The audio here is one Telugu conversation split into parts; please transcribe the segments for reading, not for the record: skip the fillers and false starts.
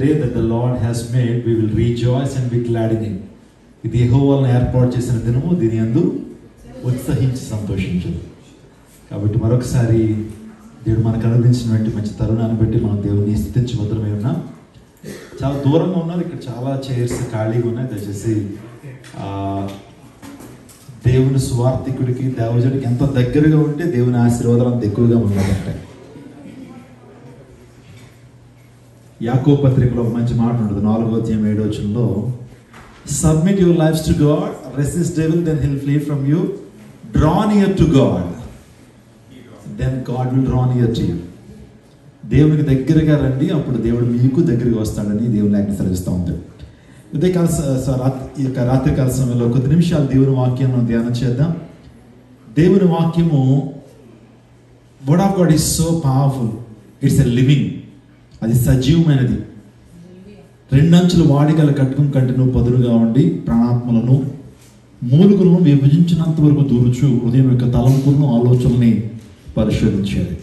Day that the Lord has made we will rejoice and be glad in it. ఇది యెహోవాను ఏర్పాటు చేసిన దినము, దీని యందు ఉత్సహించి సంతోషించదు. కాబట్టి మరొకసారి దేవుడు మనకు అనుగ్రహించినటువంటి మంచి తరుణాన్ని బట్టి మనం దేవుని స్తుతించి భద్రమై ఉన్నాం. చాలా దూరంగా ఉన్నారు, ఇక్కడ చాలా చైర్స్ ఖాళీగా ఉన్నాయి. దయచేసి దేవుని స్వార్థికుడికి దేవజుడికి ఎంత దగ్గరగా ఉంటే దేవుని ఆశీర్వాదాలు అంత ఎక్కువగా ఉన్నదంటే. యాకోబు పత్రికలో ఒక మంచి మాట ఉంటుంది, 4వ అధ్యాయం 7వ వచనంలో, submit your lives to God, resist devil, then he'll flee from you, draw near to God, then God will draw near to you. దేవునికి దగ్గరగా రండి, అప్పుడు దేవుడు మీకు దగ్గరికి వస్తాడని దేవుని లేఖనం సెలవిస్తూ ఉంటాడు. ఉదయకాల ఈ యొక్క రాత్రికాల సమయంలో కొద్ది నిమిషాలు దేవుని వాక్యాన్ని ధ్యానం చేద్దాం. దేవుని వాక్యము word of God is so powerful, it's a living, అది సజీవమైనది. 2 అంచులు వాడిగల కట్టుకుని కంటే నువ్వు పదునుగా ఉండి ప్రాణాత్మలను మూలుగులను విభజించినంత వరకు దూరుచు హృదయం యొక్క తలంపులను ఆలోచనల్ని పరిశోధించాలి.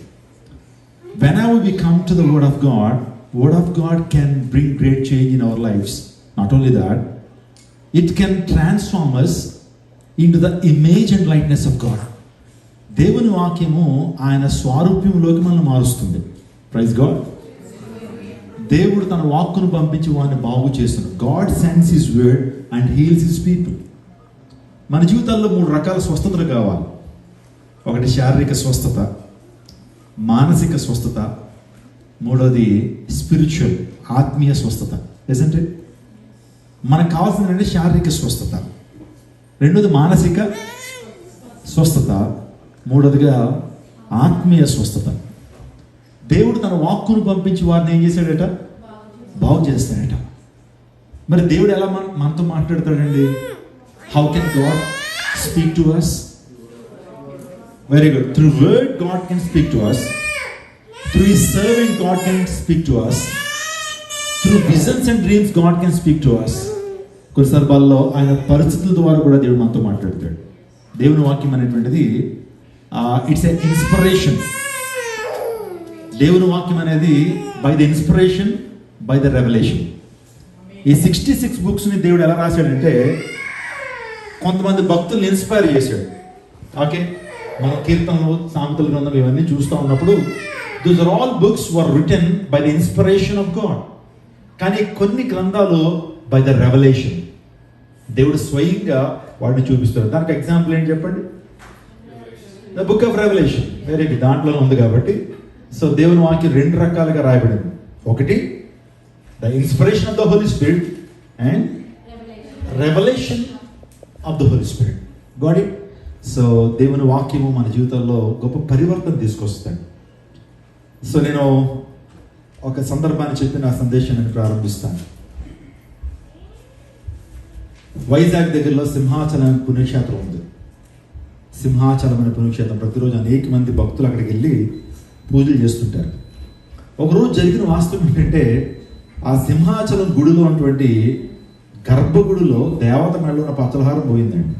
Whenever we come to the Word of God can bring great change in our lives. Not only that, it can transform us into the image and likeness of God. దేవుని వాక్యము ఆయన స్వరూపంలోకి మనల్ని మారుస్తుంది. Praise God. దేవుడు తన వాక్కును పంపించి వారిని బాగు చేస్తున్నాడు. God sends his word and heals his people. మన జీవితాల్లో 3 రకాల స్వస్థతలు కావాలి. ఒకటి శారీరక స్వస్థత, మానసిక స్వస్థత, మూడోది స్పిరిచువల్ ఆత్మీయ స్వస్థత. isn't it? మనకు కావాల్సిందంటే శారీరక స్వస్థత, రెండోది మానసిక స్వస్థత, మూడోదిగా ఆత్మీయ స్వస్థత. దేవుడు తన వాక్కును పంపించి వారిని ఏం చేశాడట? బాగు చేస్తాడట. మరి దేవుడు ఎలా మనతో మాట్లాడతాడండి? How can God speak to us? Very good. Through word God can speak to us. Through his servant God can speak to us. Through visions and dreams God can speak to us. కొన్ని సందర్భాల్లో ఆయన పరిస్థితుల ద్వారా కూడా దేవుడు మనతో మాట్లాడతాడు. దేవుని వాక్యం అనేటువంటిది ఇట్స్ ఎ ఇన్స్పిరేషన్. దేవుని వాక్యం అనేది by the inspiration, by the revolution. ఈ 66 బుక్స్ని దేవుడు ఎలా రాశాడంటే కొంతమంది భక్తుల్ని ఇన్స్పైర్ చేశాడు. ఓకే, మన కీర్తనలు, సామెతల గ్రంథం ఇవన్నీ చూస్తూ ఉన్నప్పుడు those are all books were written by the inspiration of God. కానీ కొన్ని గ్రంథాలు బై ద రెవల్యూషన్, దేవుడు స్వయంగా వాడిని చూపిస్తారు. దానికి ఎగ్జాంపుల్ ఏంటి చెప్పండి? The book of revolution. Very good, దాంట్లో ఉంది కాబట్టి. సో దేవుని వాక్యం 2 రకాలుగా రాయబడింది. ఒకటి the inspiration of the Holy Spirit and revolution of the Holy Spirit. Got it? So దేవుని వాక్యము మన జీవితంలో గొప్ప పరివర్తన తీసుకొస్తాడు. సో నేను ఒక సందర్భాన్ని చెప్పి నా సందేశాన్ని ప్రారంభిస్తాను. వైజాగ్ దగ్గరలో సింహాచలం పుణ్యక్షేత్రం ఉంది. సింహాచలం అనే పుణ్యక్షేత్రం ప్రతిరోజు అనేక మంది భక్తులు అక్కడికి వెళ్ళి పూజలు చేస్తుంటారు. ఒకరోజు జరిగిన వాస్తవం ఏంటంటే, ఆ సింహాచలం గుడిలో ఉన్నటువంటి గర్భగుడిలో దేవత మెడలో ఉన్న పచ్చలహారం పోయిందండి.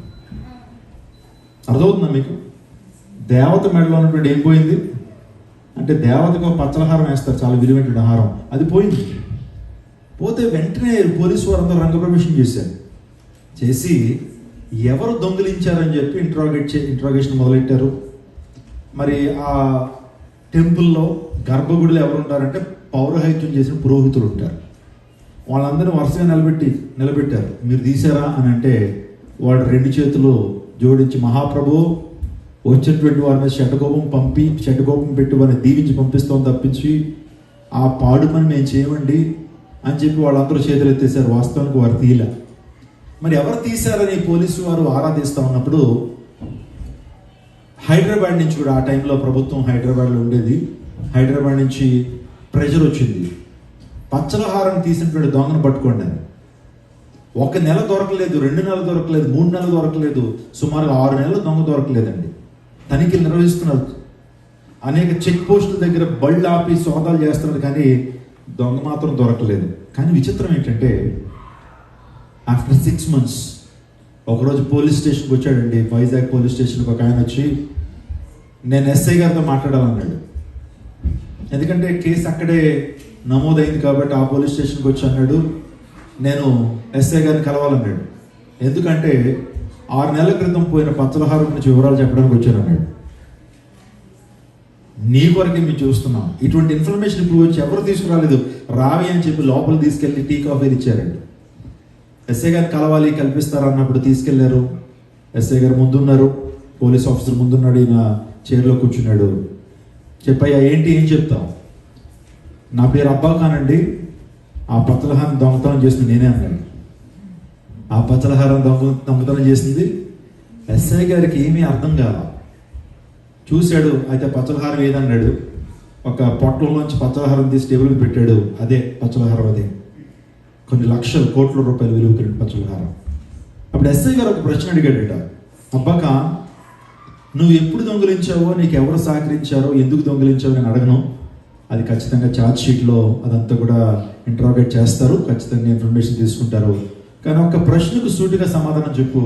అర్థమవుతుందా మీకు? దేవత మెడలో ఉన్నటువంటి ఏం పోయింది అంటే, దేవతకు ఒక పచ్చలహారం వేస్తారు, చాలా విలువైనటువంటి ఆహారం, అది పోయింది. పోతే వెంటనే పోలీసు వారందరూ రంగప్రవేశం చేశారు. చేసి ఎవరు దొంగిలించారని చెప్పి ఇంట్రాగేషన్ మొదలెట్టారు. మరి ఆ టెంపుల్లో గర్భగుడిలో ఎవరు ఉంటారంటే పౌరోహిత్యం చేసిన పురోహితులు ఉంటారు. వాళ్ళందరినీ వరుసగా నిలబెట్టారు. మీరు తీశారా అని అంటే వాడు 2 చేతులు జోడించి, మహాప్రభు వచ్చినటువంటి వారి మీద షడ్కోపం పెట్టి వారిని దీవించి పంపిస్తాం తప్పించి ఆ పాడు పని మేము చేయమండి అని చెప్పి వాళ్ళందరూ చేతులు ఎత్తేసారు. వాస్తవానికి వారు తీయలే. మరి ఎవరు తీశారని పోలీసు వారు ఆరాధిస్తూ ఉన్నప్పుడు హైదరాబాద్ నుంచి కూడా, ఆ టైంలో ప్రభుత్వం హైదరాబాద్లో ఉండేది, హైదరాబాద్ నుంచి ప్రెషర్ వచ్చింది, పచ్చలహారం తీసినటువంటి దొంగను పట్టుకోండి అని. 1 నెల దొరకలేదు, 2 నెలలు దొరకలేదు, 3 నెలలు దొరకలేదు, సుమారుగా 6 నెలలు దొంగ దొరకలేదండి. తనిఖీలు నిర్వహిస్తున్నారు. అనేక చెక్ పోస్టుల దగ్గర బళ్ళు ఆపి సోదాలు చేస్తున్నారు, కానీ దొంగ మాత్రం దొరకలేదు. కానీ విచిత్రం ఏంటంటే, ఆఫ్టర్ 6 months ఒకరోజు పోలీస్ స్టేషన్కి వచ్చాడండి. వైజాగ్ పోలీస్ స్టేషన్కి ఒక ఆయన వచ్చి, నేను ఎస్ఐ గారితో మాట్లాడాలన్నాడు. ఎందుకంటే కేసు అక్కడే నమోదైంది కాబట్టి ఆ పోలీస్ స్టేషన్కి వచ్చి అన్నాడు, నేను ఎస్ఐ గారిని కలవాలన్నాడు. ఎందుకంటే 6 నెలల క్రితం పోయిన పచ్చలహారం గురించి వివరాలు చెప్పడానికి వచ్చాను అన్నాడు. నీ కొరకే మేము చూస్తున్నాం. ఇటువంటి ఇన్ఫర్మేషన్ ఇప్పుడు వచ్చి ఎవరు తీసుకురాలేదు, రావి అని చెప్పి లోపల తీసుకెళ్ళి టీ కాఫీలు ఇచ్చారండి. ఎస్ఐ గారిని కలవాలి, కల్పిస్తారన్నప్పుడు తీసుకెళ్లారు. ఎస్ఐ గారు ముందున్నారు, పోలీస్ ఆఫీసర్ ముందున్నాడు, ఈయన చైర్లో కూర్చున్నాడు. చెప్పయ్యా ఏంటి, ఏం చెప్తావు? నా పేరు అబ్బా ఖాన్ అండి, ఆ పచ్చలహారం దొంగతనం చేసింది నేనే అన్నాడు. ఆ పచ్చలహారం దొంగతనం చేసింది ఎస్ఐ గారికి ఏమీ అర్థం కాల. చూశాడు, అయితే పచ్చలహారం ఏదన్నాడు. ఒక పొట్టలోంచి పచ్చలహారం తీసి టేబుల్ పెట్టాడు. అదే పచ్చలహారం, అదే కొన్ని లక్షల కోట్ల రూపాయలు విలువ కలిగిన పచ్చలహారం. అప్పుడు ఎస్ఐ గారు ఒక ప్రశ్న అడిగాడట, అబ్బాక నువ్వు ఎప్పుడు దొంగిలించావో, నీకు ఎవరు సహకరించారో, ఎందుకు దొంగిలించావో నేను అడగను. అది ఖచ్చితంగా ఛార్జ్ షీట్లో అదంతా కూడా ఇంట్రాగేట్ చేస్తారు, ఖచ్చితంగా ఇన్ఫర్మేషన్ తీసుకుంటారు. కానీ ఒక ప్రశ్నకు సూటిగా సమాధానం చెప్పు,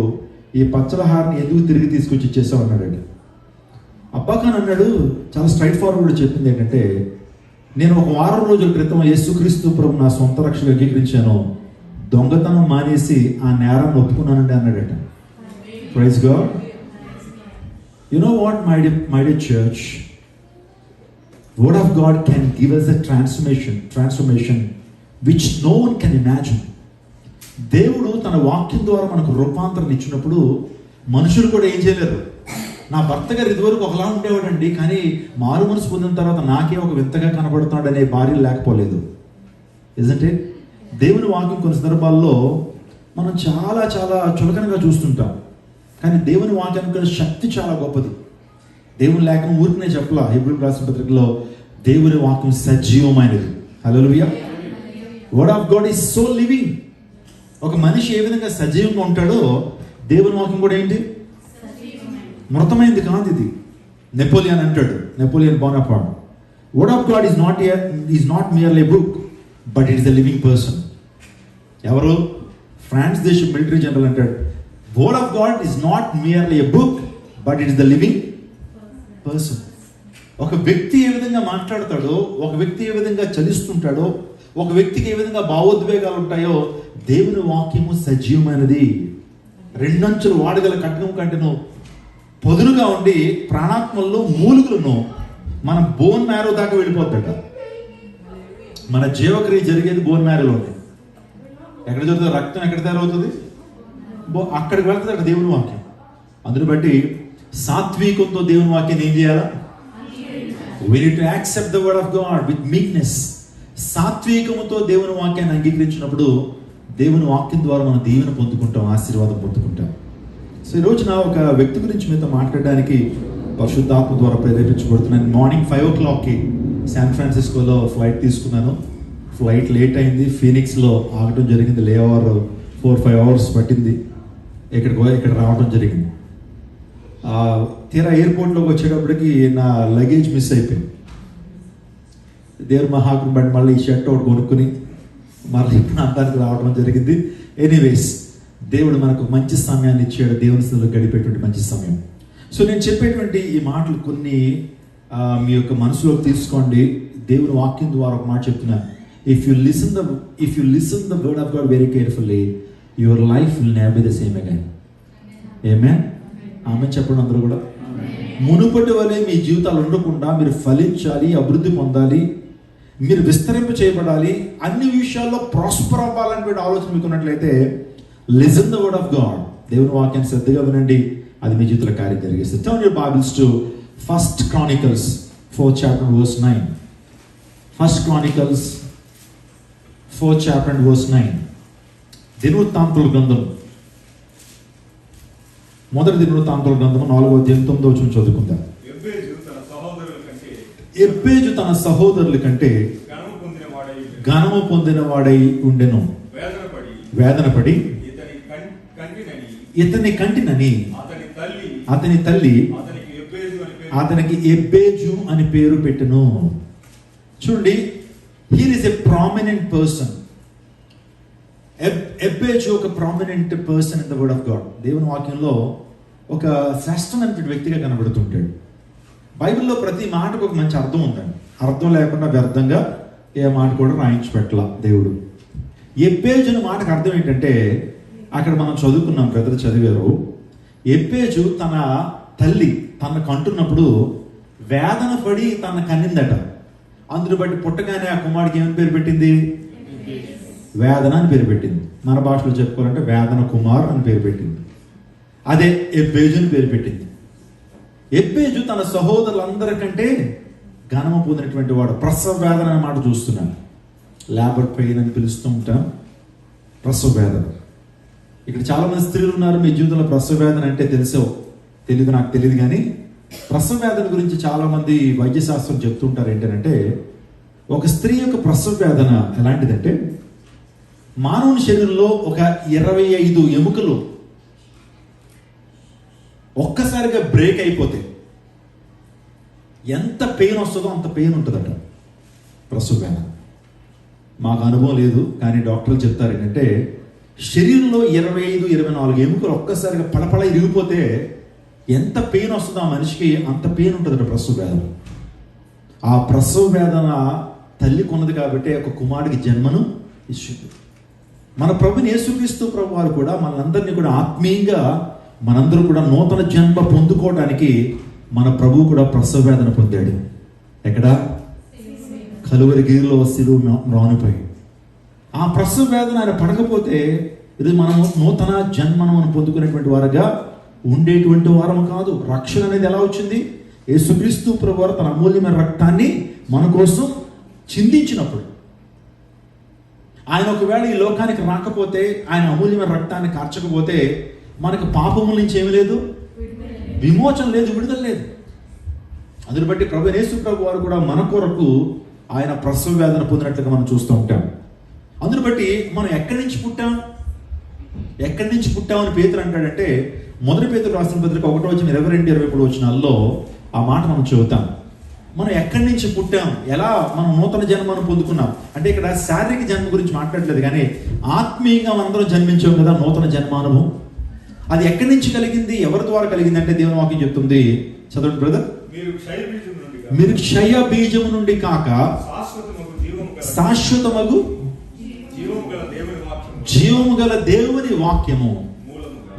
ఈ పచ్చలహారాన్ని ఎందుకు తిరిగి తీసుకొచ్చి ఇచ్చేసావు అన్నాడు. అబ్బాఖాన్ అన్నాడు, చాలా స్ట్రైట్ ఫార్వర్డ్ చెప్పింది ఏంటంటే, నేను ఒక వారం రోజుల క్రితం యేసుక్రీస్తు ప్రభు నా సొంత రక్షణ అంగీకరించాను, దొంగతనం మానేసి ఆ నేరాన్ని ఒప్పుకున్నానండి అన్నాడట. Praise God. You know what, my dear church, word of God can give us a transformation which no one can imagine. దేవుడు తన వాక్యం ద్వారా మనకు రూపాంతరం ఇచ్చినప్పుడు మనుషులు కూడా ఏం చేయలేరు. నా భర్త గారు ఇదివరకు ఒకలా ఉండేవాడండి, కానీ మారు మనసు పొందిన తర్వాత నాకే ఒక వింతగా కనబడుతున్నాడు అనే భార్య లేకపోలేదు. నిజంటే దేవుని వాక్యం కొన్ని సందర్భాల్లో మనం చాలా చాలా చులకనగా చూస్తుంటాం, కానీ దేవుని వాక్యానికి శక్తి చాలా గొప్పది. దేవుని లేఖనం ఊరికనే చెప్పలా. హెబ్రీ రాసిన పత్రికలో దేవుని వాక్యం సజీవమైనది. హల్లెలూయా. Word of God is so living. ఒక మనిషి ఏ విధంగా సజీవంగా ఉంటాడో దేవుని వాక్యం కూడా ఏంటి, మృతమైంది కాదు ఇది. నెపోలియన్ అంటాడు, Napoleon Bonaparte, word of God is not merely a book but it is the living person. ఎవరు? ఫ్రాన్స్ దేశం మిలిటరీ జనరల్ అంటాడు, word of God is not merely a book but it is the living person. ఒక వ్యక్తి ఏ విధంగా మాట్లాడతాడో, ఒక వ్యక్తి ఏ విధంగా చలిస్తుంటాడో, ఒక వ్యక్తికి ఏ విధంగా భావోద్వేగాలు ఉంటాయో, దేవుని వాక్యము సజీవమైనది. 2 అంచులు వాడగల ఖడ్గం కంటేను పొదునుగా ఉండి ప్రాణాత్మల్లో మూలుగులను మన బోన్ మ్యారో దాకా వెళ్ళిపోతాడ. మన జీవక్రియ జరిగేది బోన్ మ్యారోలోనే. ఎక్కడ జరుగుతుంది? రక్తం ఎక్కడ తయారవుతుంది? అక్కడికి వెళ్తుంది అక్కడ దేవుని వాక్యం. అందుని బట్టి సాత్వికంతో దేవుని వాక్యాన్ని ఏం చేయాలా? We need to accept the word of God with meekness. సాత్వికముతో దేవుని వాక్యాన్ని అంగీకరించినప్పుడు దేవుని వాక్యం ద్వారా మనం దీవెన పొందుకుంటాం, ఆశీర్వాదం పొందుకుంటాం. సో ఈ రోజున ఒక వ్యక్తి గురించి మీతో మాట్లాడడానికి పరిశుద్ధాత్మ ద్వారా ప్రేరేపించబడుతున్నాను. మార్నింగ్ 5 o'clockకి శాన్ ఫ్రాన్సిస్కోలో ఫ్లైట్ తీసుకున్నాను. ఫ్లైట్ లేట్ అయింది, ఫీనిక్స్లో ఆగటం జరిగింది. లే ఓవర్ 4-5 hours పట్టింది. ఇక్కడ రావడం జరిగింది. తీరా ఎయిర్పోర్ట్లోకి వచ్చేటప్పటికి నా లగేజ్ మిస్ అయిపోయింది. దేవుడు మహాకృప మళ్ళీ ఈ షర్ట్ ఒకటి కొనుక్కుని మళ్ళీ ప్రాంతానికి రావడం జరిగింది. ఎనీవేస్, దేవుడు మనకు మంచి సమయాన్ని ఇచ్చాడు, దేవుని స్థితిలో గడిపేటువంటి మంచి సమయం. సో నేను చెప్పేటువంటి ఈ మాటలు కొన్ని మీ యొక్క మనసులోకి తీసుకోండి. దేవుని వాక్యం ద్వారా ఒక మాట చెప్తున్నాను. If you listen the word of God very carefully, your life will never be the same again. ఆమేన్. ఆమె చెప్పండి అందరూ కూడా. మునుపటి వలె మీ జీవితాలు ఉండకుండా మీరు ఫలించాలి, అభివృద్ధి పొందాలి, మీరు విస్తరింప చేయబడాలి, అన్ని విషయాల్లో ప్రాస్పర్ అవ్వాలనే ఆలోచన మీకు ఉన్నట్లయితే listen the word of God. దేవుని వాక్యాన్ని శ్రద్ధగా వినండి, అది మీ జీవితంలో కార్యం జరిగిస్తుంది. Turn your Bibles to 1 Chronicles 4th chapter verse 9. 1 Chronicles 4th chapter and verse 9. దినవృత్తాంతుల గ్రంథం, మొదటి దినవృత్తాంతుల గ్రంథం 4వ అధ్యాయం 9వ వచనం చదువుకుందాం. ఎబ్బేజు తన సహోదరుల కంటే ఘనము పొందిన వాడై ఉండెను, వేదనపడి ఇతని కంటినని అతని తల్లి అతనికి ఎబ్బేజు అని పేరు పెట్టెను. చూడండి, here is a prominent person. ఎబ్బేజు ఒక prominent person in the word of God. దేవుని వాక్యంలో ఒక శ్రేష్టమైన వ్యక్తిగా కనబడుతుంటాడు. బైబిల్లో ప్రతి మాటకు ఒక మంచి అర్థం ఉందండి. అర్థం లేకుండా వ్యర్థంగా ఏ మాట కూడా రాయించి పెట్టాల దేవుడు. ఎబ్బేజు అనే మాటకు అర్థం ఏంటంటే, అక్కడ మనం చదువుకున్నాం, బ్రదర్ చదివారు. ఎబ్బేజు తన తల్లి తన కంటున్నప్పుడు వేదన పడి తన కన్నిందట. అందును బట్టి పుట్టగానే ఆ కుమారుడికి ఏమని పేరు పెట్టింది? వేదన అని పేరు పెట్టింది. మన భాషలో చెప్పుకోవాలంటే వేదన కుమార్ అని పేరు పెట్టింది. అదే ఎబ్బేజు అని పేరు పెట్టింది. ఎబ్బేజు తన సహోదరులందరికంటే ఘనము పొందినటువంటి వాడు. ప్రసవ వేదన అనే మాట చూస్తున్నాను. లేబర్ పెయిన్ అని పిలుస్తూ ఉంటాం, ప్రసవ వేదన. ఇక్కడ చాలా మంది స్త్రీలు ఉన్నారు, మీ జీవితంలో ప్రసవ వేదన అంటే తెలియదు, నాకు తెలియదు. కానీ ప్రసవ వేదన గురించి చాలా మంది వైద్యశాస్త్రం చెప్తుంటారు. ఏంటంటే, ఒక స్త్రీ యొక్క ప్రసవ వేదన ఎలాంటిదంటే, మానవుని శరీరంలో ఒక 25 ఎముకలు ఒక్కసారిగా బ్రేక్ అయిపోతే ఎంత పెయిన్ వస్తుందో అంత పెయిన్ ఉంటుందట ప్రసవ వేదన. మాకు అనుభవం లేదు, కానీ డాక్టర్లు చెప్తారు ఏంటంటే, శరీరంలో 25-24 ఎముకలు ఒక్కసారిగా పడపడ ఇరిగిపోతే ఎంత పెయిన్ వస్తుందో ఆ మనిషికి అంత పెయిన్ ఉంటుందట ప్రసవ వేదన. ఆ ప్రసవ వేదన తల్లికి ఉన్నది కాబట్టి ఒక కుమారుడికి జన్మను ఇచ్చింది. మన ప్రభుని యేసుక్రీస్తు ప్రభు వారు కూడా మనందరినీ కూడా ఆత్మీయంగా మనందరూ కూడా నూతన జన్మ పొందుకోవడానికి మన ప్రభువు కూడా ప్రసవ వేదన పొందాడు. ఎక్కడ? కలువరి గిరిలో శిలువ రానుపోయి. ఆ ప్రసవ వేదన ఆయన పడకపోతే ఇది మనం నూతన జన్మను మనం పొందుకునేటువంటి వారుగా ఉండేటువంటి వారము కాదు. రక్షణ అనేది ఎలా వచ్చింది? యేసుక్రీస్తు ప్రభు వారు తన అమూల్యమైన రక్తాన్ని మన కోసం చిందించినప్పుడు. ఆయన ఒకవేళ ఈ లోకానికి రాకపోతే, ఆయన అమూల్యమైన రక్తాన్ని కార్చకపోతే మనకు పాపముల నుంచి ఏమి లేదు, విమోచన లేదు, విడుదల లేదు. అందుని బట్టి ప్రభు యేసు ప్రభు వారు కూడా మన కొరకు ఆయన ప్రసవ వేదన పొందినట్లుగా మనం చూస్తూ ఉంటాం. అందుని బట్టి మనం ఎక్కడి నుంచి పుట్టామని పేతురు అంటాడంటే, మొదటి పేతురు రాసిన పత్రిక 1:22-23 ఆ మాట మనం చదువుతాం. మనం ఎక్కడి నుంచి పుట్టాం, ఎలా మనం నూతన జన్మను పొందుకున్నాం అంటే, ఇక్కడ శారీరక జన్మ గురించి మాట్లాడలేదు, కానీ ఆత్మీయంగా మనందరం జన్మించాం కదా. నూతన జన్మానుభవం అది ఎక్కడి నుంచి కలిగింది, ఎవరి ద్వారా కలిగింది అంటే, దేవుని వాక్యం చెప్తుంది. చదవండి బ్రదర్. మీరు క్షయ బీజము నుండి కాక శాశ్వతమగు జీవము గల దేవుని వాక్యము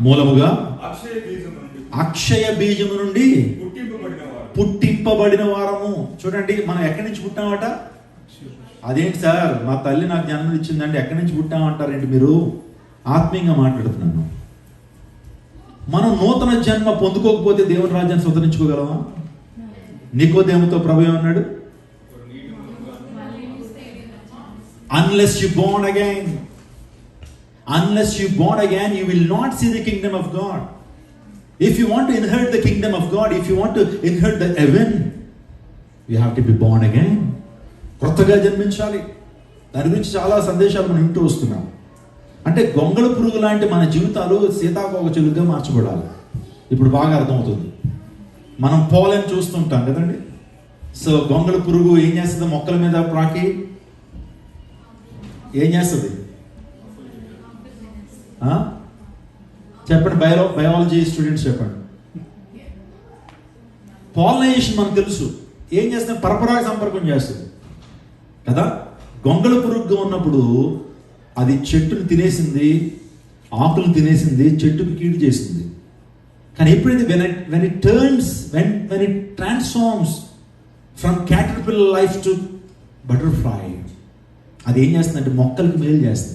మూలముగా అక్షయ బీజము నుండి పుట్టింపబడిన వారము. చూడండి, మనం ఎక్కడి నుంచి పుట్టామట? అదేంటి సార్, మా తల్లి నాకు జన్మనిచ్చిందంటే ఎక్కడి నుంచి పుట్టామంటారేంటి మీరు? ఆత్మీయంగా మాట్లాడుతున్నాను. మనం నూతన జన్మ పొందుకోకపోతే దేవుని రాజ్యాన్ని స్వతంత్రించుకోగలమా? నికోదేముతో ప్రభు ఏమన్నాడు? Unless you born again, you will not see the kingdom of God. If you want to inherit the kingdom of God, if you want to inherit the heaven, you have to be born again. కొత్తగా జన్మించాలి. దాని గురించి చాలా సందేశాలు మనం వింటూ వస్తున్నాం. అంటే గొంగళ పురుగు లాంటి మన జీవితాలు సీతాకోక చిలుకగా మార్చబడాలి. ఇప్పుడు బాగా అర్థమవుతుంది. మనం పోలని చూస్తుంటాం కదండి. సో గొంగళ పురుగు ఏం చేస్తుంది? మొక్కల మీద ప్రాకి ఏం చేస్తుంది? చెప్పండి, బయాలజీ స్టూడెంట్స్ చెప్పండి. పాలినేషన్ మనకు తెలుసు. ఏం చేస్తుంది? పరపరాగ సంపర్కం చేస్తుంది కదా. గొంగళ పురుగుగా ఉన్నప్పుడు అది చెట్టును తినేసింది, ఆకులను తినేసింది, చెట్టుకు కీడు చేసింది. కానీ ఎప్పుడైతే when it transforms from caterpillar life to butterfly, అది ఏం చేస్తుందంటే మొక్కలకు మేలు చేస్తుంది.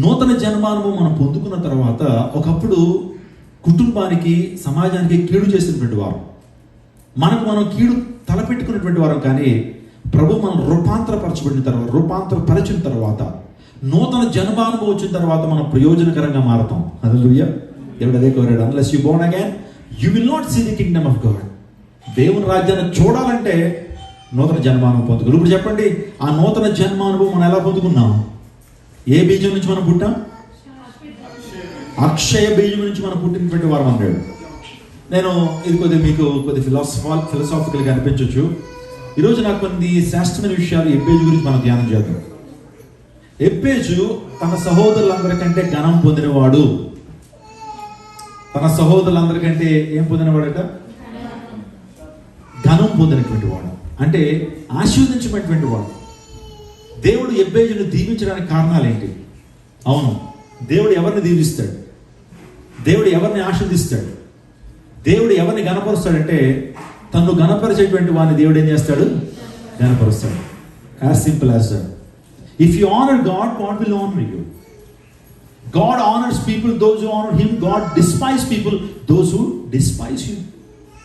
నూతన జన్మానుభవం మనం పొందుకున్న తర్వాత ఒకప్పుడు కుటుంబానికి, సమాజానికి కీడు చేసినటువంటి వారు, మనం కీడు తలపెట్టుకున్నటువంటి వారు. కానీ ప్రభు మనం రూపాంతరపరిచిన తర్వాత నూతన జన్మానుభవం వచ్చిన తర్వాత మనం ప్రయోజనకరంగా మారతాం. హల్లెలూయా. దేవుడు అదే కోరాడు. Unless you born again, you will not see the kingdom of God. దేవుని రాజ్యాన్ని చూడాలంటే నూతన జన్మానుభవం పొందుకోవాలి. ఇప్పుడు చెప్పండి, ఆ నూతన జన్మానుభవం మనం ఎలా పొందుకున్నాం? ఏ బీజం నుంచి మనం పుట్టాం? అక్షయ బీజం నుంచి మనం పుట్టినటువంటి వారు అన్నాడు. నేను ఇది మీకు ఫిలాసాఫికల్గా అనిపించవచ్చు. ఈరోజు నాకు కొన్ని శాస్త్రమైన విషయాలు ఎబ్బేజు గురించి మనం ధ్యానం చేద్దాం. ఎబ్బేజు తన సహోదరులందరికంటే ఘనం పొందినవాడు. తన సహోదరులందరికంటే ఏం పొందినవాడట? ఘనం పొందినటువంటి వాడు. అంటే ఆశీర్వదించినటువంటి వాడు. దేవుడు ఎబ్బేజును దీవించడానికి కారణాలు ఏంటి? అవును, దేవుడు ఎవరిని దీవిస్తాడు? దేవుడు ఎవరిని ఆశీర్దిస్తాడు? దేవుడు ఎవరిని గణపరుస్తాడంటే తను గణపరిచేటువంటి వాడిని దేవుడు ఏం చేస్తాడు? గణపరుస్తాడు. As simple as that. If you honour God, God will honour you. God honors people, those who honor him. God despise people, those who despise him.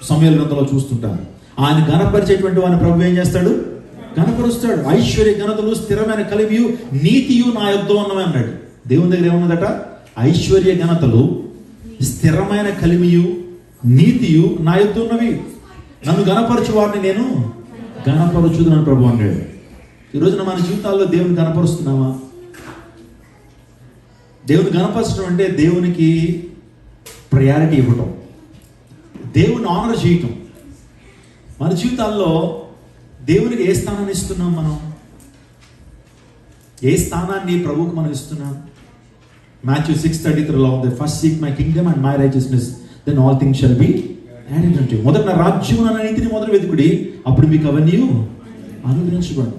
సమయల గ్రంథంలో చూస్తుంటాను. ఆయన ఘనపరిచేటువంటి వాడిని ప్రభు ఏం చేస్తాడు? ఘనపరుస్తాడు. ఐశ్వర్య ఘనతలు స్థిరమైన కలిమియు నీతియు నా యొద్ద ఉన్నవి అన్నాడు. దేవుని దగ్గర ఏమున్నదట? ఐశ్వర్య ఘనతలు స్థిరమైన కలిమియు నీతియు నా యొద్ద ఉన్నవి. నన్ను ఘనపరచు వారిని నేను ఘనపరచుదునని ప్రభు అన్నాడు. ఈ రోజున మన జీవితాల్లో దేవుని ఘనపరుస్తున్నామా? దేవుని గణపరచడం అంటే దేవునికి ప్రయారిటీ ఇవ్వటం, దేవుని ఆనర్ చేయటం. మన జీవితాల్లో దేవునికి ఏ స్థానాన్ని ఇస్తున్నాం? మనం ఏ స్థానాన్ని ప్రభువుకు మనం ఇస్తున్నాం? Matthew 6:33 ఉంది. First seek my kingdom and my righteousness, then all things shall be added unto you. మొదట నా రాజ్యం నా నీతిని మొదలు వెతుకుడి, అప్పుడు మీకు అవన్నీ అనుగ్రహించబడు.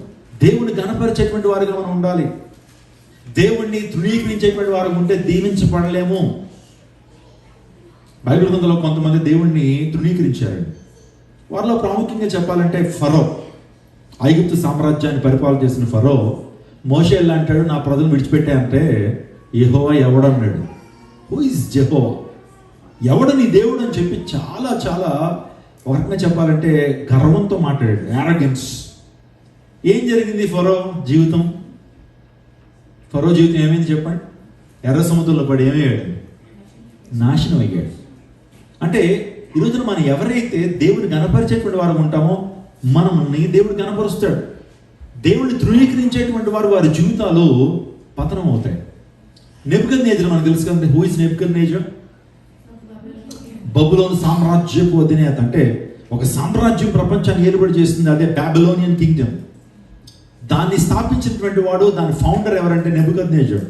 దేవుని గణపరిచేటువంటి వారిగా మనం ఉండాలి. దేవుణ్ణి తృణీకరించేటువంటి వారు ఉంటే దీవించబడలేము. బైబిల్ గ్రంథంలో కొంతమంది దేవుణ్ణి తృణీకరించారు. వారిలో ప్రాముఖ్యంగా చెప్పాలంటే ఫరో, ఐగుప్తు సామ్రాజ్యాన్ని పరిపాలన చేసిన ఫరో మోషే ఎలా అంటాడు? నా ప్రజలను విడిచిపెట్టా అంటే యెహోవా ఎవడన్నాడు? హూ ఇస్ యెహోవా? ఎవడు నీ దేవుడు అని చెప్పి చాలా చాలా ఒకటిగా చెప్పాలంటే గర్వంతో మాట్లాడాడు. యారగెన్స్. ఏం జరిగింది ఫరో జీవితం? ఫరో జీవితం ఏమైంది చెప్పండి? ఎర్ర సముద్రంలో పడి ఏమయ్యాడు? నాశనం అయ్యాడు. అంటే ఈరోజున మనం ఎవరైతే దేవుని గణపరిచేటువంటి వారు ఉంటామో మనల్ని దేవుడు గణపరుస్తాడు. దేవుడిని తృణీకరించేటువంటి వారు వారి జీవితాలు పతనం అవుతాయి. నెబుకద్నెజరు మనకు తెలుసు కదా. Who is Nebuchadnezzar? బబులోను సామ్రాజ్యపు అధినేత. అంటే ఒక సామ్రాజ్యం ప్రపంచాన్ని ఏర్పాటు చేస్తుంది, అదే బాబిలోనియన్ కింగ్డమ్. దాన్ని స్థాపించినటువంటి వాడు, దాని ఫౌండర్ ఎవరంటే నెబుకద్నెజర్.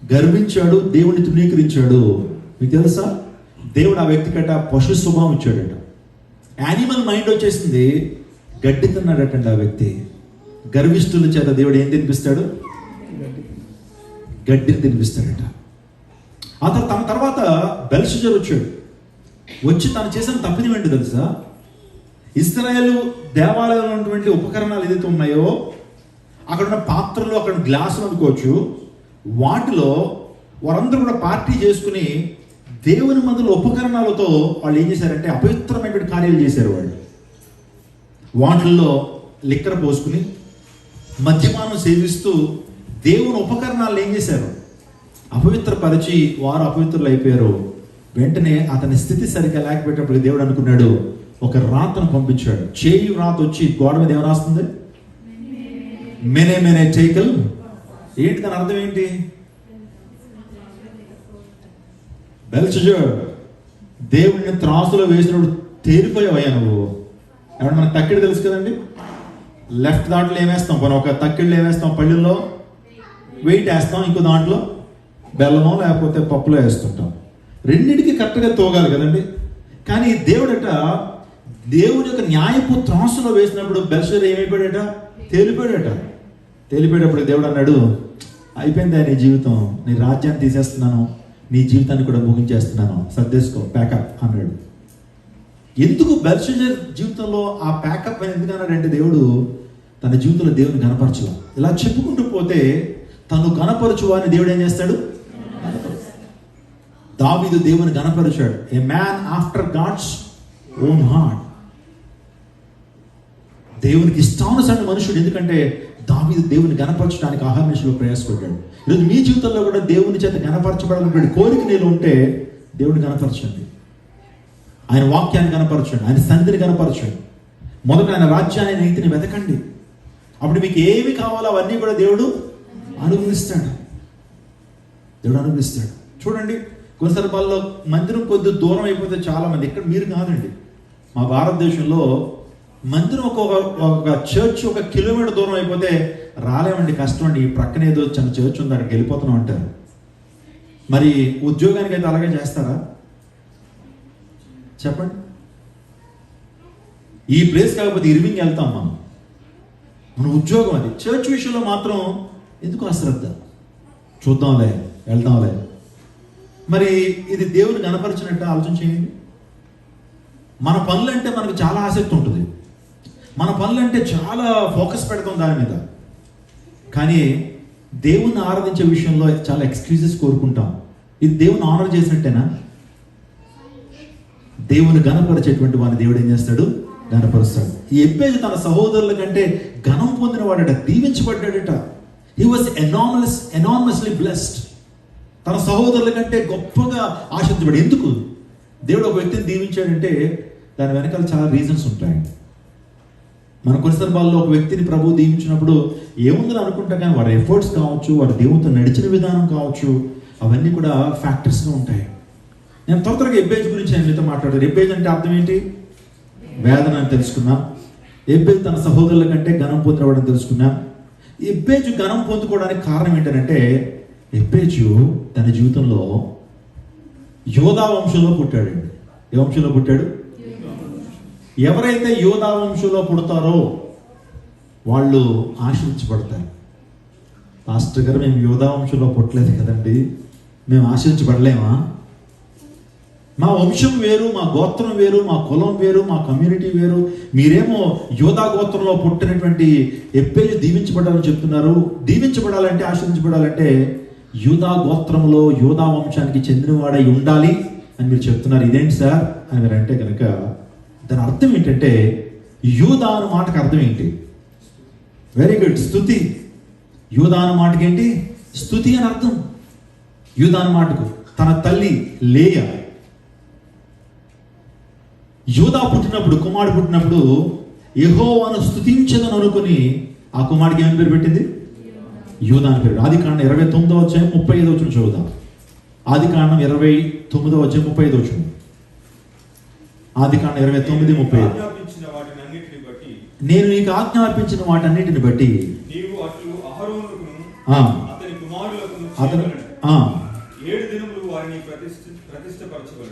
గర్వించాడు, దేవుని తృణీకరించాడు. మీకు తెలుసా, దేవుడు ఆ వ్యక్తికట పశు స్వభావం ఇచ్చాడట. యానిమల్ మైండ్ వచ్చేసింది, గడ్డి తిన్నాడటండి ఆ వ్యక్తి. గర్విష్ఠుల చేత దేవుడు ఏం తినిపిస్తాడు? గడ్డిని తినిపిస్తాడట. తన తర్వాత బెల్షజర్ వచ్చాడు. వచ్చి తను చేసిన తప్పిదం ఏంటి తెలుసా? ఇశ్రాయేలు దేవాలయంలో ఉన్నటువంటి ఉపకరణాలు ఏదైతే ఉన్నాయో, అక్కడ ఉన్న పాత్రలు, అక్కడ గ్లాసులు అనుకోవచ్చు, వాటిలో వారందరూ కూడా పార్టీ చేసుకుని దేవుని మందుల ఉపకరణాలతో వాళ్ళు ఏం చేశారంటే అపవిత్రమైనటువంటి కార్యాలు చేశారు. వాళ్ళు వాటిల్లో లిక్కర పోసుకుని మద్యపానం సేవిస్తూ దేవుని ఉపకరణాలు ఏం చేశారు? అపవిత్రపరిచి వారు అపవిత్రులు అయిపోయారు. వెంటనే అతని స్థితి సరిగ్గా లేకపోయేటప్పుడు దేవుడు అనుకున్నాడు, ఒక రాతను పంపించాడు. చేయి రాత వచ్చి గోడ మీద ఏం రాస్తుంది? మెనే మెనే టేకల్. ఏంటి దాని అర్థం ఏంటి? బెల్షజర్, దేవుడిని త్రాసులో వేసినప్పుడు తేలిపోయావయ్యా నువ్వు. ఏమన్నా మనకు తక్కిడి తెలుసు కదండి. లెఫ్ట్ దాంట్లో ఏమేస్తాం? మనం ఒక తక్కిళ్ళు ఏమేస్తాం? పళ్ళుల్లో వెయిట్ వేస్తాం, ఇంకో దాంట్లో బెల్లమో లేకపోతే పప్పులో వేస్తుంటాం. రెండింటికి కరెక్ట్గా తోగాలి కదండి. కానీ దేవుడట దేవుడి యొక్క న్యాయపు త్రాసులో వేసినప్పుడు బెల్షజర్ ఏమైపోయాడట? తేలిపోయాడట. తేలిపోయేటప్పుడు దేవుడు అన్నాడు, అయిపోయిందా నీ జీవితం, నీ రాజ్యాన్ని తీసేస్తున్నాను, నీ జీవితాన్ని కూడా ముగించేస్తున్నాను, సర్దేసుకో, ప్యాకప్ అన్నాడు. ఎందుకు బెల్షజర్ జీవితంలో ఆ ప్యాకప్ అని ఎందుకు అన్నాడంటే, దేవుడు తన జీవితంలో దేవుని గణపరచు. ఇలా చెప్పుకుంటూ పోతే తను గణపరచు అని దేవుడు ఏం చేస్తాడు? దావీదు దేవుని గణపరిచాడు. A man after God's own heart. దేవునికి ఇష్టానుసారి మనుషుడు. ఎందుకంటే దావీదు దేవుని గణపరచడానికి అహర్నిశలో ప్రయాసపడ్డాడు. ఈరోజు మీ జీవితంలో కూడా దేవుని చేత గణపరచబడాలన్నటువంటి కోరిక నీలో ఉంటే దేవుని గణపరచండి. ఆయన వాక్యాన్ని గణపరచండి, ఆయన సన్నిధిని గణపరచండి. మొదట ఆయన రాజ్యాన్ని, నీతిని వెతకండి. అప్పుడు మీకు ఏమి కావాలో అవన్నీ కూడా దేవుడు అనుగ్రహిస్తాడు. దేవుడు అనుగ్రహిస్తాడు. చూడండి, కొన్ని సందర్భాల్లో మందిరం కొద్ది దూరం అయిపోతే చాలా మంది, ఇక్కడ మీరు కాదండి, మా భారతదేశంలో మందిరం ఒక చర్చ్ 1 కిలోమీటర్ దూరం అయిపోతే రాలేమండి, కష్టం అండి, ఈ ప్రక్కన ఏదో చిన్న చర్చ్ ఉంది అక్కడికి వెళ్ళిపోతున్నాం అంటారు. మరి ఉద్యోగానికి అయితే అలాగే చేస్తారా? చెప్పండి. ఈ ప్లేస్ కాకపోతే ఇర్వింగ్ వెళ్తాం మనం. మన ఉద్యోగం అది. చర్చ్ విషయంలో మాత్రం ఎందుకు అశ్రద్ధ? చూద్దాంలే, వెళ్దాంలే. మరి ఇది దేవుని కనపరిచినట్టు ఆలోచన చేయండి. మన పనులంటే మనకు చాలా ఆసక్తి ఉంటుంది, మన పనులంటే చాలా ఫోకస్ పెడతాం దాని మీద. కానీ దేవుణ్ణి ఆరాధించే విషయంలో చాలా ఎక్స్క్యూజెస్ కోరుకుంటాం. ఇది దేవుని ఆనర్ చేసినట్టేనా? దేవుని గణపరిచేటువంటి వాడిని దేవుడు ఏం చేస్తాడు? గణపరుస్తాడు. ఈ ఎబ్బేజు తన సహోదరుల కంటే ఘనం పొందిన వాడట, దీవించబడ్డాడట. He was enormously blessed. తన సహోదరుల కంటే గొప్పగా ఆశించబడి. ఎందుకు దేవుడు ఒక వ్యక్తిని దీవించాడంటే దాని వెనకాల చాలా రీజన్స్ ఉంటాయి. మన కొన్ని సందర్భాల్లో ఒక వ్యక్తిని ప్రభువు దీవించినప్పుడు ఏముందని అనుకుంటాం, కానీ వారి ఎఫర్ట్స్ కావచ్చు, వారి దేవునితో నడిచిన విధానం కావచ్చు, అవన్నీ కూడా ఫ్యాక్టర్స్గా ఉంటాయి. నేను త్వరగా ఎబ్బేజ్ గురించి నేను మీతో మాట్లాడాను. ఎబ్బేజ్ అంటే అర్థం ఏంటి? వేదన అని తెలుసుకున్నాం. ఎబ్బేజ్ తన సహోదరుల కంటే ఘనం పొందినవాడని తెలుసుకున్నాం. ఎబ్బేజు ఘనం పొందుకోవడానికి కారణం ఏంటంటే, ఎబ్బేజు తన జీవితంలో యోధా వంశంలో పుట్టాడండి. ఏ వంశంలో పుట్టాడు? ఎవరైతే యోధా వంశంలో పుడతారో వాళ్ళు ఆశీర్వదించబడతారు. పాస్టర్ గారు, మేము యోధా వంశంలో పుట్టలేదు కదండి, మేము ఆశీర్వదించబడలేమా? మా వంశం వేరు, మా గోత్రం వేరు, మా కులం వేరు, మా కమ్యూనిటీ వేరు. మీరేమో యోధా గోత్రంలో పుట్టినటువంటి ఎబ్బేజు దీవించబడాలని చెప్తున్నారు. దీవించబడాలంటే, ఆశీర్వదించబడాలంటే యూదా గోత్రంలో యోధా వంశానికి చెందినవాడై ఉండాలి అని మీరు చెప్తున్నారు. ఇదేంటి సార్ అని మీరు అంటే కనుక దాని అర్థం ఏంటంటే, యూదా అన్న మాటకు అర్థం ఏంటి? వెరీ గుడ్, స్తుతి. యూదా అన్న మాటకి ఏంటి? స్తుతి అని అర్థం. యూదా అన్న మాటకు తన తల్లి లేయా, యూదా పుట్టినప్పుడు, కుమారుడు పుట్టినప్పుడు యెహోవాను స్తుతించదని అనుకుని ఆ కుమారుడికి ఏమని పేరు పెట్టింది? యూదా అని పేరు. ఆదికాండం 29వ అధ్యాయం 35వ వచనం చదువుదాం. ఆదికాండం 29వ అధ్యాయం 35వ వచనం. ఆదికాండం 29:35. నేను నీకు ఆజ్ఞాపించిన వాటన్నిటిని బట్టి అతను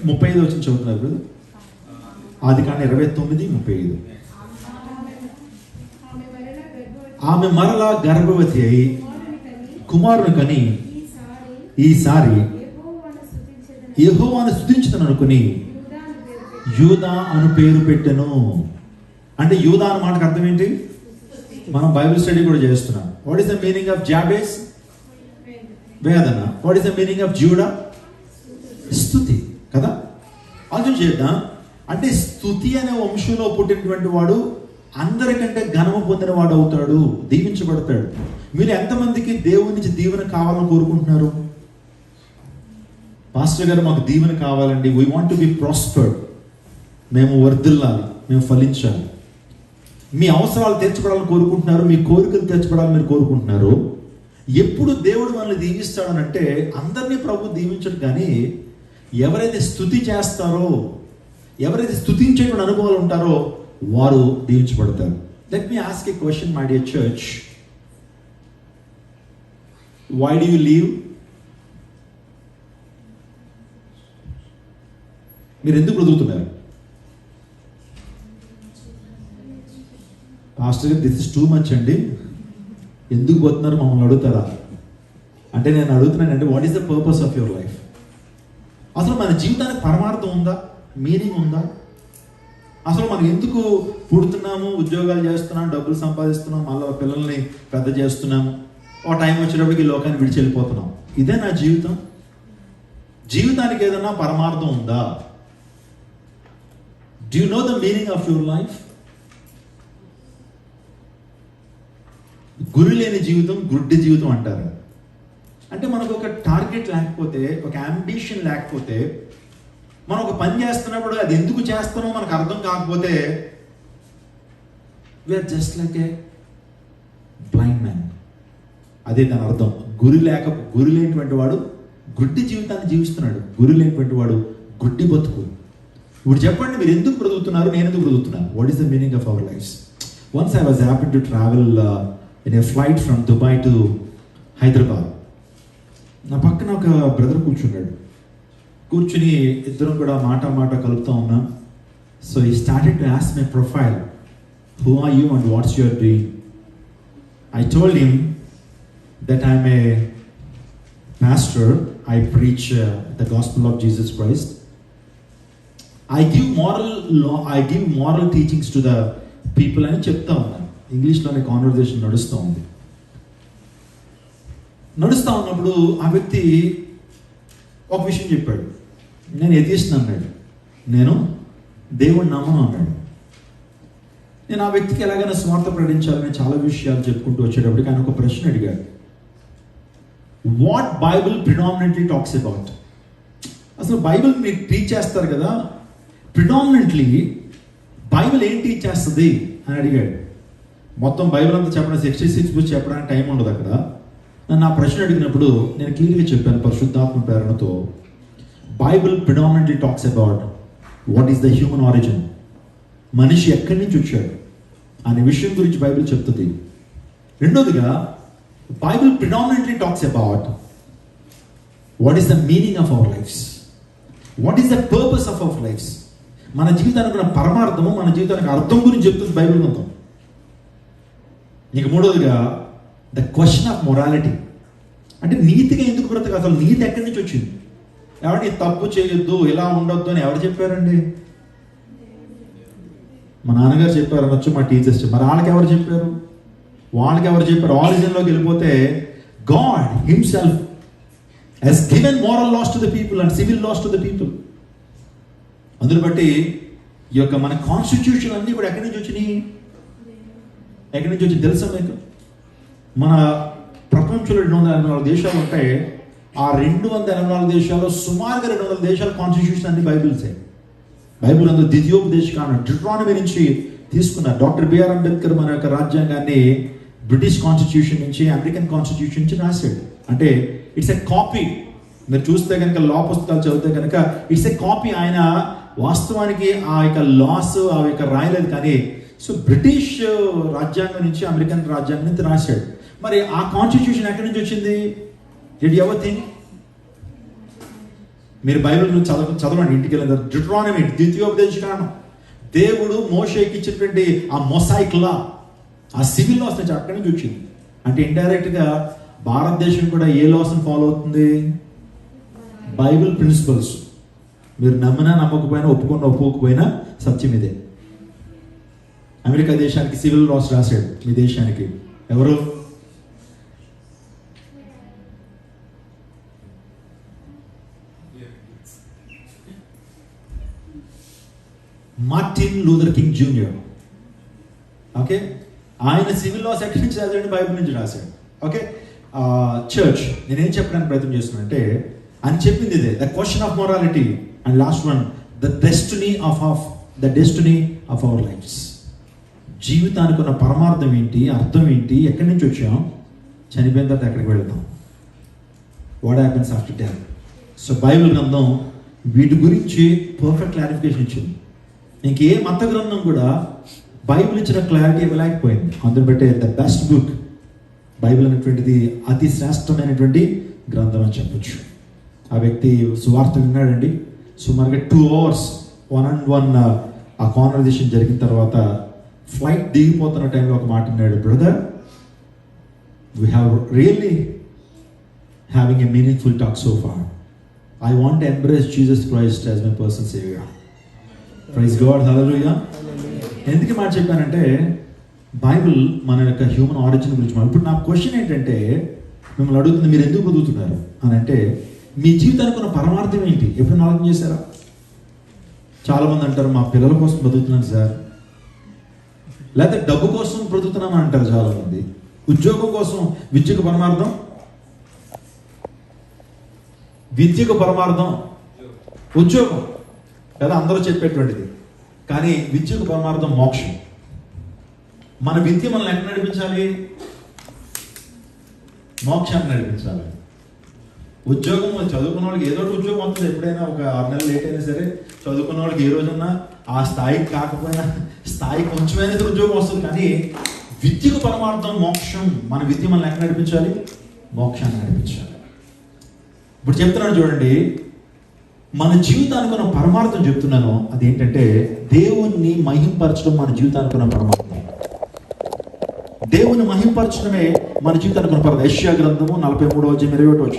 35వ వచనం చదువుతున్నారు. ఆదికాండం 29:35. ఆమె మరలా గర్భవతి అయి కుమారుని కని ఈసారి యెహోవాను స్తుతించుదని అనుకుని యూదా అను పేరు పెట్టెను. అంటే యూదా అన్న మాటకు అర్థం ఏంటి? మనం బైబిల్ స్టడీ కూడా చేస్తున్నాం. What is the meaning of Jabez? వేదన. What is the meaning of Judah? స్తుతి కదా. ఆలోచన చేద్దాం. అంటే స్తుతి అనే వంశంలో పుట్టినటువంటి వాడు అందరికంటే ఘనము పొందిన వాడు అవుతాడు, దీవించబడతాడు. మీరు ఎంతమందికి దేవుని నుంచి దీవెన కావాలని కోరుకుంటున్నారు? పాస్టర్ గారు, మాకు దీవెన కావాలండి, we want to be prospered, మేము వర్ధిల్లాలి, మేము ఫలించాలి. మీ అవసరాలు తీర్చబడాలని కోరుకుంటున్నారు, మీ కోరికలు తీర్చబడాలని మీరు కోరుకుంటున్నారు. ఎప్పుడు దేవుడు మనల్ని దీవిస్తాడనంటే అందరినీ ప్రభు దీవించడు, కానీ ఎవరైతే స్తుతి చేస్తారో, ఎవరైతే స్తుతించేటువంటి అనుభవాలు ఉంటారో వారు దీవించబడతారు. Let me ask a question my dear church. Why do you live? మీరు ఎందుకు బ్రతుకుతున్నారు? పాస్టర్ గారు, దిస్ ఇస్ టూ మచ్ అండి, ఎందుకు పోతున్నారు మమ్మల్ని అడుగుతారా అంటే నేను అడుగుతున్నానంటే, what is the purpose of your life? అసలు మన జీవితానికి పరమార్థం ఉందా? మీనింగ్ ఉందా? అసలు మనం ఎందుకు పుడుతున్నాము? ఉద్యోగాలు చేస్తున్నాం, డబ్బులు సంపాదిస్తున్నాం, మళ్ళీ పిల్లల్ని పెద్ద చేస్తున్నాము, ఒక టైం వచ్చేటప్పటికి లోకాన్ని విడిచి వెళ్ళిపోతున్నాం. ఇదే నా జీవితం? జీవితానికి ఏదైనా పరమార్థం ఉందా? Do you know the meaning of your life? గురి లేని జీవితం గుడ్డి జీవితం అంటారు. అంటే మనకు ఒక టార్గెట్ లేకపోతే, ఒక అంబిషన్ లేకపోతే, మనం ఒక పని చేస్తున్నప్పుడు అది ఎందుకు చేస్తున్నామో మనకు అర్థం కాకపోతే, we're just like a blind man. అదే దాని అర్థం. గురి లేనిటువంటి వాడు గుడ్డి జీవితాన్ని జీవిస్తున్నాడు. గురి లేనిటువంటి వాడు గుడ్డి బతుకు. ఇప్పుడు చెప్పండి, మీరు ఎందుకు బ్రతుకుతున్నారు? నేను ఎందుకు బ్రతుకుతున్నాను? What is the meaning of our life? Once I was happy to travel in a flight from Dubai to Hyderabad. నా పక్కన ఒక బ్రదర్ కూర్చున్నాడు. కూర్చుని ఇద్దరం కూడా మాట కలుపుతూ ఉన్నాం. So he started to ask my profile, who are you and what's your dream? I told him that I'm a pastor. I preach the gospel of Jesus Christ. I give moral teachings to the people అని చెప్తా ఉన్నాను. ఇంగ్లీష్లోనే కాన్వర్జేషన్ నడుస్తూ ఉన్నప్పుడు ఆ వ్యక్తి ఒక విషయం చెప్పాడు. నేను ఎథిస్ట్ అన్నాడు, నేను దేవుణ్ణి నమ్మను అన్నాడు. నేను ఆ వ్యక్తికి ఎలాగైనా స్వార్థ ప్రకటించాలని చాలా విషయాలు చెప్పుకుంటూ వచ్చేటప్పటికి ఆయన ఒక ప్రశ్న అడిగాడు. What Bible predominantly talks about? అసలు బైబిల్ మీరు టీచ్ చేస్తారు కదా, ప్రిడామినెంట్లీ బైబిల్ ఏం టీచ్ చేస్తుంది అని అడిగాడు. మొత్తం బైబిల్ అంతా చెప్పడం 66 బుక్స్ చెప్పడానికి టైం ఉండదు అక్కడ. నన్ను ఆ ప్రశ్న అడిగినప్పుడు నేను క్లియర్గా చెప్పాను పరిశుద్ధాత్మ ప్రేరణతో, Bible predominantly talks about what is the human origin, మనిషి ఎక్కడి నుంచి వచ్చాడు అనే విషయం గురించి బైబిల్ చెప్తుంది. రెండోదిగా Bible predominantly talks about what is the meaning of our lives, what is the purpose of our lives. మన జీవితానికి ఉన్న పరమార్థము, మన జీవితానికి అర్థం గురించి చెప్తుంది బైబిల్ గ్రంథం. ఇక మూడోదిగా ద క్వశ్చన్ ఆఫ్ మొరాలిటీ, అంటే నీతిగా ఎందుకు బ్రతకాలి, అసలు నీతి ఎక్కడి నుంచి వచ్చింది? ఎవరిని తప్పు చేయొద్దు, ఇలా ఉండొద్దు అని ఎవరు చెప్పారండి? మా నాన్నగారు చెప్పారు అనొచ్చు, మా టీచర్స్ చెప్పారు. మరి వాళ్ళకి ఎవరు చెప్పారు? ఆరిజిన్లోకి వెళ్ళిపోతే God himself has given moral laws to the people and civil laws to the people. అందుని బట్టి ఈ యొక్క మన కాన్స్టిట్యూషన్ అన్నీ కూడా ఎక్కడి నుంచి వచ్చినాయి తెలుసా మీకు? మన ప్రపంచంలో 284 దేశాలు ఉంటాయి. ఆ 284 దేశాల్లో సుమారుగా 200 దేశాల కాన్స్టిట్యూషన్ అన్ని బైబిల్సే. బైబిల్ అందులో ద్వితీయోపదేశకాండం డిట్రానమీ నుంచి తీసుకున్నారు. డాక్టర్ బిఆర్ అంబేద్కర్ మన యొక్క రాజ్యాంగాన్ని బ్రిటిష్ కాన్స్టిట్యూషన్ నుంచి, అమెరికన్ కాన్స్టిట్యూషన్ నుంచి రాశాడు. అంటే ఇట్స్ ఎ కాపీ. మీరు చూస్తే కనుక లా పుస్తకాలు చదివితే కనుక ఇట్స్ ఎ కాపీ. ఆయన వాస్తవానికి ఆ యొక్క లాస్ ఆ యొక్క రాయలేదు, కానీ సో బ్రిటిష్ రాజ్యాంగం నుంచి, అమెరికన్ రాజ్యాంగం నుంచి రాశాడు. మరి ఆ కాన్స్టిట్యూషన్ ఎక్కడి నుంచి వచ్చింది? Did you ever think? మీరు బైబిల్ గురించి చదవండి ఇంటికి వెళ్ళిన డిట్రానమీ, ద్వితీయోపదేశకాండం, దేవుడు మోషేకి ఇచ్చినటువంటి ఆ మొసాయిక్ లా, ఆ సివిల్ లాస్ నుంచి అక్కడి నుంచి వచ్చింది. అంటే ఇండైరెక్ట్గా భారతదేశం కూడా ఏ లాస్ని ఫాలో అవుతుంది? Bible principles. మీరు నమ్మినా నమ్మకపోయినా, ఒప్పుకోకపోయినా సత్యం ఇదే. అమెరికా దేశానికి సివిల్ లాస్ రాశాడు, మీ దేశానికి ఎవరు? Martin Luther king junior. Okay, ఆయన సివిల్ లాస్ ఎక్కడి నుంచి రాశాడు? బైబిల్ నుంచి రాశాడు. ఓకే, చర్చ్ నేనేం చెప్పడానికి ప్రయత్నం చేస్తున్నానంటే, అని చెప్పింది ఇదే, the question of morality. And last one, the destiny of our lives. జీవితానికి ఉన్న పరమార్థం ఏంటి, అర్థం ఏంటి, ఎక్కడి నుంచి వచ్చాం, చనిపోయిన తర్వాత ఎక్కడికి వెళ్తాం, what happens after death. So Bible గ్రంథం వీటి గురించి పర్ఫెక్ట్ క్లారిఫికేషన్ ఇచ్చింది. ఇంకే మత గ్రంథం కూడా బైబిల్ ఇచ్చిన క్లారిటీ ఇవ్వలేకపోయింది. అందులో పెట్టే ద బెస్ట్ బుక్ బైబిల్ అనేటువంటిది అతి శ్రేష్టమైనటువంటి గ్రంథం అని చెప్పొచ్చు. ఆ వ్యక్తి సువార్త విన్నాడండి. సుమారుగా 2 hours 1-on-1 ఆ కాన్వర్జేషన్ జరిగిన తర్వాత ఫ్లైట్ దిగిపోతున్న టైంలో ఒక మాట అన్నాడు, brother, we have really having a meaningful talk so far. I want to embrace Jesus Christ as my personal saviour. Praise God, హల్లెలూయా. ఎందుకు మాట చెప్పానంటే, బైబిల్ మన యొక్క హ్యూమన్ ఆరిజిన్ గురించి. ఇప్పుడు నా క్వశ్చన్ ఏంటంటే, మిమ్మల్ని అడుగుతుంది, మీరు ఎందుకు బ్రతుకుతున్నారు అని అంటే, మీ జీవితానికి ఉన్న పరమార్థం ఏంటి? ఎప్పుడు ఆలోచన చేశారా? చాలామంది అంటారు, మా పిల్లల కోసం బ్రతుకుతున్నాను సార్, లేకపోతే డబ్బు కోసం బ్రతుకుతున్నాను అంటారు చాలామంది. ఉద్యోగం కోసం, విద్యకు పరమార్థం ఉద్యోగం కదా అందరూ చెప్పేటువంటిది. కానీ విద్యకు పరమార్థం మోక్షం. మన విద్య మనల్ని ఎక్కడ నడిపించాలి? మోక్షాన్ని నడిపించాలి. ఉద్యోగం చదువుకున్న వాళ్ళకి ఏదో ఉద్యోగం వస్తుంది. ఎప్పుడైనా ఒక 6 నెలలు లేట్ అయినా సరే చదువుకున్న వాళ్ళకి ఏ రోజున్నా ఆ స్థాయికి కాకపోయినా స్థాయి కొంచెమైనా ఉద్యోగం వస్తుంది. కానీ విద్యకు పరమార్థం మోక్షం. మన విద్య మనల్ని ఎక్కడ నడిపించాలి? మోక్షాన్ని నడిపించాలి. ఇప్పుడు చెప్తున్నాను చూడండి, మన జీవితానికి ఉన్న పరమార్థం చెప్తున్నాను. అదేంటంటే, దేవుణ్ణి మహింపరచడం మన జీవితానికి ఉన్న పరమార్థం. దేవుని మహింపరచడమే మన జీవితానికి కొనపడదు. యెషయా గ్రంథము 43:21.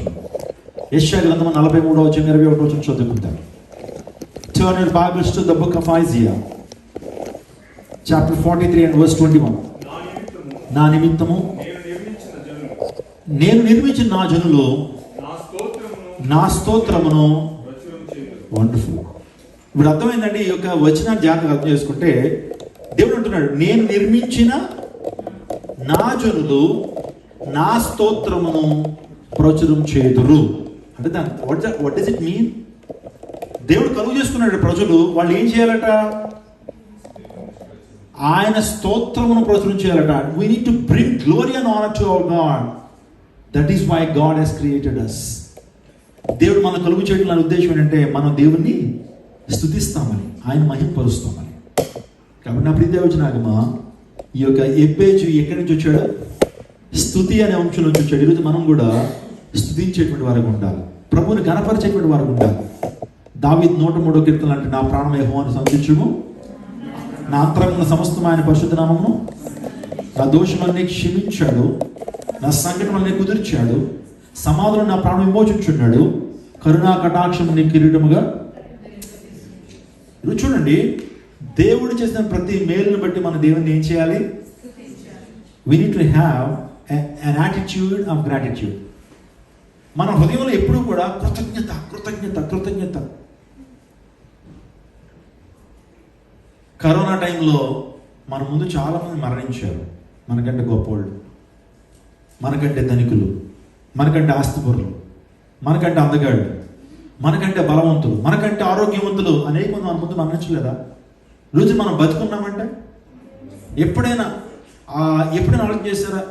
యెషయా గ్రంథము 43:21 చదువుకుంటారు. Turn your Bibles to the book of Isaiah, chapter 43 and verse 21. నా నిమిత్తము నేను నిర్మించిన నా జనులు నా స్తోత్రమును. వండర్ఫుల్. ఇప్పుడు అర్థమైందండి. ఈ యొక్క వచనాన్ని జాగ్రత్తగా అర్థం చేసుకుంటే దేవుడు అంటున్నాడు, నేను నిర్మించిన నా జనులు నా స్తోత్రమును ప్రచురం చేదురు. అంటే దాని వాట్ డస్ ఇట్ మీన్? దేవుడు కలుగు చేసుకున్నాడు ప్రజలు, వాళ్ళు ఏం చేయాలట? ఆయన స్తోత్రమును ప్రచురం చేయాలట. We need to bring glory and honour to our God. That is why God has created us. దేవుడు మనం కలుగు చేయడం అనే ఉద్దేశం ఏంటంటే మనం దేవుణ్ణి స్తుతిస్తామని, ఆయన మహింపరుస్తామని. కాబట్టి నా ప్రీతి వచ్చినాకమా ఈ యొక్క ఎబ్బేజు ఎక్కడి నుంచి వచ్చాడు? స్తుతి అనే అంశం నుంచి వచ్చాడు. ఈరోజు మనం కూడా స్తుతించేటువంటి వారికి ఉండాలి, ప్రభువుని గణపరిచేటువంటి వారికి ఉండాలి. దావీదు 103వ కీర్తన అంటే, నా ప్రాణం యెహోవాను స్తుతించుము, నా అంతరంగ సమస్తం ఆయన పరిశుద్ధ నామమును. నా దోషములన్నీ క్షమించాడు, నా సంకటములన్నీ కుదిర్చాడు, సమాధిలో నా ప్రాణం విమోచించున్నాడు, కరుణా కటాక్షము నీ కిరీటముగా. ఇప్పుడు చూడండి, దేవుడు చేసిన ప్రతి మేలును బట్టి మన దేవుని ఏం చేయాలి? we need to have an attitude of gratitude. మన హృదయంలో ఎప్పుడూ కూడా కృతజ్ఞత కృతజ్ఞత కృతజ్ఞత. కరోనా టైంలో మన ముందు చాలామంది మరణించారు. మనకంటే గొప్పవాళ్ళు, మనకంటే ధనికులు, మనకంటే ఆస్తిపరులు, మనకంటే అందగాళ్ళు, మనకంటే బలవంతులు, మనకంటే ఆరోగ్యవంతులు అనేక మంది మన ముందు మరణించలేదా? రోజు మనం బతుకున్నామంటే ఎప్పుడైనా ఆలోచన చేస్తారా?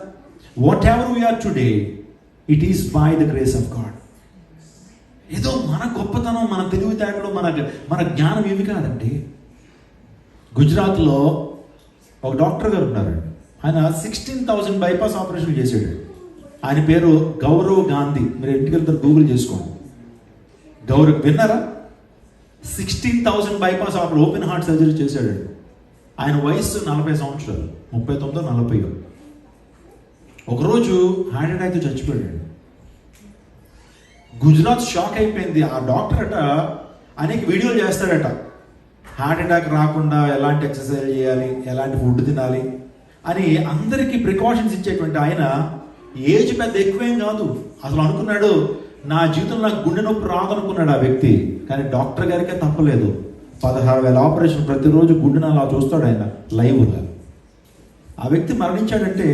Whatever we're today, it is by the grace of God. ఏదో మన గొప్పతనం, మన తెలివితేటలు, మన జ్ఞానం ఏమి కాదండి. గుజరాత్లో ఒక డాక్టర్ గారు ఉన్నారండి. ఆయన 16,000 బైపాస్ ఆపరేషన్ చేశాడు. ఆయన పేరు గౌరవ్ గాంధీ. మీరు ఇంటికి వెళ్తారు, గూగుల్ చేసుకోండి. గౌరవ్ విన్నారా? 16,000 బైపాస్ ఓపెన్ హార్ట్ సర్జరీ చేశాడు. ఆయన వయసు 40 సంవత్సరాలు, 39 40. ఒకరోజు హార్ట్ అటాక్తో చచ్చిపోయాడు. గుజరాత్ షాక్ అయిపోయింది. ఆ డాక్టర్ అట అనేక వీడియోలు చేస్తాడట, హార్ట్ అటాక్ రాకుండా ఎలాంటి ఎక్సర్సైజ్ చేయాలి, ఎలాంటి ఫుడ్ తినాలి అని అందరికీ ప్రికాషన్స్ ఇచ్చేటువంటి ఆయన ఏజ్ పెద్ద ఎక్కువేం కాదు. అసలు అనుకున్నాడు, నా జీవితంలో నాకు గుండె నొప్పి రాదనుకున్నాడు ఆ వ్యక్తి. కానీ డాక్టర్ గారికే తప్పలేదు. 16,000 ఆపరేషన్ ప్రతిరోజు గుండెను అలా చూస్తాడు ఆయన లైవ్గా. ఆ వ్యక్తి మరణించాడంటే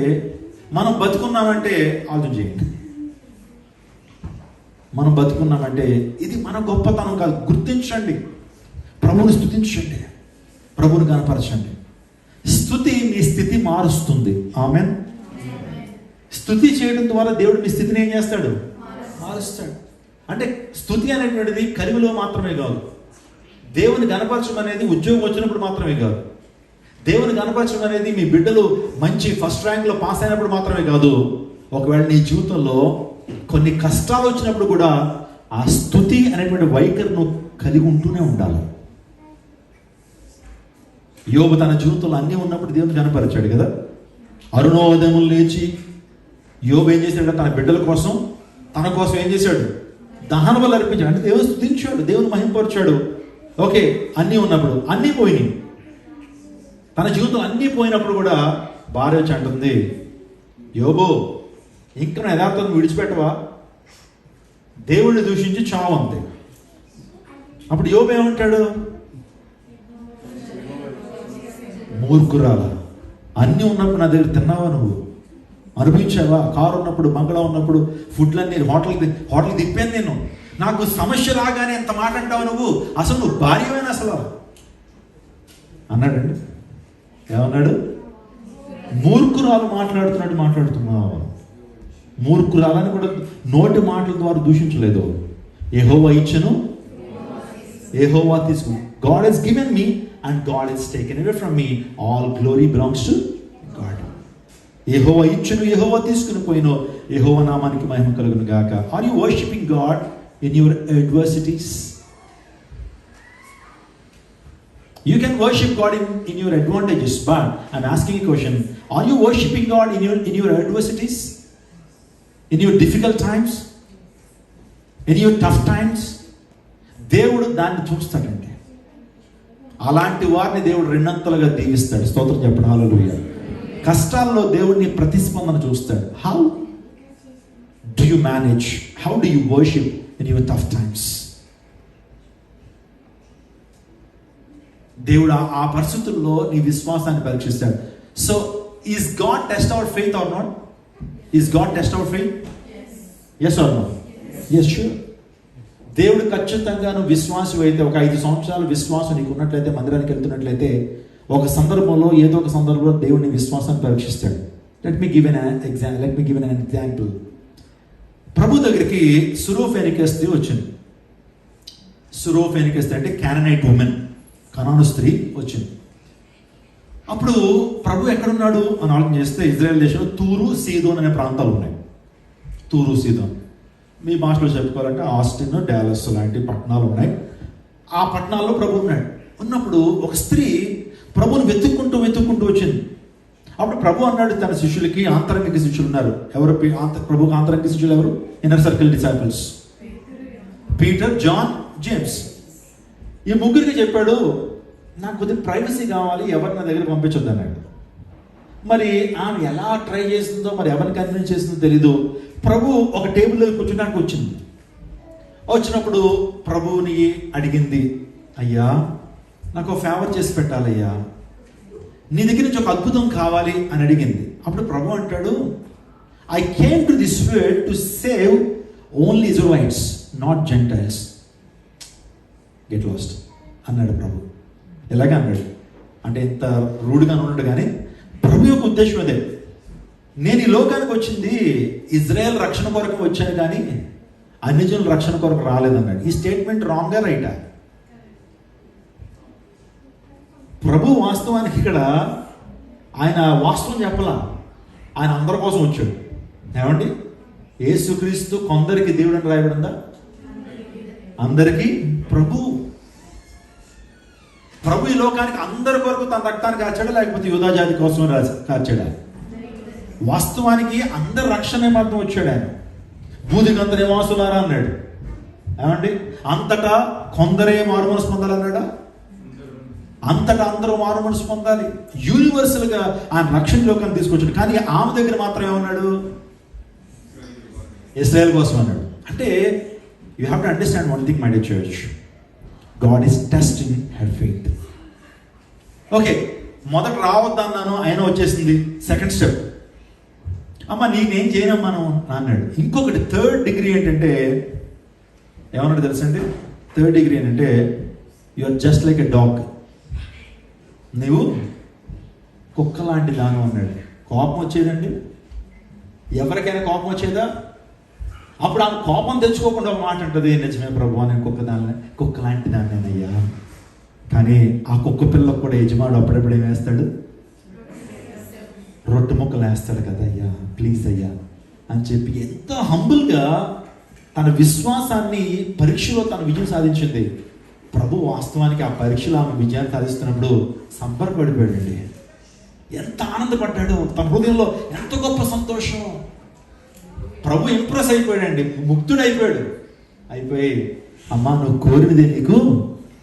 మనం బతుకున్నామంటే ఆలోచన చేయండి. మనం బతుకున్నామంటే ఇది మన గొప్పతనం కాదు. గుర్తించండి, ప్రభువుని స్తుతించండి, ప్రభువుని కనపరచండి. స్తుతి మీ స్థితి మారుస్తుంది. ఆమెన్. స్తుతి చేయడం ద్వారా దేవుడు మీ స్థితిని ఏం చేస్తాడు? మారుస్తాడు. అంటే స్తుతి అనేటువంటిది కలిమిలో మాత్రమే కాదు. దేవుని గణపరచడం అనేది ఉద్యోగం వచ్చినప్పుడు మాత్రమే కాదు. దేవుని గణపరచడం అనేది మీ బిడ్డలు మంచి ఫస్ట్ ర్యాంక్లో పాస్ అయినప్పుడు మాత్రమే కాదు. ఒకవేళ నీ జీవితంలో కొన్ని కష్టాలు వచ్చినప్పుడు కూడా ఆ స్తుతి అనేటువంటి వైఖరిను కలిగి ఉంటూనే ఉండాలి. యోబు తన జీవితంలో అన్నీ ఉన్నప్పుడు దేవుని కనపరిచాడు కదా. అరుణోదయములు లేచి యోబు ఏం చేశాడు? తన బిడ్డల కోసం, తన కోసం ఏం చేశాడు? దహన బలి అర్పించాడు. అంటే దేవుని స్తుతించాడు, దేవుని మహింపరిచాడు. ఓకే, అన్నీ ఉన్నప్పుడు అన్నీ పోయినాయి. తన జీవితంలో అన్నీ పోయినప్పుడు కూడా భార్య వచ్చి అంటుంది, యోబు ఇంకా నా యథార్థాన్ని విడిచిపెట్టవా? దేవుడిని దూషించి చావు అంతే. అప్పుడు యోబు ఏమంటాడు? మూర్ఖురాలా, అన్నీ ఉన్నప్పుడు నా దగ్గర తిన్నావా? నువ్వు అనుభవించావా? కారు ఉన్నప్పుడు, బంగ్లా ఉన్నప్పుడు, ఫుడ్లన్నీ హోటల్కి తిప్పాను నేను. నాకు సమస్య రాగానే ఎంత మాట అంటావు నువ్వు? అసలు నువ్వు భార్యవేనా అసలు అన్నాడండి. ఏమన్నాడు? మూర్ఖురాలు మాట్లాడుతున్నావు. మూర్ఖురాలని కూడా నోటి మాటల ద్వారా దూషించలేదు. యెహోవా ఇచ్చెను, యెహోవా తీసుకుని. God has given me and God has taken away from me. All glory belongs to God. యెహోవా ఇచ్చెను, యెహోవా తీసుకుని పోయినో, యెహోవా నామానికి మహిమ కలుగును గాక. Are you worshiping God in your adversities? You can worship God in your advantages, but I'm asking a question. Are you worshiping God in your adversities? In your difficult times? In your tough times? దేవుడు దాన్ని చూస్తాడండి. అలాంటి వారిని దేవుడు రెండంతలుగా దీవిస్తాడు. స్తోత్రం చెప్పండి, హల్లెలూయా. కష్టాల్లో దేవుడిని ప్రతిస్పందన చూస్తాడు. How do you manage? How do you worship in your tough times? దేవుడు ఆ పరిస్థితుల్లో నీ విశ్వాసాన్ని పరీక్షిస్తాడు. So is God test our faith or not? Is God test our faith? Yes or no? Yes, sure. దేవుడు ఖచ్చితంగా నువ్వు విశ్వాసం అయితే, ఒక 5 సంవత్సరాలు విశ్వాసం నీకు ఉన్నట్లయితే, మందిరానికి వెళ్తున్నట్లయితే, ఒక సందర్భంలో ఏదో ఒక సందర్భంలో దేవుడిని విశ్వాసాన్ని పరీక్షిస్తాడు. Let me give an example. ప్రభు దగ్గరికి సురోఫెనికే స్త్రీ వచ్చింది. సురోఫెనికే స్త్రీ అంటే కానానైట్ ఉమెన్, కనాను స్త్రీ వచ్చింది. అప్పుడు ప్రభు ఎక్కడున్నాడు అని ఆలోచన చేస్తే, ఇజ్రాయెల్ దేశంలో తూరు, సీదోన్ అనే ప్రాంతాలు ఉన్నాయి. తూరు, సీదోన్, మీ భాషలో చెప్పుకోవాలంటే ఆస్టిన్, డాలస్ లాంటి పట్టణాలు ఉన్నాయి. ఆ పట్టణాల్లో ప్రభు ఉన్నాడు. ఉన్నప్పుడు ఒక స్త్రీ ప్రభుని వెతుక్కుంటూ వచ్చింది. అప్పుడు ప్రభు అన్నాడు తన శిష్యులకి, ఆంతరంగిక శిష్యులు ఉన్నారు. ఎవరు ప్రభుకి ఆంతరంగిక శిష్యులు? ఎవరు? Inner circle disciples, Peter, John, James. ఈ ముగ్గురికి చెప్పాడు, నాకు కొద్దిగా ప్రైవసీ కావాలి, ఎవరు నా దగ్గర పంపించొద్దు అన్నాడు. మరి ఆమె ఎలా ట్రై చేస్తుందో, మరి ఎవరిని కన్విన్స్ చేస్తుందో తెలీదు. ప్రభు ఒక టేబుల్ దగ్గర కూర్చోడానికి వచ్చింది. వచ్చినప్పుడు ప్రభువుని అడిగింది, అయ్యా నాకు ఒక ఫేవర్ చేసి పెట్టాలయ్యా, నీ దగ్గర నుంచి ఒక అద్భుతం కావాలి అని అడిగింది. అప్పుడు ప్రభు అంటాడు, I came to this world to save only Israelites, not Gentiles. Get lost అన్నాడు ప్రభు. ఎలాగా అన్నాడు అంటే ఎంత రూడ్గా ఉన్నాడు, కానీ ప్రభు యొక్క ఉద్దేశం అదే. నేను ఈ లోకానికి వచ్చింది ఇజ్రాయెల్ రక్షణ కొరకు వచ్చాను, కానీ అన్ని జనుల రక్షణ కొరకు రాలేదన్నాడు. ఈ స్టేట్మెంట్ రాంగా రైటా? ప్రభు వాస్తవానికి ఇక్కడ ఆయన వాస్తవం చెప్పలా, ఆయన అందరి కోసం వచ్చాడు. ఏమండి, యేసుక్రీస్తు కొందరికి దేవుడు అని రాయబడిందా? అందరికీ ప్రభు. ప్రభు ఈ లోకానికి అందరి కొరకు తన రక్తాన్ని కార్చాడా, లేకపోతే యూదా జాతి కోసం కార్చాడా? వాస్తవానికి అందరి రక్షణ మాత్రం వచ్చాడు ఆయన. భూదిగంత నివాసులారా అన్నాడు. ఏమండి, అంతటా కొందరే మారు మనసు పొందాలన్నాడా? అంతటా అందరూ మారు మనసు పొందాలి. యూనివర్సల్ గా ఆయన రక్షణ లోకాన్ని తీసుకొచ్చాడు. కానీ ఆమె దగ్గర మాత్రం ఏమన్నాడు? ఇశ్రాయేల్ కోసం అన్నాడు. అంటే you have to understand one thing, my dear church, God is testing her faith. Okay, మొదట రావద్దన్నాను, అయినా వచ్చేసింది. సెకండ్ స్టెప్, అమ్మ నేనేం చేయనమ్మా అన్నాడు. ఇంకొకటి థర్డ్ డిగ్రీ ఏంటంటే, ఏమన్నాడు తెలుసండి? థర్డ్ డిగ్రీ ఏంటంటే, you are just like a dog. నువ్వు కుక్క లాంటి దాని అన్నాడు. కోపం వచ్చేదండి, ఎవరికైనా కోపం వచ్చేదా? అప్పుడు ఆమె కోపం తెచ్చుకోకుండా ఒక మాట అంటది, నిజమే ప్రభు, నేను కుక్క లాంటి దాన్నేనయ్యా. కానీ ఆ కుక్క పిల్లకు కూడా యజమాడు అప్పుడప్పుడు ఏం వేస్తాడు? రొట్టె ముక్కలు వేస్తాడు కదా, అయ్యా ప్లీజ్ అయ్యా అని చెప్పి ఎంతో హంబుల్గా తన విశ్వాసాన్ని పరీక్షలో తన విజయం సాధించింది. ప్రభు వాస్తవానికి ఆ పరీక్షలో ఆమె విజయాన్ని సాధిస్తున్నప్పుడు సంబరపడిపోయాడండి. ఎంత ఆనందపడ్డాడు, తన హృదయంలో ఎంత గొప్ప సంతోషం. ప్రభు ఇంప్రెస్ అయిపోయాడండి, ముగ్ధుడైపోయాడు. అయిపోయి, అమ్మా నువ్వు కోరినదే నీకు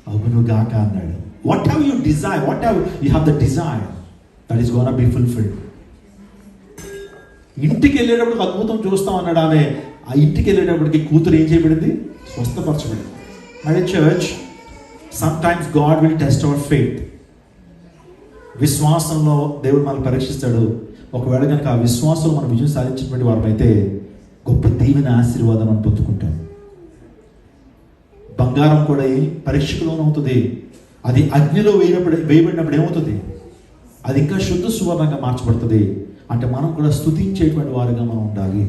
అవును గాక అన్నాడు. What have you desire, what have you have the desire, that is gonna be fulfilled. ఇంటికి వెళ్ళేటప్పుడు అద్భుతం చూస్తాం అన్నాడు ఆమె. ఆ ఇంటికి వెళ్ళేటప్పటికి కూతురు ఏం చేయబడింది? స్వస్థపరచబడింది. My church, sometimes God will test our faith. విశ్వాసంలో దేవుడు మనల్ని పరీక్షిస్తాడు. ఒకవేళ కనుక ఆ విశ్వాసంలో మనం విజయం సాధించినటువంటి వారమైతే గొప్ప దీవెన ఆశీర్వాదం మనం పొందుకుంటాం. బంగారం కూడా పరీక్షకు లోనవుతుంది. అది అగ్నిలో వేయబడినప్పుడు ఏమవుతుంది? అది ఇంకా శుద్ధ సువర్ణంగా మార్చబడుతుంది. అంటే మనం కూడా స్తుతించేటువంటి వారుగా మనం ఉండాలి.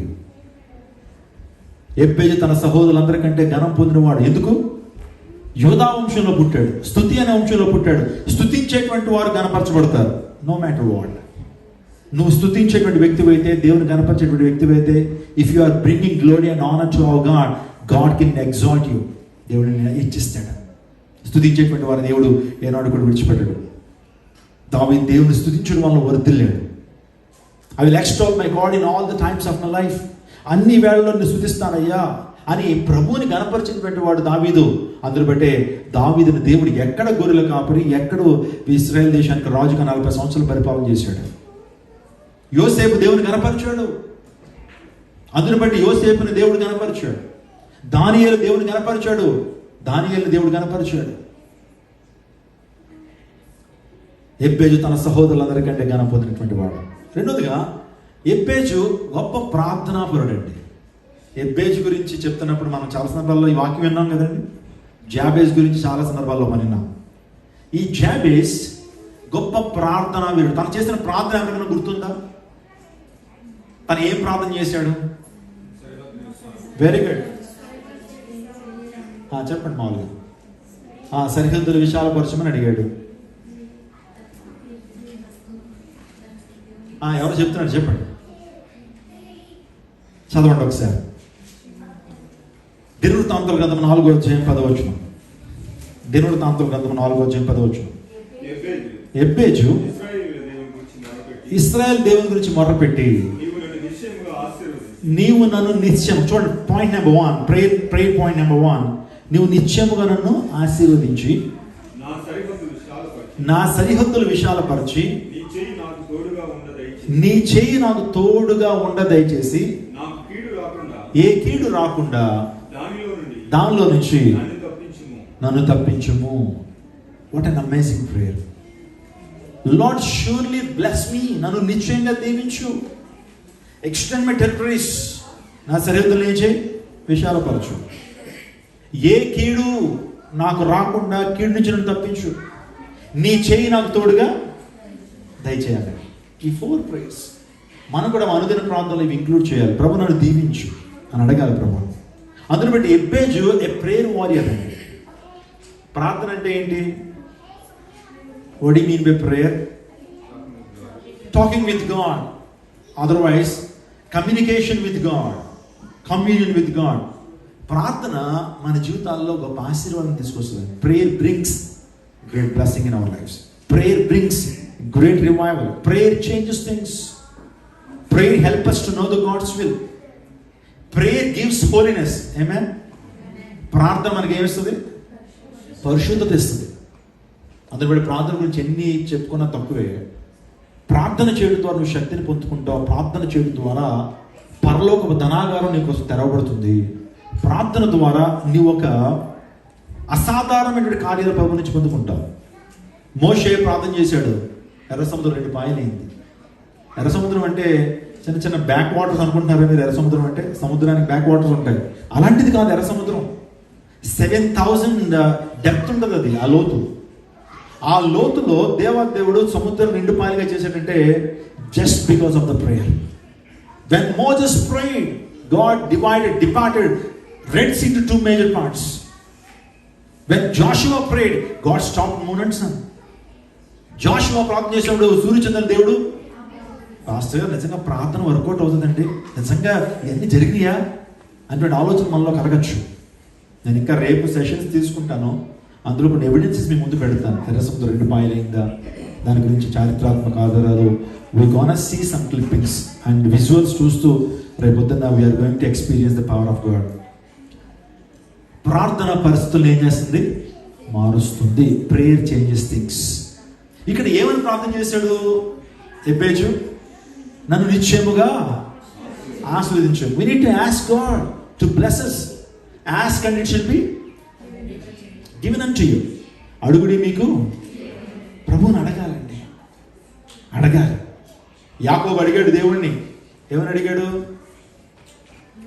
ఎబ్బేజు తన సహోదరులందరికంటే ఘనం పొందినవాడు. ఎందుకు? యోధా వంశంలో పుట్టాడు, స్తుతి అనే వంశంలో పుట్టాడు. స్తుతించేటువంటి వారు గణపరచబడతారు. No matter what. నువ్వు స్తుతించేటువంటి వ్యక్తివి అయితే, దేవుని గణపరిచేటువంటి వ్యక్తివి అయితే, if you are bringing glory and honour to our God, God can exalt you. దేవుడిని ఇచ్చిస్తాడు. స్తుతించేటువంటి వారిని దేవుడు ఏనాడు కూడా విడిచిపెట్టాడు. దావీదు దేవుని స్తుతించడం వల్ల వర్ధిల్లాడు. I will extol my God in all the times of my life. అన్ని వేళల్లో నేను స్తుతిస్తానయ్యా అని ప్రభువుని గణపరిచినటువంటి వాడు దావీదు. అందులో బట్టే దావీదుని దేవుడు ఎక్కడ గొర్రెల కాపరి, ఎక్కడో ఇశ్రాయేల్ దేశానికి రాజుగా 40 సంవత్సరాలు పరిపాలన చేశాడు. యోసేపు దేవుని గణపరిచాడు. అందుని బట్టి యోసేపుని దేవుడు గణపరిచాడు. దానియేలు దేవుని గణపరిచాడు. దానియేలుని దేవుడు గణపరిచాడు. ఎబ్బేజు తన సహోదరులందరికంటే ఘనం పొందినటువంటి వాడు. రెండోదిగా ఎబ్బేజు గొప్ప ప్రార్థనాపరుడండి. ఎబ్బేజు గురించి చెప్తున్నప్పుడు మనం చాలా సందర్భాల్లో ఈ వాక్యం విన్నాం కదండి. జాబేజ్ గురించి చాలా సందర్భాల్లో మనం విన్నాం. ఈ జాబేజ్ గొప్ప ప్రార్థనా వీరుడు. తను చేసిన ప్రార్థన ఎవరికైనా గుర్తుందా? తను ఏం ప్రార్థన చేశాడు? వెరీ గుడ్, చెప్పండి. మామూలుగా సరిహద్దులు విశాలపరచమని అడిగాడు. ఎవరు చెప్తున్నాడు చెప్పండి, చదవండి ఒకసారి. దినవృత్తాంతాల గ్రంథం 4వ అధ్యాయం 10వ వచనం. దినవృత్తాంతాల గ్రంథం 4వ అధ్యాయం 10వ వచనం. ఎబ్బేజు ఇశ్రాయేలు దేవుని గురించి మొర్రపెట్టి, నీవు నన్ను నిత్యం, చూడండి point number 1, prayer point number 1, నీవు నిత్యముగా నన్ను ఆశీర్వదించి నా సరిహద్దులు విశాలపరిచి నీ చెయ్యి నాకు తోడుగా ఉండ దయచేసి, ఏ కీడు రాకుండా దానిలో నుంచి నన్ను తప్పించుము. What an amazing prayer. Lord surely bless me, నన్ను నిశ్చయంగా దీవించు. ఎక్స్టెండ్ మై టెరిటరీస్, నా సరిహద్దులు ఏం చేయి, విశాలపరచు. ఏ కీడు నాకు రాకుండా, కీడు నుంచి నన్ను తప్పించు. నీ చేయి నాకు తోడుగా దయచేయాలి. ఈ 4 ప్రేయర్స్ మనం కూడా అనుదిన ప్రాంతాల్లో ఇవి ఇంక్లూడ్ చేయాలి. ప్రభు నన్ను దీవించు అని అడగాలి ప్రభు. అందుని బట్టి ఎబ్బేజు ఏ ప్రేయర్ వారియర్ అండి. ప్రార్థన అంటే ఏంటి? What do you mean by prayer? Talking with God, otherwise communication with God, communion with God. ప్రార్థన మన జీవితాల్లో గొప్ప ఆశీర్వాదం తీసుకొస్తుంది. Prayer brings great blessing in our lives. Prayer brings great revival. Prayer changes things. Prayer helps us to know the God's will. Prayer gives holiness. Amen. ప్రార్థన మనకి ఏమిస్తుంది? పరిశుద్ధత ఇస్తుంది. అందువల్ల ప్రార్థన గురించి ఎన్ని చెప్పుకున్నా తక్కువే. ప్రార్థన చేయడం ద్వారా నువ్వు శక్తిని పొందుకుంటావు. ప్రార్థన చేయడం ద్వారా పరలోక ధనాగారం నీకోసం తెరవబడుతుంది. ప్రార్థన ద్వారా నీవు ఒక అసాధారణమైన కార్యాల ప్రభు నుంచి పొందుకుంటావు. మోషే ప్రార్థన చేశాడు, ఎర్ర సముద్రం 2 పాయలైంది. ఎర్ర సముద్రం అంటే చిన్న చిన్న బ్యాక్ వాటర్స్ అనుకుంటున్నారా మీరు? ఎర్ర సముద్రం అంటే సముద్రానికి బ్యాక్ వాటర్స్ ఉంటాయి. అలాంటిది కాదు ఎర్ర సముద్రం. 7,000 డెప్త్ ఉంటుంది అది, ఆ లోతు. ఆ లోతులో దేవాదేవుడు సముద్రం 2 పాయలుగా చేశాడంటే just because of the prayer. When Moses prayed, God departed red sea to 2 major parts. When Joshua prayed, God stopped moon and sun. Joshua ప్రార్థన చేసినప్పుడు సూర్యచంద్రుని దేవుడు, పాస్టర్ గారు నిజంగా ప్రార్థన వర్కౌట్ అవుతుందండి, నిజంగా ఇవన్నీ జరిగినాయా అటువంటి ఆలోచన మనలో కలగచ్చు. నేను ఇంకా రేపు సెషన్స్ తీసుకుంటాను, అందులో కొన్ని ఎవిడెన్సెస్ మీ ముందు పెడతాను. ఎర్ర సముద్రం 2 పాయలైందా, దాని గురించి చారిత్రాత్మక ఆధారాలు. We gonna see some clippings and visuals చూస్తూ రేపొద్దున we're going to experience the power of God. ప్రార్థన పరిస్థితులు ఏం చేస్తుంది? మారుస్తుంది. Prayer changes things. ఇక్కడ ఏమని ప్రార్థన చేశాడు ఎబ్బేజు? నన్ను నిశ్చయముగా ఆశీర్వదించు. We need to ask God to bless us. Ask and it shall be given unto you. అడుగుడి మీకు. ప్రభువుని అడగాలండి, అడగాలి. యాకోబు అడిగాడు దేవుణ్ణి. ఏమని అడిగాడు?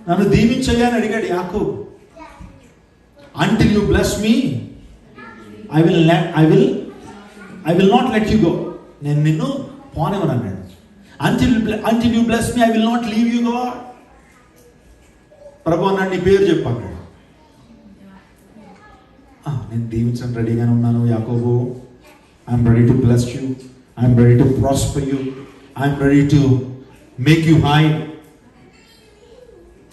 నన్ను దీవించయ్యా అని అడిగాడు యాకోబు. Until you bless me, I will not let you go. నేను నిన్ను పోనివ్వను అన్నాడు. Until you bless me, I will not leave you, God. ప్రభు అన్నాడు, నీ పేరు చెప్పాడు. నేను దీవించడానికి రెడీగానే ఉన్నాను యాకోబు. I'm ready to bless you, I'm ready to prosper you, I'm ready to make you high,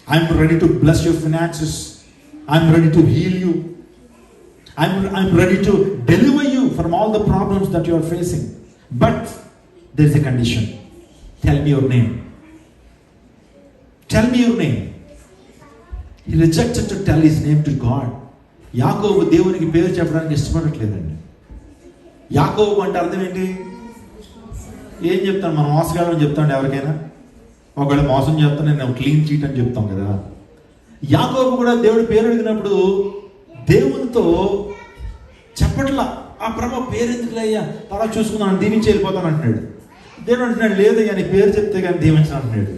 I'm ready to bless your finances, I'm ready to heal you, I'm ready to deliver you from all the problems that you are facing. But there is a condition. Tell me your name. Tell me your name. He rejected to tell his name to God. యాకోబు దేవునికి పేరు చెప్పడానికి ఇష్టపడట్లేదండి. యాకోబు అంటే అర్థం ఏంటి? ఏం చెప్తాను, మనం మోసగాళ్ళని చెప్తాండి ఎవరికైనా. ఒకవేళ మోసం చేస్తాను నేను క్లీన్ చీట్ అని చెప్తాం కదా. యాకోబు కూడా దేవుడి పేరు అడిగినప్పుడు దేవునితో చెప్పట్లా, ఆ ప్రభు పేరు ఎందుకులయ్యా, తర్వాత చూసుకుందాం, దీవించి వెళ్ళిపోతాను అంటున్నాడు. దేవుడు అంటున్నాడు, లేదయ్యా నీ పేరు చెప్తే కానీ దీవించను అంటున్నాడు.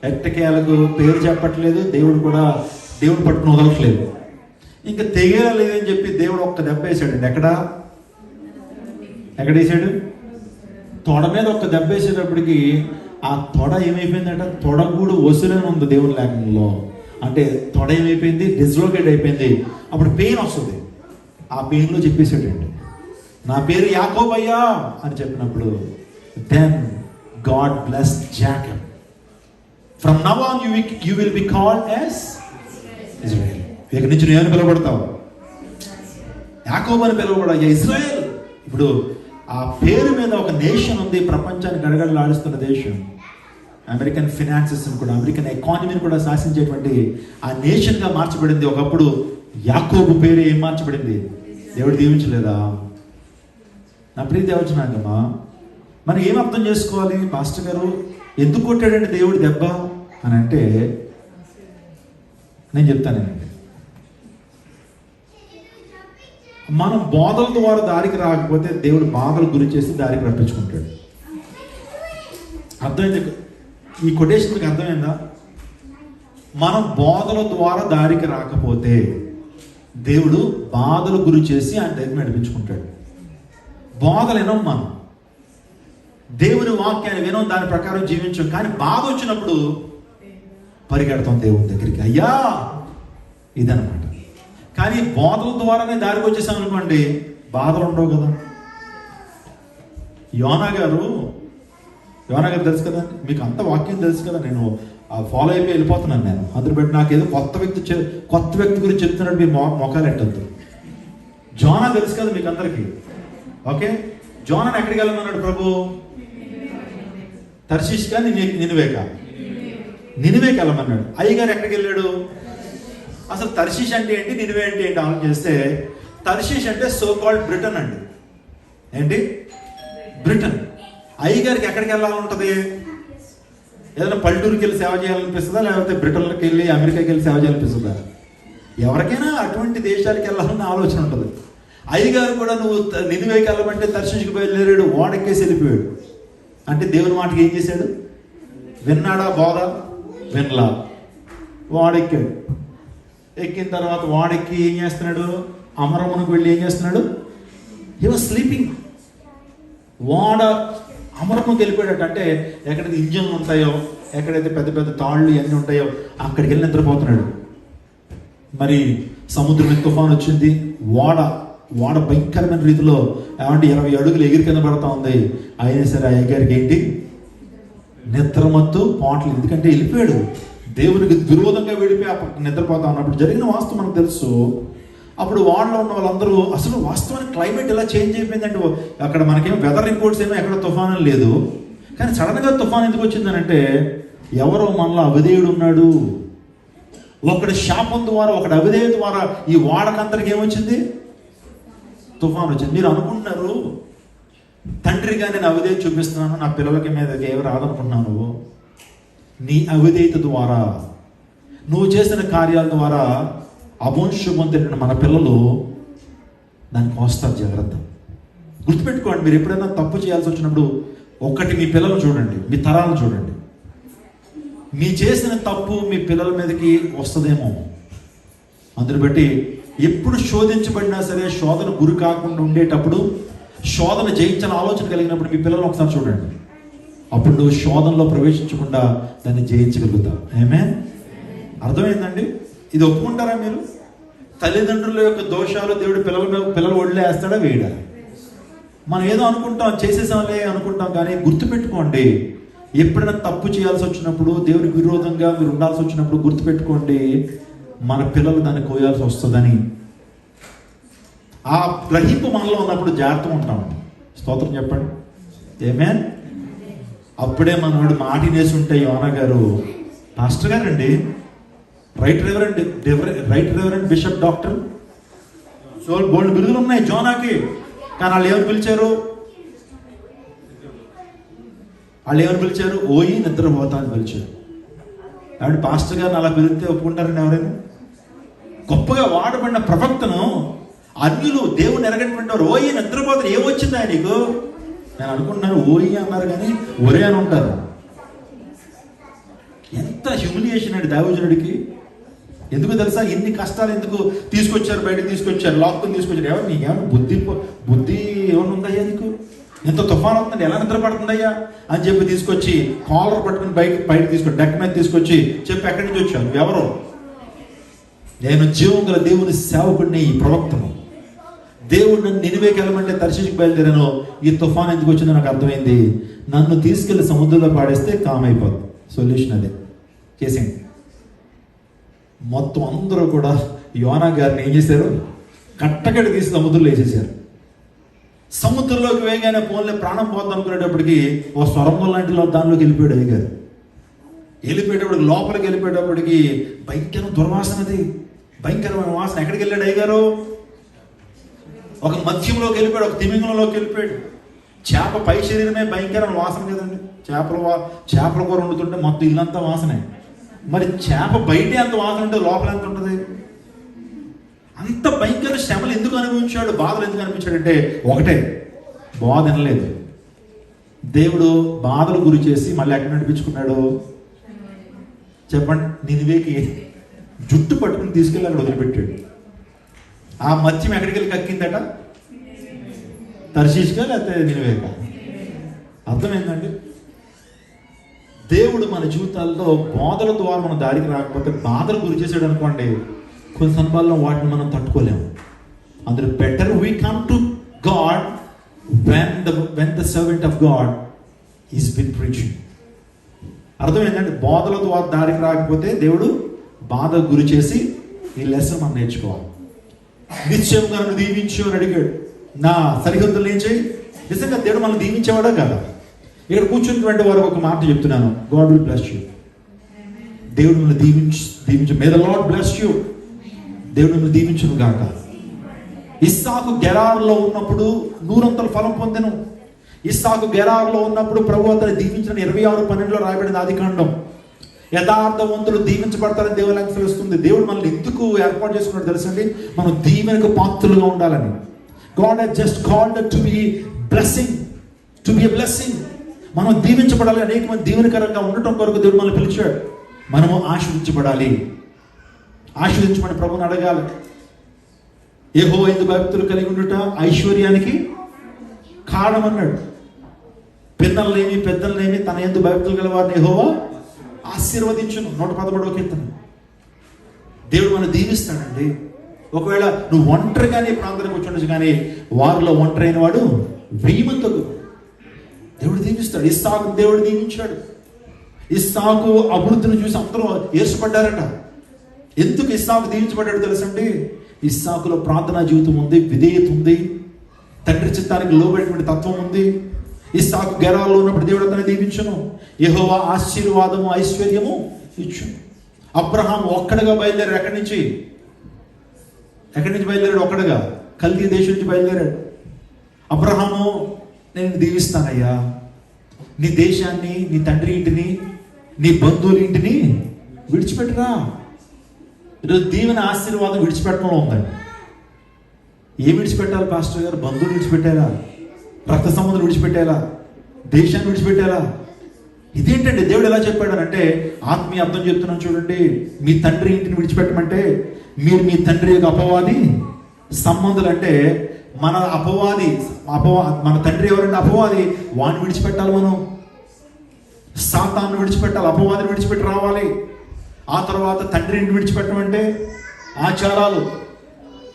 ఎట్టకేలకు పేరు చెప్పట్లేదు, దేవుడు కూడా దేవుడు పట్టుకుని వదలట్లేదు. ఇంకా తెగేలా లేదని చెప్పి దేవుడు ఒక్క దెబ్బ వేసాడండి. ఎక్కడ వేసాడు? తొడ మీద ఒక్క దెబ్బ వేసేటప్పటికి ఆ తొడ ఏమైపోయిందంటే, తొడగూడు వసులని ఉంది దేవుని లేఖనంలో. అంటే తొడ ఏమైపోయింది? డిస్లోకేట్ అయిపోయింది. అప్పుడు పెయిన్ వస్తుంది. ఆ పెయిన్లో చెప్పేసాడండి, నా పేరు యాకోబయ్యా అని చెప్పినప్పుడు, then God blessed Jacob. From now on you will be called as Israel. ఇక నుంచి నేను పిలువబడతావు, యాకోబు అని పిలువబడ ఇజ్రాయెల్. ఇప్పుడు ఆ పేరు మీద ఒక నేషన్ ఉంది, ప్రపంచాన్ని గడగడలాడిస్తున్న దేశం. అమెరికన్ ఫినాన్సెస్ కూడా, అమెరికన్ ఎకానమీని కూడా శాసించేటువంటి ఆ నేషన్గా మార్చబడింది. ఒకప్పుడు యాకోబు పేరు ఏం మార్చబడింది? దేవుడు దీవించలేదా? నా ప్రియ దేవచనాంగమ్మా, మనం ఏం అర్థం చేసుకోవాలి? పాస్టర్ గారు ఎందుకు కొట్టాడండి దేవుడు దెబ్బ అని అంటే, నేను చెప్తానండి. మనం బోధల ద్వారా దారికి రాకపోతే దేవుడు బాధలు గురి చేసి దారికి రప్పించుకుంటాడు. అర్థమైంది? ఈ కొటేషన్కి అర్థమైందా? మనం బోధల ద్వారా దారికి రాకపోతే దేవుడు బాధలు గురి చేసి ఆయన దగ్గర నడిపించుకుంటాడు. బోధలు వినం, మనం దేవుని వాక్యాన్ని వినం, దాని ప్రకారం జీవించాం. కానీ బాధ వచ్చినప్పుడు పరిగెడతాం దేవుని దగ్గరికి, అయ్యా ఇదనమాట. కానీ బోధల ద్వారానే దారికి వచ్చేసాం అనుకోండి, బాధలు ఉండవు కదా. యోనా గారు తెలుసు కదా మీకు, అంత వాక్యం తెలుసు కదా. నేను ఫాలో అయిపోయి వెళ్ళిపోతున్నాను నేను. అందులో బట్టి నాకు ఏదో కొత్త వ్యక్తి గురించి చెప్తున్నాడు, మీరు మొఖాలు ఎట్టద్దు. జోనా తెలుసు కదా మీకు అందరికీ. ఓకే, జోనాని ఎక్కడికి వెళ్ళమన్నాడు ప్రభు? తర్షీష్ కా నినివేకి వెళ్ళమన్నాడు. అయ్యగారు ఎక్కడికి వెళ్ళాడు? అసలు తర్షీష్ అంటే ఏంటి, నినివే అంటే ఏంటి ఆలోచన చేస్తే, తర్షీష్ అంటే సో కాల్డ్ బ్రిటన్ అండి. ఏంటి? బ్రిటన్. అయ్యగారికి ఎక్కడికి వెళ్ళాలంటుంది? ఏదైనా పల్లెటూరుకి వెళ్ళి సేవ చేయాలనిపిస్తుందా, లేకపోతే బ్రిటన్లోకి వెళ్ళి అమెరికాకి వెళ్ళి సేవ చేయాలనిపిస్తుందా? ఎవరికైనా అటువంటి దేశాలకు వెళ్ళాలన్న ఆలోచన ఉంటుంది. అయ్యగారు కూడా నువ్వు నినివేకి వెళ్ళమంటే తర్షీష్కి బయలుదేరాడు, ఓడెక్కేసి వెళ్ళిపోయాడు. అంటే దేవుని మాటకి ఏం చేశాడు? విన్నాడా బోధ? వినలా. వాడెక్కాడు. ఎక్కిన తర్వాత వాడెక్కి ఏం చేస్తున్నాడు? అమరమునకు వెళ్ళి ఏం చేస్తున్నాడు? హి వాజ్ స్లీపింగ్. వాడ అమరముకు వెళ్ళిపోయాడు. అంటే ఎక్కడైతే ఇంజన్లు ఉంటాయో, ఎక్కడైతే పెద్ద పెద్ద తాళ్ళు ఇవన్నీ ఉంటాయో అక్కడికి వెళ్ళి నిద్రపోతున్నాడు. మరి సముద్రం మీద తుఫాన్ వచ్చింది. వాడ భయంకరమైన రీతిలో ఏమంటే 20 అడుగులు ఎగిరి కింద పడతా ఉంది. అయినా సరే ఆ అయ్యగారికి ఏంటి? నిద్రమత్తు పాటలు. ఎందుకంటే వెళ్ళిపోయాడు, దేవునికి విరోధంగా వెళ్ళిపోయి అప్పుడు నిద్రపోతా ఉన్నప్పుడు జరిగిన వాస్తవం మనకు తెలుసు. అప్పుడు వాడలో ఉన్న వాళ్ళందరూ, అసలు వాస్తవానికి క్లైమేట్ ఎలా చేంజ్ అయిపోయిందంటే, అక్కడ మనకేం వెదర్ రిపోర్ట్స్ ఏమో ఎక్కడ తుఫాను లేదు. కానీ సడన్గా తుఫాన్ ఎందుకు వచ్చిందనంటే, ఎవరో మనలో అవిధేయుడు ఉన్నాడు. ఒకటి శాపం ద్వారా, ఒకటి అవిధేయ ద్వారా ఈ వాడకందరికి ఏమొచ్చింది? తుఫాన్ వచ్చింది. మీరు అనుకుంటున్నారు తండ్రిగా నేను అవిధేయత చూపిస్తున్నాను, నా పిల్లలకి మీద ఏమి రాదనుకుంటున్నాను. నువ్వు నీ అవిధేయత ద్వారా, నువ్వు చేసిన కార్యాల ద్వారా అభంశుభం తిరిగిన మన పిల్లలు దానికి వస్తారు. జాగ్రత్త, గుర్తుపెట్టుకోండి. మీరు ఎప్పుడైనా తప్పు చేయాల్సి వచ్చినప్పుడు ఒకటి మీ పిల్లలు చూడండి, మీ తరాలను చూడండి. మీ చేసిన తప్పు మీ పిల్లల మీదకి వస్తుందేమో. అందుని బట్టి ఎప్పుడు శోధించబడినా సరే శోధన గురి కాకుండా ఉండేటప్పుడు, శోధన జయించాలని ఆలోచన కలిగినప్పుడు మీ పిల్లలను ఒకసారి చూడండి. అప్పుడు నువ్వు శోధనలో ప్రవేశించకుండా దాన్ని జయించగలుగుతావు. ఆమేన్. అర్థమైందండి? ఇది ఒప్పుకుంటారా మీరు? తల్లిదండ్రుల యొక్క దోషాలు దేవుడు పిల్లలు వదిలేస్తాడా, వేయడా? మనం ఏదో అనుకుంటాం, చేసేసాంలే అనుకుంటాం. కానీ గుర్తుపెట్టుకోండి, ఎప్పుడైనా తప్పు చేయాల్సి వచ్చినప్పుడు, దేవునికి విరోధంగా మీరు ఉండాల్సి వచ్చినప్పుడు గుర్తుపెట్టుకోండి, మన పిల్లలు దాన్ని కోయాల్సి వస్తుందని. ఆ గ్రహింపు మనలో ఉన్నప్పుడు జాగ్రత్తగా ఉంటాం. స్తోత్రం చెప్పండి. ఆమేన్. అప్పుడే మనోడు మాటినేసి ఉంటే యోనా గారు పాస్టర్ గారండి, right reverend bishop doctor so బోల్డ్ బిరుదులు ఉన్నాయి జోనాకి. కానీ వాళ్ళు ఏమని పిలిచారు? ఓయి నిద్రపోతా అని పిలిచారు. కాబట్టి పాస్టర్ గారిని అలా పిలిస్తే ఒప్పుకుంటారండి ఎవరైనా? గొప్పగా వాడబడిన ప్రవక్తను అన్యులు దేవుని ఎరగటువంటి వారు ఓయి నిద్రపోతారు, ఏమొచ్చిందా నీకు? నేను అనుకుంటున్నాను ఓయి అన్నారు కానీ ఒరే అని ఉంటారు. ఎంత హ్యూమిలియేషన్ అండి దైవజనుడికి. ఎందుకు తెలుసా? ఎన్ని కష్టాలు ఎందుకు తీసుకొచ్చారు, బయటకు తీసుకొచ్చారు, లాక్కొని తీసుకొచ్చారు. ఎవరు నీకేమన్నా బుద్ధి ఏమన్నా ఉందయ్యా నీకు? ఎంత తుఫాన్ అవుతుంది, ఎలా నిద్రపడుతుందయ్యా అని చెప్పి తీసుకొచ్చి కాలర్ పట్టుకుని బయట తీసుకొచ్చి డెక్ మీద తీసుకొచ్చి చెప్పి ఎక్కడి నుంచి వచ్చాను, ఎవరు? నేను జీవం గల దేవుని సేవకుడిని, ఈ ప్రవక్తను. దేవుడు నన్ను నినివేకి వెళ్ళమంటే తర్షీషుకి బయలుదేరాను. ఈ తుఫాన్ ఎందుకు వచ్చిందో నాకు అర్థమైంది. నన్ను తీసుకెళ్లి సముద్రంలో పాడేస్తే కామ్ అయిపోతుంది. సొల్యూషన్ అదే చేసేయండి. మొత్తం అందరూ కూడా యోనా గారిని ఏం చేశారు? కట్టకడి తీసి సముద్రంలో వేసేసారు. సముద్రంలోకి వేగానే పోన్లే ప్రాణం పోద్దాం అనుకునేటప్పటికి ఒక స్వరంగం లాంటి దానిలోకి వెళ్ళిపోయాడు అయ్యగారు. వెళ్ళిపోయేటప్పటికి లోపలికి వెళ్ళిపోయేటప్పటికి భయంకర దుర్వాసనది, భయంకరమైన వాసన. ఎక్కడికి వెళ్ళాడు అయ్యగారు? ఒక మద్యంలోకి వెళ్ళిపోయాడు, ఒక తిమింగంలోకి వెళ్ళిపోయాడు. చేప పై శరీరమే భయంకరమైన వాసన కదండి. చేపల కూర వండుతుంటే మొత్తం ఇల్లంతా వాసనే. మరి చేప బయటే అంత వాసన ఉంటే లోపల ఎంత ఉంటుంది? అంత భయంకర శ్రమలు ఎందుకు అనుభవించాడు, బాధలు ఎందుకు అనిపించాడంటే ఒకటే, బాధ వినలేదు. దేవుడు బాధలు గురి చేసి మళ్ళీ ఎక్కడ నడిపించుకున్నాడు చెప్పండి? నినివేకి జుట్టు పట్టుకుని తీసుకెళ్ళి అక్కడ వదిలిపెట్టాడు. ఆ మత్స్యం ఎక్కడికి వెళ్ళి కక్కిందట? తర్షీష్గా లేకపోతే నినివేక? అర్థమైందండి? దేవుడు మన జీవితాల్లో బాధల ద్వారా మన దారికి రాకపోతే బాధలు గురి చేసాడు అనుకోండి, కొన్ని సందర్భాల్లో వాటిని మనం తట్టుకోలేము. అందులో better we come to God when the servant of God is been preaching. అర్థమైందండి? బాధల ద్వారా దారికి రాకపోతే దేవుడు బాధ గురి చేసి ఈ లెసన్ మనం నేర్చుకోవాలి. నిశ్చయంగా నన్ను దీవించు అని అడిగాడు. నా సరిహద్దులు ఏం చేయి? నిజంగా దేవుడు మనం దీవించేవాడా కదా? ఇక్కడ కూర్చున్నటువంటి వారు ఒక మాట చెప్తున్నాను, గాడ్ విల్ బ్లెస్ యూ. దేవుడు మిమ్మల్ని దీవించు. May the lord bless you. దేవుడు మిమ్మల్ని దీవించును గాక. ఇస్సాకు గెరారులో ఉన్నప్పుడు 100 ఫలం పొందెను. ఇస్సాకు గెరారులో ఉన్నప్పుడు ప్రభు అతను దీవించిన 26:12 రాయబడింది ఆదికాండం. యథార్థవంతులు దీవించబడతారని దేవుని నాకు తెలుస్తుంది. దేవుడు మనల్ని ఎందుకు ఏర్పాటు చేసుకున్నాడు తెలుసండి? మనం దీవెనకు పాత్రలుగా ఉండాలని. God has just called us to be a blessing. మనం దీవించబడాలి. అనేక మంది దీవెనకరంగా ఉండటం కొరకు దేవుడు మనల్ని పిలిచాడు. మనము ఆశీర్వించబడాలి. ఆశీర్వించమని ప్రభువుని అడగాలి. యెహోవా యందు భక్తులు కలిగి ఉండుట ఐశ్వర్యానికి కారణమన్నాడు. పిన్నలనేమి పెద్దలనేమి తన యందు భక్తులు గల వారిని యెహోవా ఆశీర్వదించును. 111వ కీర్తన. దేవుడు మనం దీవిస్తాడండి. ఒకవేళ నువ్వు ఒంటరిగానే ప్రాంతానికి వచ్చి కానీ వారిలో ఒంటరి అయిన వాడు 1000 మంది దేవుడు దీవిస్తాడు. ఇస్సాకు దేవుడు దీవించాడు. ఇస్సాకు అభివృద్ధిని చూసి అందరూ ఏర్పడ్డారట. ఎందుకు ఇస్సాకు దీవించబడ్డాడు తెలుసండి? ఇస్సాకులో ప్రార్థనా జీవితం ఉంది, విధేయత ఉంది, తండ్రి చిత్తానికి లోబడేటువంటి తత్వం ఉంది. ఇస్సాకు గెరాల్లో ఉన్నప్పుడు దేవుడు అతన్ని దీవించును. యెహోవా ఆశీర్వాదము ఐశ్వర్యము ఇచ్చును. అబ్రహాం ఒక్కడిగా బయలుదేరాడు. ఎక్కడి నుంచి బయలుదేరాడు? ఒక్కడిగా కల్దీ దేశం నుంచి బయలుదేరాడు. అబ్రహాము, నేను దీవిస్తానయ్యా, నీ దేశాన్ని, నీ తండ్రి ఇంటిని, నీ బంధువుల ఇంటిని విడిచిపెట్టరా. ఈరోజు దీవెన ఆశీర్వాదం విడిచిపెట్టడంలో ఉందండి. ఏం విడిచిపెట్టాలి పాస్టర్ గారు? బంధువులు విడిచిపెట్టారా? రక్త సంబంధులు విడిచిపెట్టాలా? దేశాన్ని విడిచిపెట్టాలా? ఇదేంటండి దేవుడు ఎలా చెప్పాడనంటే, ఆత్మీయ అర్థం చెప్తున్నాను చూడండి. మీ తండ్రి ఇంటిని విడిచిపెట్టమంటే మీరు మీ తండ్రి యొక్క అపవాది సంబంధులు. అంటే మన మన తండ్రి ఎవరంటే అపవాది, వాడిని విడిచిపెట్టాలి. మనం సాతాన్ని విడిచిపెట్టాలి, అపవాదిని విడిచిపెట్టి రావాలి. ఆ తర్వాత తండ్రి ఇంటిని విడిచిపెట్టమంటే ఆచారాలు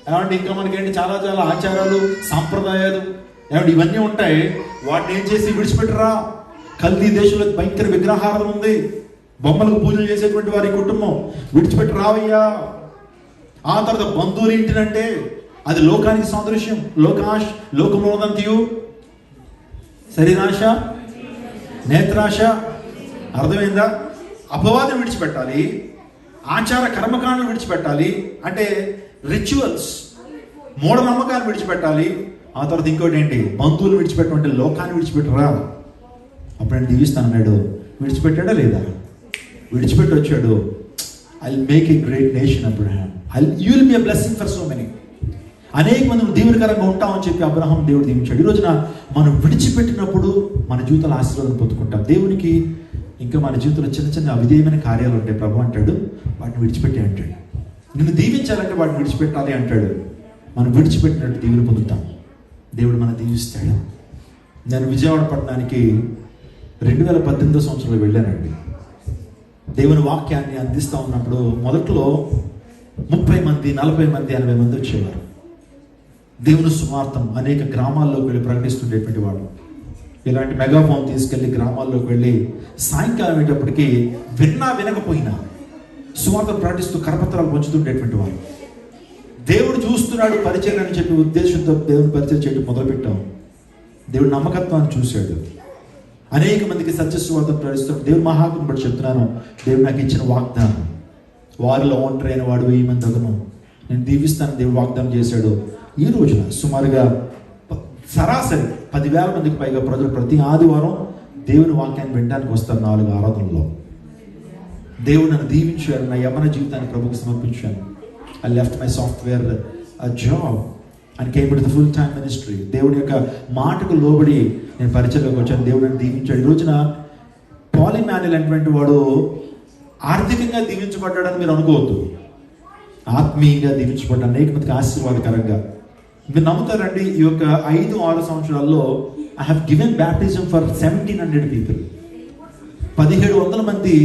ఏమంటే, ఇంకా మనకేంటి చాలా ఆచారాలు, సాంప్రదాయాలు ఏమంటే ఇవన్నీ ఉంటాయి. వాటిని ఏం చేసి విడిచిపెట్టరా. కల్దీ దేశంలో భయంకర విగ్రహారం ఉంది, బొమ్మలకు పూజలు చేసేటువంటి వారి కుటుంబం, విడిచిపెట్టి రావయ్యా. ఆ తర్వాత బంధువులు ఇంటినంటే అది లోకానికి సాదృశ్యం. లోకమోదంతియు శరీరాశ, నేత్రాశ. అర్థమైందా? అపవాదం విడిచిపెట్టాలి, ఆచార కర్మకాండలు విడిచిపెట్టాలి, అంటే రిచువల్స్, మూఢనమ్మకాలు విడిచిపెట్టాలి. ఆ తర్వాత ఇంకోటి ఏంటి, బంధువులు విడిచిపెట్టమంటే లోకాన్ని విడిచిపెట్టరా, అప్పుడు నేను దీవిస్తాను అన్నాడు. విడిచిపెట్టాడా లేదా? విడిచిపెట్టి వచ్చాడు. I will make a great nation Abraham, you will be a blessing for so many. అనేక మంది దీవెనకరంగా ఉంటామని చెప్పి అబ్రహాం దేవుడు దీవించాడు. ఈ రోజున మనం విడిచిపెట్టినప్పుడు మన జీవితాల ఆశీర్వాదం పొందుకుంటాం. దేవునికి ఇంకా మన జీవితంలో చిన్న చిన్న అవిధేయమైన కార్యాలు ఉంటాయి. ప్రభు అంటాడు వాటిని విడిచిపెట్టి అంటాడు. నిన్ను దీవించాలంటే వాటిని విడిచిపెట్టాలి అంటాడు. మనం విడిచిపెట్టినట్టు దీవెన పొందుతాం. దేవుడు మనం దీవిస్తాడు. నేను విజయవాడ పట్టణానికి 2018 సంవత్సరంలో వెళ్ళానండి. దేవుని వాక్యాన్ని అందిస్తూ ఉన్నప్పుడు మొదట్లో 30 మంది, 40 మంది, 80 మంది వచ్చేవారు. దేవుని సువార్తం అనేక గ్రామాల్లోకి వెళ్ళి ప్రకటిస్తుండేటువంటి వాడు. ఇలాంటి మెగాఫోన్ తీసుకెళ్లి గ్రామాల్లోకి వెళ్ళి సాయంకాలం అయ్యేటప్పటికీ వినకపోయినా సువార్తను ప్రకటిస్తూ కరపత్రాలు పంచుతుండేటువంటి వాడు. దేవుడు చూస్తున్నాడు పరిచయం అని చెప్పి ఉద్దేశంతో దేవుని పరిచయం చేయడం మొదలుపెట్టాం. దేవుడు నమ్మకత్వాన్ని చూశాడు. అనేక మందికి సత్య సువార్తను ప్రకటిస్తాడు. దేవుడు మహాత్ముని బట్టి చెప్తున్నాను, దేవుడు నాకు ఇచ్చిన వాగ్దానం, వారిలో ఒంటరి అయిన వాడు 1000 మంది అతను నేను దీవిస్తాను దేవుడు వాగ్దానం చేశాడు. ఈ రోజున సుమారుగా సరాసరి 10,000 మందికి పైగా ప్రజలు ప్రతి ఆదివారం దేవుని వాక్యాన్ని వినడానికి వస్తారు 4 ఆరాధనలో. దేవుడు నన్ను దీవించాడు. నా యవ్వన జీవితాన్ని ప్రభుకు సమర్పించాను. I left my software job and came to the full time ministry. దేవుడి యొక్క మాటకు లోబడి నేను పరిచయంలోకి వచ్చాను. దేవుడు నన్ను దీవించాడు. ఈ రోజున పాలిమాన్యుల్ అనేటువంటి వాడు ఆర్థికంగా దీవించబడ్డాడని మీరు అనుకోవద్దు. ఆత్మీయంగా దీవించబడ్డాడు. అనేక మందికి ఆశీర్వాదకరంగా. మీరు నమ్ముతారండి, ఈ యొక్క 5-6 సంవత్సరాల్లో I have given baptism for 1700 people. 1700 మంది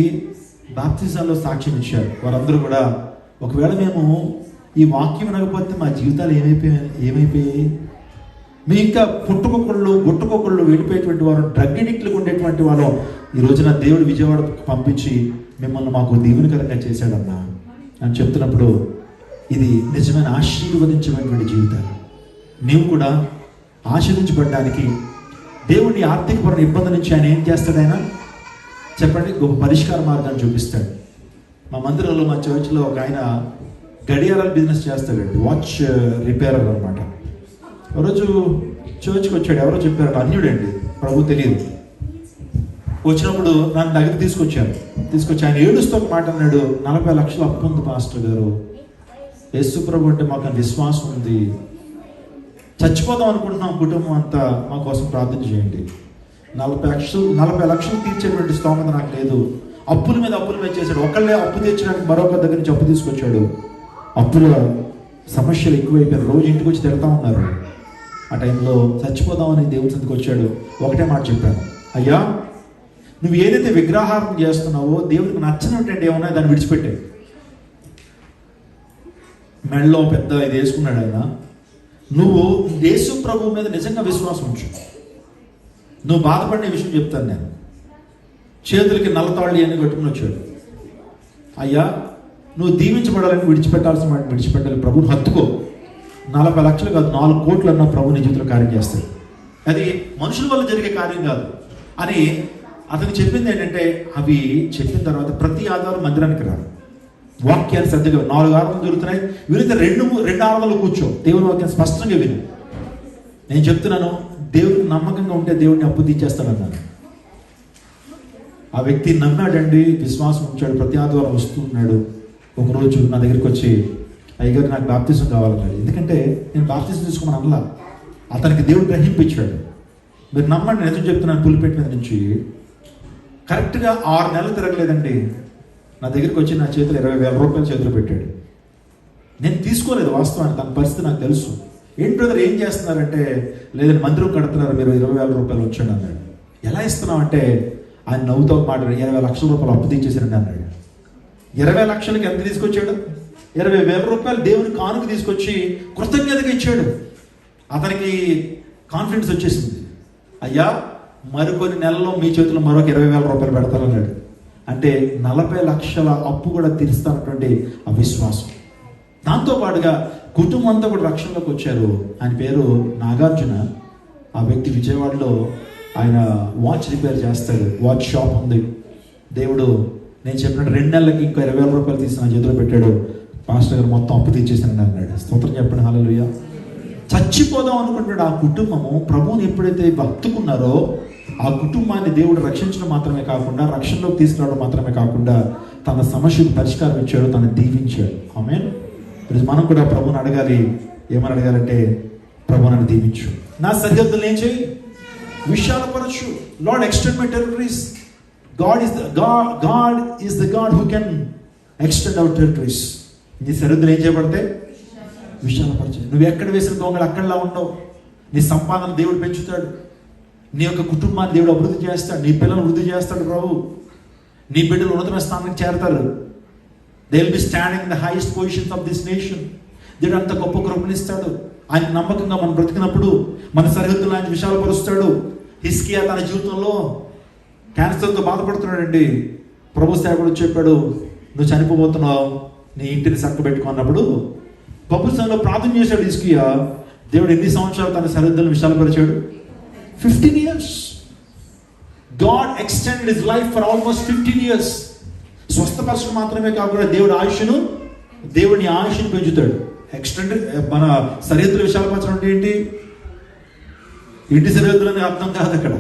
బాప్తిజంలో సాక్ష్యం ఇచ్చారు. వారందరూ కూడా ఒకవేళ మేము ఈ వాక్యం వినకపోతే మా జీవితాలు ఏమైపోయాయి? మీ ఇంకా పుట్టుకొకళ్ళు గుట్టుకొకళ్ళు వెళ్ళిపోయేటువంటి వారు, డ్రగ్ అడిక్ట్లకు ఉండేటువంటి వారు ఈ రోజున దేవుడు విజయవాడకు పంపించి మిమ్మల్ని మాకు దీవెనకరంగా చేశాడన్నా అని చెప్తున్నప్పుడు ఇది నిజమైన ఆశీర్వదించబడినటువంటి జీవితాలు. నీవు కూడా ఆశీర్వదించబడడానికి దేవుడిని ఆర్థికపరమైన ఇబ్బంది నుంచి ఆయన ఏం చేస్తాడు? ఆయన చెప్పండి, గొప్ప పరిష్కార మార్గాన్ని చూపిస్తాడు. మా మందిరంలో, మా చర్చ్లో ఒక ఆయన గడియారాల బిజినెస్ చేస్తాడండి, వాచ్ రిపేరర్ అనమాట. ఒకరోజు చర్చ్కి వచ్చాడు. ఎవరో చెప్పారు, అన్యుడండి, ప్రభు తెలియదు. వచ్చినప్పుడు నన్ను దగ్గర తీసుకొచ్చి ఆయన ఏడుస్తూ ఒక మాట అన్నాడు, 40 లక్షలు అప్పు ఉంది పాస్టర్ గారు, యేసు ప్రభు అంటే మాకు విశ్వాసం ఉంది, చచ్చిపోదాం అనుకుంటున్నాం కుటుంబం అంతా, మా కోసం ప్రార్థన చేయండి. 40 లక్షలు తీర్చేటువంటి స్తోమత నాకు లేదు. అప్పుల మీద చేశాడు. ఒకళ్ళే అప్పు తీర్చడానికి మరొక దగ్గర నుంచి అప్పు తీసుకొచ్చాడు. అప్పుల సమస్యలు ఎక్కువైపోయారు. రోజు ఇంటికి వచ్చి తిడతా ఉన్నారు. ఆ టైంలో చచ్చిపోదామని దేవుని సందికి వచ్చాడు. ఒకటే మాట చెప్పాను, అయ్యా నువ్వు ఏదైతే విగ్రహారం చేస్తున్నావో దేవుడికి నచ్చినటువంటి ఏమన్నా దాన్ని విడిచిపెట్టే. మెడలో పెద్ద ఇది వేసుకున్నాడు ఆయన. నువ్వు యేసు ప్రభు మీద నిజంగా విశ్వాసం ఉంచు. నువ్వు బాధపడిన విషయం చెప్తాను నేను. చేతులకి నల్లతాళ్ళు అని కట్టుకుని వచ్చాడు. అయ్యా నువ్వు దీవించబడాలని విడిచిపెట్టాల్సిన వాటిని విడిచిపెట్టాలి. ప్రభుని హత్తుకో. 40 లక్షలు కాదు, 4 కోట్లు అన్న ప్రభు నీ జీవితంలో కార్యం చేస్తాడు. అది మనుషుల వల్ల జరిగే కార్యం కాదు అని అతను చెప్పింది ఏంటంటే, అవి చెప్పిన తర్వాత ప్రతి ఆదివారం మందిరానికి రాడు. వాక్యాన్ని శ్రద్ధగా 4 ఆరాధనలు జరుగుతున్నాయి. వీరైతే 2 ఆరాధనలు కూర్చో, దేవుని వాక్యాన్ని స్పష్టంగా విను. నేను చెప్తున్నాను, దేవుడికి నమ్మకంగా ఉంటే దేవుడిని అప్పు తీర్చేస్తాడన్నాను. ఆ వ్యక్తి నమ్మాడండి, విశ్వాసం ఉంచాడు. ప్రతి ఆదివారం వస్తున్నాడు. ఒకరోజు నా దగ్గరికి వచ్చి, అయ్యగారు నాకు బాప్తిజం కావాలన్నాడు. ఎందుకంటే నేను బాప్తిజం తీసుకున్నాను అనలా, అతనికి దేవుడు గ్రహింపించాడు. మీరు నమ్మండి, నిజం చెప్తున్నాను. పులిపేట మీద నుంచి కరెక్ట్గా 6 నెలలు తిరగలేదండి, నా దగ్గరికి వచ్చి నా చేతిలో 20,000 రూపాయలు చేతిలో పెట్టాడు. నేను తీసుకోలేదు వాస్తవానికి, తన పరిస్థితి నాకు తెలుసు. ఏంటి బ్రదర్ ఏం చేస్తున్నారంటే, లేదంటే మందిరం కడుతున్నారు, మీరు 20,000 రూపాయలు వచ్చాడు అన్నాడు. ఎలా ఇస్తున్నావు అంటే, ఆయన నవ్వుతో మాట్లాడు, 20 లక్షల రూపాయలు అప్పు తీసేసారండి అన్నాడు. 20 లక్షలకి ఎంత తీసుకొచ్చాడు? 20,000 రూపాయలు దేవుని కానుక తీసుకొచ్చి కృతజ్ఞతగా ఇచ్చాడు. అతనికి కాన్ఫిడెన్స్ వచ్చేసింది, అయ్యా మరికొన్ని నెలల్లో మీ చేతిలో మరొక 20,000 రూపాయలు పెడతానన్నాడు. అంటే 40 లక్షల అప్పు కూడా తీరుస్తానటువంటి ఆ విశ్వాసం. దాంతోపాటుగా కుటుంబం అంతా కూడా రక్షణలోకి వచ్చారు. ఆయన పేరు నాగార్జున. ఆ వ్యక్తి విజయవాడలో ఆయన వాచ్ రిపేర్ చేస్తాడు, వాచ్ షాప్ ఉంది. దేవుడు నేను చెప్పినట్టు 2 నెలలకి ఇంకా 20,000 రూపాయలు తీసి నా చేతిలో పెట్టాడు. పాస్టర్ గారు మొత్తం అప్పు తీర్చేసాను అన్నాడు. స్తోత్రం చెప్పండి, హల్లెలూయా. చచ్చిపోదాం అనుకుంటున్నాడు ఆ కుటుంబము. ప్రభువుని ఎప్పుడైతే భక్తుకున్నారో ఆ కుటుంబాన్ని దేవుడు రక్షించడం మాత్రమే కాకుండా, రక్షణలోకి తీసుకురావడం మాత్రమే కాకుండా, తన సమస్యకు పరిష్కారం ఇచ్చాడు, తను దీవించాడు. ఆమేన్. మనం కూడా ప్రభువుని అడగాలి. ఏమని అడగాలంటే, ప్రభు నన్ను దీవించు, నా సరిహద్దులు ఏం చేయి, విశాలపరచు. Lord extend my territories. God is the God who can extend our territories. నీ సరిహద్దులు ఏం చేయబడతాయి, విశాలపరచు. నువ్వు ఎక్కడ వేసిన దొంగలు అక్కడలా ఉండవు. నీ సంపాదన దేవుడు పెంచుతాడు. నీ యొక్క కుటుంబాన్ని దేవుడు అభివృద్ధి చేస్తాడు. నీ పిల్లలను వృద్ధి చేస్తాడు ప్రభు. నీ బిడ్డలు ఉన్నతమైన స్థానానికి చేరతారు. They will be standing in the highest positions of this nation. దేవుడు అంత గొప్ప కృపనిస్తాడు. ఆయన నమ్మకంగా మనం బ్రతికినప్పుడు మన సరిహద్దులు ఆయన విశాలపరుస్తాడు. హిజ్కియా తన జీవితంలో క్యాన్సర్తో బాధపడుతున్నాడండి. ప్రభు సేవకుడు చెప్పాడు, నువ్వు చనిపోబోతున్నావు, నీ ఇంటిని చక్కబెట్టుకున్నప్పుడు బబుల్సంలో ప్రార్థన చేశాడు హిజ్కియా. దేవుడు ఎన్ని సంవత్సరాలు తన సరిహద్దులను విశాలపరిచాడు? 15 years. God extended his life for almost 15 years. స్వస్థపరచడం మాత్రమే కాకుండా దేవుని ఆయుష్ని పెంచుతాడు. ఎక్స్టెండ్ మన సరిహద్దులు విశాలపరచడం అంటే ఏంటి? ఇంటి సరిహద్దులు అనే అర్థం కాదు అక్కడ.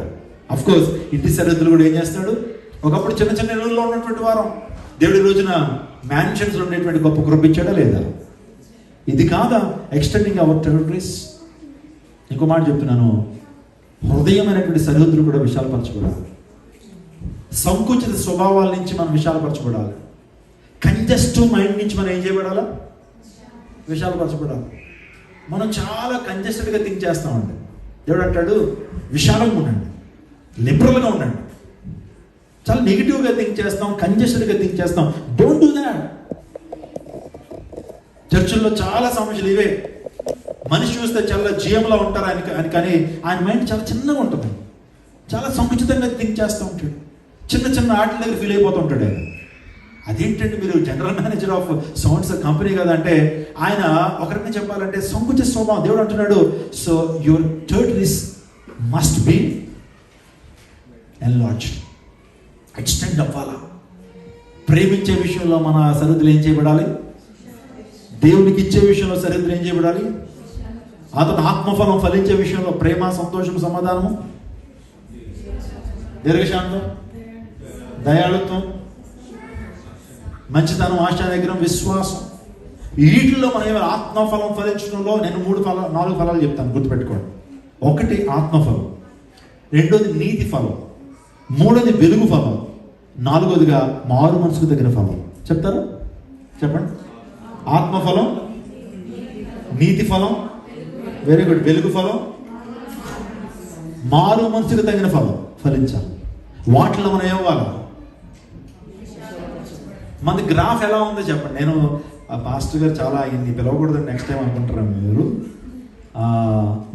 అఫ్ కోర్స్ ఇంటి సరిహద్దులు కూడా ఏం చేస్తాడు? ఒకప్పుడు చిన్న చిన్న ఇళ్ళలో ఉన్నటువంటి వారం దేవుడి రోజున మ్యాన్షన్స్ లో ఉండేటువంటి గొప్ప కృప ఇచ్చాడా లేదా? ఇది కాదా ఎక్స్టెండింగ్ అవర్ టెరిటరీస్? ఇంకో మాట చెప్తున్నాను, హృదయమైనటువంటి సరిహద్దులు కూడా విశాలపరచబడాలి. సంకుచిత స్వభావాల నుంచి మనం విశాలపరచబడాలి. కంజెస్టివ్ మైండ్ నుంచి మనం ఏం చేయబడాలా? విశాలపరచబడాలి. మనం చాలా కంజెస్టెడ్గా థింక్ చేస్తామండి. దేవుడు అంటాడు, విశాలంగా ఉండండి, లిబరల్గా ఉండండి. చాలా నెగిటివ్గా థింక్ చేస్తాం, కంజెస్టెడ్గా థింక్ చేస్తాం. Don't do that. చర్చిల్లో చాలా సమస్యలు ఇవే. మనిషి చూస్తే చాలా జీవంలా ఉంటారు ఆయన, కానీ ఆయన మైండ్ చాలా చిన్నగా ఉంటుంది. చాలా సంకుచితంగా థింక్ చేస్తూ ఉంటాడు. చిన్న చిన్న ఆటల దగ్గర ఫీల్ అయిపోతూ ఉంటాడు ఆయన. అదేంటంటే మీరు general manager of sounds company కదా అంటే, ఆయన ఒకరిని చెప్పాలంటే సంకుచిత స్వభావం. దేవుడు అంటున్నాడు, so your territories must be enlarged. Extend అవ్వాలా. ప్రేమించే విషయంలో మన సరిహద్దులు ఏం చేయబడాలి? దేవునికి ఇచ్చే విషయంలో సరిహద్దులు ఏం చేయబడాలి? అతను ఆత్మఫలం ఫలించే విషయంలో ప్రేమ, సంతోషం, సమాధానము, దీర్ఘశాంతం, దయాళుత్వం, మంచితనం, ఆశా నిగ్రహం, విశ్వాసం. వీటిల్లో మనం ఆత్మఫలం ఫలించడంలో నేను 4 ఫలాలు చెప్తాను, గుర్తుపెట్టుకోండి. 1 ఆత్మఫలం, 2 నీతి ఫలం, 3 వెలుగు ఫలం, 4గా మారు మనసుకు తగిన ఫలం. చెప్తారా? చెప్పండి. ఆత్మఫలం, నీతి ఫలం, వెరీ గుడ్, వెలుగు ఫలం, మారు మనసుకు తగిన ఫలం ఫలించాలి. వాటిలో మనం ఏమవ్వాలి? మన గ్రాఫ్ ఎలా ఉందో చెప్పండి. నేను పాస్టర్ గారు చాలా అయింది పిలవకూడదు నెక్స్ట్ టైం అనుకుంటారా మీరు?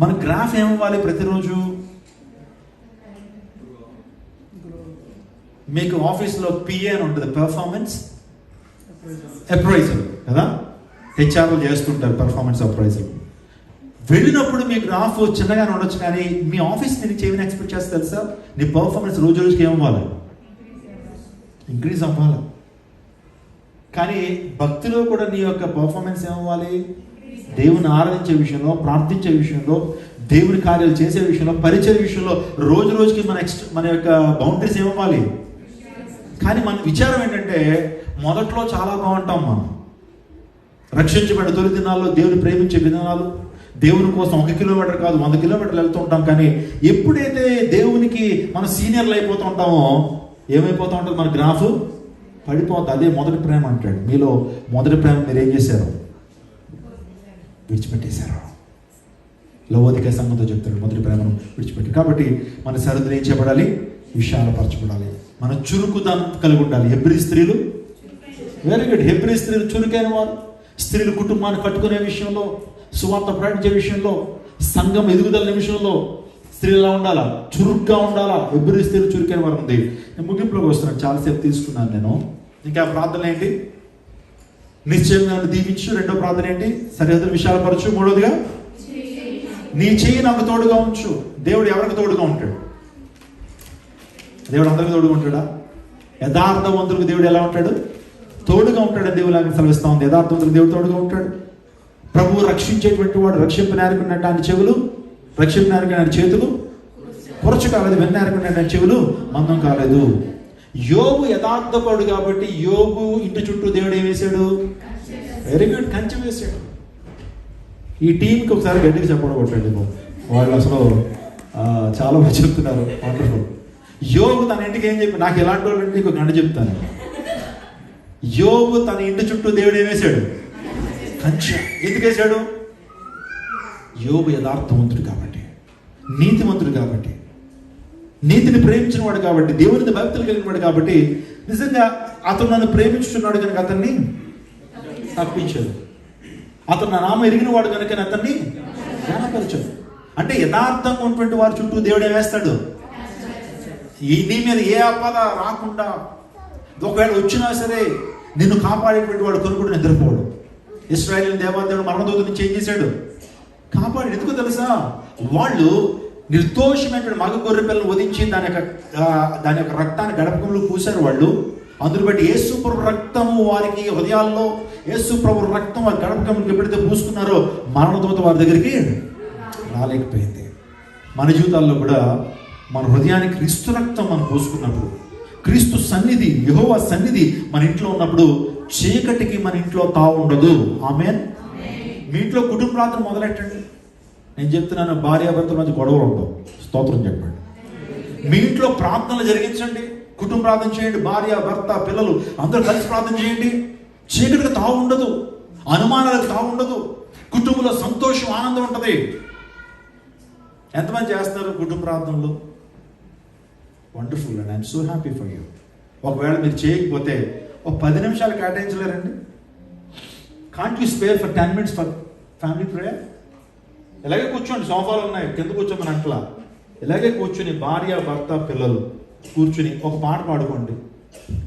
మన గ్రాఫ్ ఏమవ్వాలి? ప్రతిరోజు మీకు ఆఫీస్లో పిఏ అని ఉంటుంది, పెర్ఫార్మెన్స్ అప్రైజల్ కదా, హెచ్ఆర్లు చేస్తుంటారు పెర్ఫార్మెన్స్ అప్రైజల్. వెళ్ళినప్పుడు మీ గ్రాఫ్ చిన్నగానే ఉండొచ్చు, కానీ మీ ఆఫీస్ నుంచి ఏమైనా ఎక్స్పెక్ట్ చేస్తే తెలుసా? నీ పర్ఫార్మెన్స్ రోజు రోజుకి ఏమవ్వాలి? ఇంక్రీజ్ అవ్వాలి. కానీ భక్తిలో కూడా నీ యొక్క పర్ఫార్మెన్స్ ఏమవ్వాలి? దేవుని ఆరాధించే విషయంలో, ప్రార్థించే విషయంలో, దేవుని కార్యాలు చేసే విషయంలో, పరిచయ విషయంలో రోజు రోజుకి మన యొక్క బౌండరీస్ ఏమవ్వాలి? కానీ మన విచారం ఏంటంటే, మొదట్లో చాలా బాగుంటాం మనం. రక్షించబడిన తొలి దినాల్లో దేవుని ప్రేమించే విధానాలు, దేవుని కోసం 1 కిలోమీటర్ కాదు 100 కిలోమీటర్లు వెళ్తూ ఉంటాం. కానీ ఎప్పుడైతే దేవునికి మనం సీనియర్లు అయిపోతూ ఉంటామో ఏమైపోతూ ఉంటుంది? మన గ్రాఫ్ పడిపోతుంది. అదే మొదటి ప్రేమ అంటాడు. మీలో మొదటి ప్రేమ మీరు ఏం చేశారు? విడిచిపెట్టేశారు. లవోదిక సంఘంతో చెప్తాడు, మొదటి ప్రేమను విడిచిపెట్టి. కాబట్టి మన సరిహద్దులు ఏం చేయబడాలి? విశాలపరచబడాలి. మన చురుకుదనం కలిగి ఉండాలి. హెబ్రీ స్త్రీలు వెరీ గుడ్. హెబ్రీ స్త్రీలు చురుకైన వారు. స్త్రీలు కుటుంబాన్ని కట్టుకునే విషయంలో, సువార్త ప్రకటించే విషయంలో, సంఘం ఎదుగుదల విషయంలో స్త్రీలు ఎలా ఉండాలా? చురుగ్గా ఉండాలా. హెబ్రీ స్త్రీలు చురుకైన వారు ఉంది. నేను ముగింపులోకి వస్తున్నాను, చాలాసేపు తీసుకున్నాను నేను. ఇంకా ప్రార్థన ఏంటి? నిశ్చయంగా నన్ను దీవించు. రెండో ప్రార్థన ఏంటి? సరిహద్దులు విశాలపరచు. మూడోదిగా నీ చెయ్యి నాకు తోడుగా ఉంచు. దేవుడు ఎవరికి తోడుగా ఉంటాడు? దేవుడు అందరికి తోడుగా ఉంటాడా? యథార్థవంతులకు దేవుడు ఎలా ఉంటాడు? తోడుగా ఉంటాడు. దేవుడు లాగా సెలవిస్తా ఉంది. యథార్థవంతులకు దేవుడు తోడుగా ఉంటాడు. ప్రభువు రక్షించేటువంటి వాడు రక్షింపనేరుకున్నట్టు ఆయన చెవులు, రక్షింపనేరుకున్న ఆయన చేతులు పొరచు కాలేదు, వెన్నేరుకున్న ఆయన చెవులు మందం కాలేదు. యోబు యథార్థపడు కాబట్టి యోబు ఇంటి చుట్టూ దేవుడు ఏం వేశాడు? వెరీ గుడ్, కంచె వేశాడు. ఈ టీంకి ఒకసారి గట్టిగా చెప్పడం కొట్టండి. వాళ్ళు అసలు చాలా బాగా చెప్తున్నారు. వండర్ఫుల్. యోబు తన ఇంటికి ఏం చెప్పి, నాకు ఎలాంటి వాళ్ళు అంటే ఇంకొక గంట చెప్తాను. యోబు తన ఇంటి చుట్టూ దేవుడు ఏం వేశాడు? కంచె. ఎందుకు వేశాడు? యోబు యథార్థవంతుడు కాబట్టి, నీతివంతుడు కాబట్టి, నీతిని ప్రేమించిన వాడు కాబట్టి, దేవుని భక్తులు కలిగిన వాడు కాబట్టి, నిజంగా అతను నన్ను ప్రేమించుతున్నాడు కనుక అతన్ని తప్పించాడు. అతను నా నామం ఎరిగిన వాడు కనుక అతన్ని జ్ఞానపరిచాడు. అంటే యథార్థంగా ఉన్నటువంటి వారి చుట్టూ దేవుడు ఏమేస్తాడు? నీ మీద ఏ ఆపద రాకుండా, ఒకవేళ వచ్చినా సరే నిన్ను కాపాడేటువంటి వాడు కొనుక్కుడు నిద్రపోడు. ఇశ్రాయేలు దేవాదేవుడు మరణదూత నుంచి ఏం చేశాడు? కాపాడు. ఎందుకు తెలుసా? వాళ్ళు నిర్దోషమైనటువంటి మగ గొర్రె పిల్లలు వధించి దాని యొక్క రక్తాన్ని గడపకంలో పూశారు వాళ్ళు. అందును బట్టి యేసు ప్రభు రక్తము వారికి హృదయాల్లో, యేసు ప్రభు రక్తం వారి గడపకంలోకి ఎప్పుడైతే పూసుకున్నారో మరణదూత వారి దగ్గరికి రాలేకపోయింది. మన జీవితాల్లో కూడా మన హృదయానికి క్రీస్తు రక్తం మనం పోసుకున్నప్పుడు, క్రీస్తు సన్నిధి, యెహోవా సన్నిధి మన ఇంట్లో ఉన్నప్పుడు చీకటికి మన ఇంట్లో తావు ఉండదు. ఆమేన్. మీ ఇంట్లో కుటుంబ ప్రార్థన మొదలెట్టండి. నేను చెప్తున్నాను, భార్యాభర్తల మధ్య గొడవలు ఉండవు. స్తోత్రం చెప్పండి. మీ ఇంట్లో ప్రార్థనలు జరిగించండి. కుటుంబ ప్రార్థన చేయండి. భార్య, భర్త, పిల్లలు అందరూ కలిసి ప్రార్థన చేయండి. చీకటికి తావు ఉండదు, అనుమానాలకు తావు ఉండదు. కుటుంబంలో సంతోషం, ఆనందం ఉంటుంది. ఎంతమంది చేస్తారు కుటుంబ ప్రార్థనలు? Wonderful and I'm so happy for you. ఒకవేళ మీరు చేయకపోతే ఒక 10 నిమిషాలు కేటాయించలేరండి? Can't you spare for 10 minutes for family prayer? ఇలాగే కూర్చోండి. సోఫాలు ఉన్నాయి, కింద కూర్చోమని అట్లా ఇలాగే కూర్చుని భార్య, భర్త, పిల్లలు కూర్చుని ఒక పాట పాడుకోండి,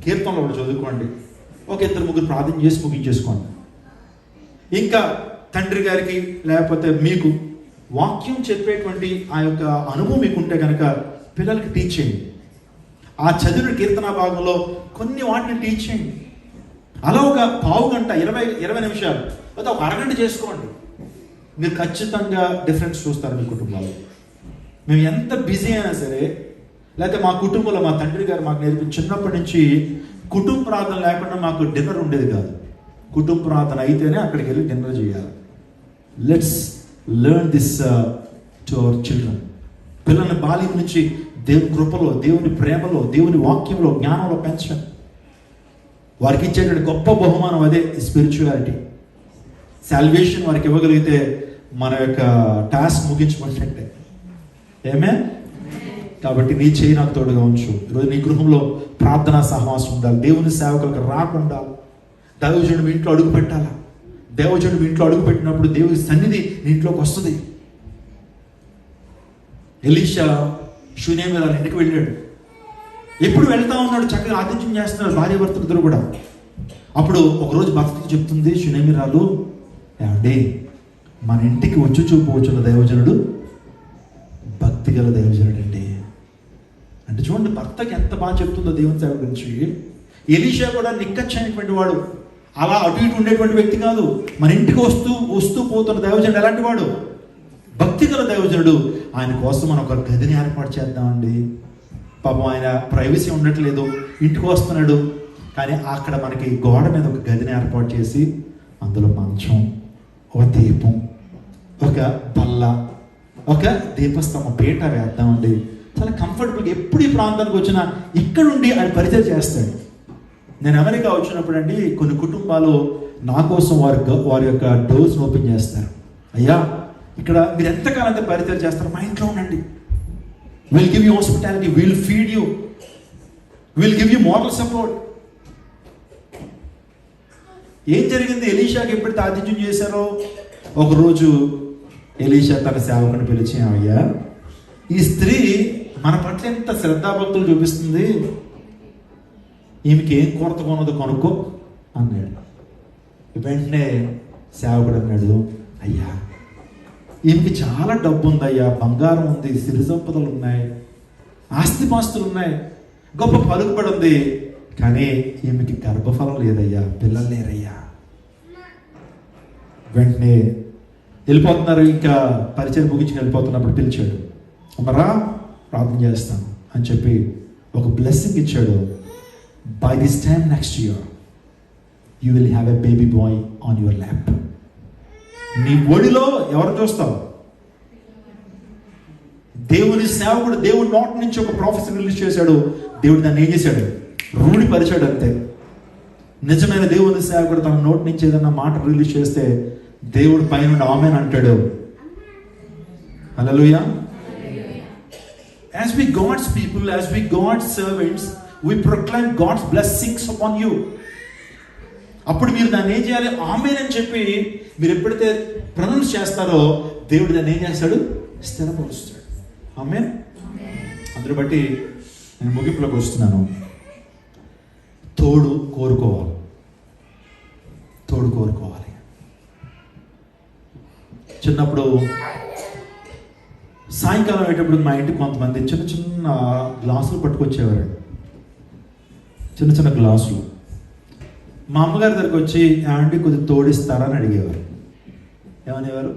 కీర్తనలు ఒకటి చదువుకోండి, ఒక 2-3 ప్రార్థన చేసి ముగించేసుకోండి. ఇంకా తండ్రి గారికి లేకపోతే మీకు వాక్యం చెప్పేటువంటి ఆ యొక్క అనుభవం మీకు ఉంటే కనుక పిల్లలకి టీచ్ చేయండి. ఆ చదివిన కీర్తన భాగంలో కొన్ని వాటిని టీచ్ చేయండి. అలా ఒక పావు గంట, 20 నిమిషాలు లేదా ఒక అరగంట చేసుకోండి. మీరు ఖచ్చితంగా డిఫరెన్స్ చూస్తారు మీ కుటుంబాల్లో. మేము ఎంత బిజీ అయినా సరే, లేకపోతే మా కుటుంబంలో మా తండ్రి గారు మాకు నేర్పించి చిన్నప్పటి నుంచి కుటుంబ ప్రార్థన లేకుండా మాకు డిన్నర్ ఉండేది కాదు. కుటుంబ ప్రార్థన అయితేనే అక్కడికి వెళ్ళి డిన్నర్ చేయాలి. Let's learn this to our children. పిల్లల్ని బాల్యం నుంచి దేవుని కృపలో, దేవుని ప్రేమలో, దేవుని వాక్యంలో, జ్ఞానంలో పెంచండి. వారికి ఇచ్చేటువంటి గొప్ప బహుమానం అదే స్పిరిచువాలిటీ. సాల్వేషన్ వారికి ఇవ్వగలిగితే మన యొక్క టాస్క్ ముగించుకున్నట్టే. ఏమే? కాబట్టి నీ చేయి నాకు తోడుగా ఉంచు. ఈరోజు నీ గృహంలో ప్రార్థనా సహవాసం ఉండాలి. దేవుని సేవకులకు రాకుండా దైవజనుడు మీ ఇంట్లో అడుగు పెట్టాలా. దైవజనుడు మీ ఇంట్లో అడుగు పెట్టినప్పుడు దేవుని సన్నిధి నీ ఇంట్లోకి వస్తుంది. ఎలీషా షూనేమి వాళ్ళ ఇంటికి వెళ్ళాడు. ఎప్పుడు వెళ్తా ఉన్నాడు, చక్కగా ఆతిథ్యం చేస్తున్నాడు భార్య భర్తలు ఇద్దరు కూడా. అప్పుడు ఒకరోజు భర్తకు చెప్తుంది షూనేమి రాలు, ఏమండి మన ఇంటికి వచ్చి చూపవచ్చున్న దైవజనుడు భక్తి గల దైవజనుడు అండి అంటే. చూడండి భర్తకి ఎంత బాగా చెప్తుందో దేవుని సేవ గురించి. ఎలీషా కూడా నిక్కచ్చైనటువంటి వాడు, అలా అటు ఇటు ఉండేటువంటి వ్యక్తి కాదు. మన ఇంటికి వస్తూ పోతున్న దైవజనుడు ఎలాంటి వాడు? భక్తి గల దైవజనుడు. ఆయన కోసం మనం ఒక గదిని ఏర్పాటు చేద్దామండి. పాపం ఆయన ప్రైవసీ ఉండట్లేదు, ఇంటికి వస్తున్నాడు, కానీ అక్కడ మనకి గోడ మీద ఒక గదిని ఏర్పాటు చేసి అందులో మంచం, ఒక దీపం, ఒక బల్ల, ఒక దీపస్తంభం, పీట వేద్దామండి. చాలా కంఫర్టబుల్గా ఎప్పుడు ఈ ప్రాంతానికి వచ్చినా ఇక్కడుండి ఆయన పరిచయం చేస్తాడు. నేను అమెరికా వచ్చినప్పుడు అండి కొన్ని కుటుంబాలు నా కోసం వారి యొక్క డోర్స్ ఓపెన్ చేస్తారు. అయ్యా ఇక్కడ మీరు ఎంతకాలంతో పరిచయం చేస్తారు, మా ఇంట్లో ఉండండి. Will give you hospitality, will feed you, will give you moral support. ఏం జరిగింది? ఎలీషాకి ఎప్పుడైతే ఆతిథ్యం చేశారో ఒకరోజు ఎలీషా తన సేవకుని పిలిచి, అయ్యా ఈ స్త్రీ మన పట్ల ఎంత శ్రద్ధాభక్తులు చూపిస్తుంది, ఈమెకి ఏం కొరత కొనదు కనుక్కో అన్నాడు. వెంటనే సేవకుడు అన్నాడు, అయ్యా ఈమెకి చాలా డబ్బు ఉందయ్యా, బంగారం ఉంది, సిరి సంపదలు ఉన్నాయి, ఆస్తిపాస్తులు ఉన్నాయి, గొప్ప పలుకుబడి ఉంది, కానీ ఈమెకి గర్భఫలం లేదయ్యా, పిల్లలు లేరయ్యా. వెంటనే వెళ్ళిపోతున్నారు, ఇంకా పరిచయం ముగించి వెళ్ళిపోతున్నప్పుడు పిలిచాడు, అమ్మరా ప్రార్థన చేస్తాను అని చెప్పి ఒక బ్లెస్సింగ్ ఇచ్చాడు. By this time next year you will have a baby bye on your lap. నీ ఒడిలో ఎవరు చూస్తావు? దేవుని సేవకుడు దేవుడి నోటి నుంచి ఒక ప్రొఫెసర్ రిలీజ్ చేశాడు. దేవుడు దాన్ని ఏం చేశాడు? రూఢిపరిచాడు అంతే. నిజమైన దేవుని సేవకుడు తన నోటి నుంచి ఏదన్నా మాట రిలీజ్ చేస్తే దేవుడు పైన ఆమేన్ అంటాడు. హల్లెలూయా. As we God's people, as we God's servants, we proclaim God's blessings upon you. అప్పుడు మీరు దాన్ని ఏం చేయాలి? ఆమేన్ అని చెప్పి మీరు ఎప్పుడైతే ప్రొనౌన్స్ చేస్తారో దేవుడు దాన్ని ఏం చేస్తాడు? స్థిరపరుస్తాడు. ఆమేన్. అందుని బట్టి నేను ముగింపులోకి వస్తున్నాను. తోడు కోరుకోవాలి, తోడు కోరుకోవాలి. చిన్నప్పుడు సాయంకాలం అయ్యేటప్పుడు మా ఇంటికి కొంతమంది చిన్న చిన్న గ్లాసులు పట్టుకొచ్చేవారు, చిన్న చిన్న గ్లాసులు. మా అమ్మగారి దగ్గరికి వచ్చి ఏమంటే కొద్దిగా తోడిస్తారా అని అడిగేవారు. ఏమనేవారు?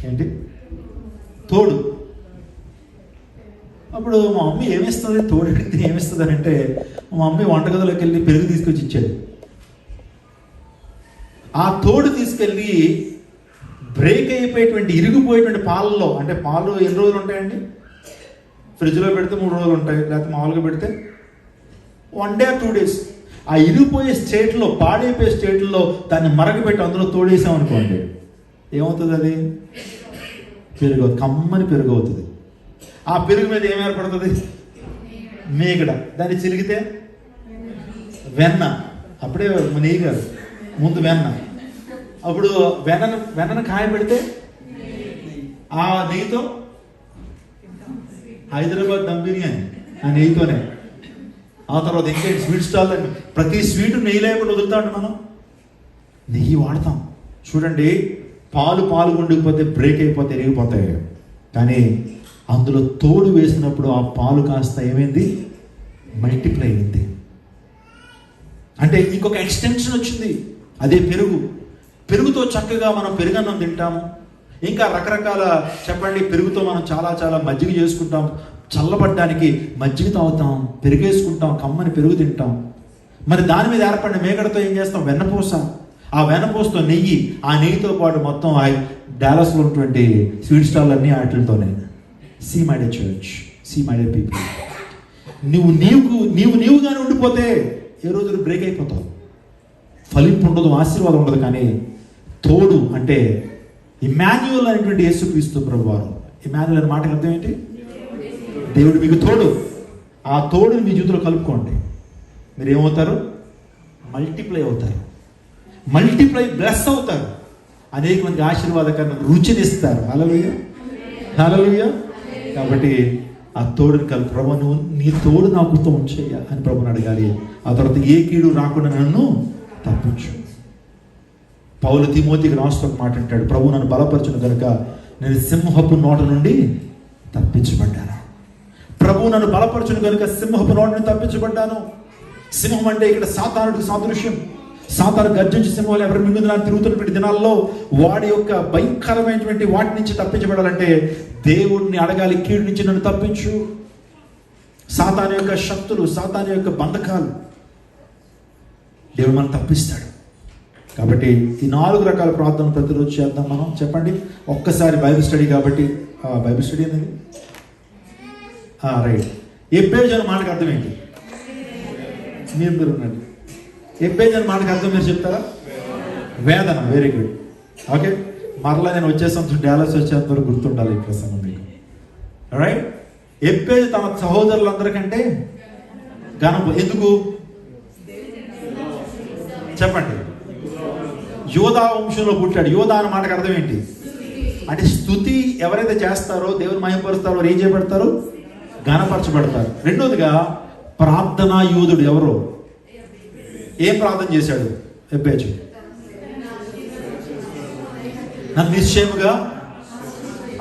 ఏంటి తోడు? అప్పుడు మా మమ్మీ ఏమిస్తుంది, తోడు అడిగితే ఏమిస్తుంది అని అంటే, మా మమ్మీ వంటగదిలోకి వెళ్ళి పెరుగు తీసుకొచ్చి ఇచ్చేది. ఆ తోడు తీసుకెళ్ళి బ్రేక్ అయిపోయేటువంటి ఇరిగిపోయేటువంటి పాలలో, అంటే పాలు ఎన్ని రోజులు ఉంటాయండి? ఫ్రిడ్జ్లో పెడితే 3 రోజులు ఉంటాయి, లేకపోతే మామూలుగా పెడితే 1 day or 2 days. ఆ ఇరిగిపోయే స్టేట్లో, పాడైపోయే స్టేట్లో దాన్ని మరగబెట్టి అందులో తోడేసామనుకోండి, ఏమవుతుంది? అది పెరుగు, కమ్మని పెరుగు అవుతుంది. ఆ పెరుగు మీద ఏం ఏర్పడుతుంది? మేగడ. దాన్ని చిరిగితే వెన్న. అప్పుడే నెయ్యి గారు ముందు వెన్న. అప్పుడు వెన్నను కాయబెడితే ఆ నెయ్యితో హైదరాబాద్ దమ్ బిర్యానీ ఆ నెయ్యితోనే. ఆ తర్వాత ఇంకా స్వీట్ స్టాల్, ప్రతి స్వీట్ నెయ్యి లేకుండా వదులుతాడు. మనం నెయ్యి వాడతాం. చూడండి, పాలు ఉండకపోతే బ్రేక్ అయిపోతే ఎరిగిపోతాయి, కానీ అందులో తోడు వేసినప్పుడు ఆ పాలు కాస్త ఏమైంది? మల్టిప్లై అయింది. అంటే ఇంకొక ఎక్స్టెన్షన్ వచ్చింది. అదే పెరుగుతో చక్కగా మనం పెరుగన్నం తింటాము. ఇంకా రకరకాల చెప్పండి, పెరుగుతో మనం చాలా చాలా మజ్జిగ చేసుకుంటాం, చల్లబడ్డానికి మజ్జిగ తాగుతాం, పెరుగేసుకుంటాం, కమ్మని పెరుగు తింటాం. మరి దాని మీద ఏర్పడిన మేకడతో ఏం చేస్తాం? వెన్నపూస. ఆ వెన్నపూసతో నెయ్యి, ఆ నెయ్యితో పాటు మొత్తం డాలస్లో ఉన్నటువంటి స్వీట్ స్టాల్ అన్నీ వాటితోనే. See my dear church, see my dear people, నీవుగానే ఉండిపోతే ఏ రోజు బ్రేక్ అయిపోతావు. ఫలింపు ఉండదు, ఆశీర్వాదం ఉండదు. కానీ తోడు అంటే ఇమ్మాన్యుయల్ అనేటువంటి యేసుక్రీస్తు ప్రభువారు. ఇమ్మాన్యుయల్ అనే మాటకి అర్థం ఏంటి? దేవుడు మీకు తోడు. ఆ తోడుని మీ జీవితంలో కలుపుకోండి. మీరు ఏమవుతారు? మల్టిప్లై అవుతారు, మల్టిప్లై బ్లెస్ అవుతారు, అనేక మందికి ఆశీర్వాదకరమైన రుచినిస్తారు. హల్లెలూయా, హల్లెలూయా. కాబట్టి ఆ తోడుని కలుపు. ప్రభు, నువ్వు నీ తోడు నాకుతో ఉంచేయ్యా అని ప్రభుని అడగాలి. ఆ తర్వాత ఏ కీడు రాకుండా నన్ను తప్పించు. పౌలు తిమోతికి రాస్తూ ఒక మాట అంటాడు, ప్రభు నన్ను బలపరచును కనుక నేను సింహపు నోట నుండి తప్పించబడ్డాను. ప్రభు నన్ను బలపరచును కనుక సింహపు నోట నుండి తప్పించబడ్డాను. సింహం అంటే ఇక్కడ సాతానుడికి సాదృశ్యం. సాతాను గర్జించి సింహాలు ఎవరి మింగుదల తిరుగుతున్నటువంటి దినాల్లో వాడి యొక్క భయంకరమైనటువంటి వాటి నుంచి తప్పించబడాలంటే దేవుడిని అడగాలి, కీడు నుంచి నన్ను తప్పించు. సాతాను యొక్క శక్తులు, సాతాను యొక్క బంధకాలు దేవుడు మనం తప్పిస్తాడు. కాబట్టి ఈ 4 రకాల ప్రార్థనలు ప్రతిరోజు చేద్దాం మనం. చెప్పండి ఒక్కసారి బైబిల్ స్టడీ. కాబట్టి బైబిల్ స్టడీ అనేది రైట్. ఎబ్బేజ్ అనే మాటకు అర్థం ఏంటి? మీరు ఉండండి. ఎబ్బేజ్ అనే మాటకు అర్థం మీరు చెప్తారా? వేదన. Very good. ఓకే, మరలా నేను వచ్చేసంత డాలస్ వచ్చేంత వరకు గుర్తుండాలి ఈ ప్రసంగం మీకు. రైట్. ఎబ్బేజ్ తన సహోదరులందరికంటే ఎందుకు చెప్పండి? యోధా వంశంలో పుట్టాడు. యోధా అన్న మాటకు అర్థం ఏంటి? అంటే స్తుతి ఎవరైతే చేస్తారో, దేవుని మహిమపరుస్తారో వారు ఏం చేయబడతారు? ఘనపరచబడతారు. రెండోదిగా ప్రార్థనా యోధుడు ఎవరు? ఏం ప్రార్థన చేశాడు? ఎబ్బేజు నన్ను నిశ్చయముగా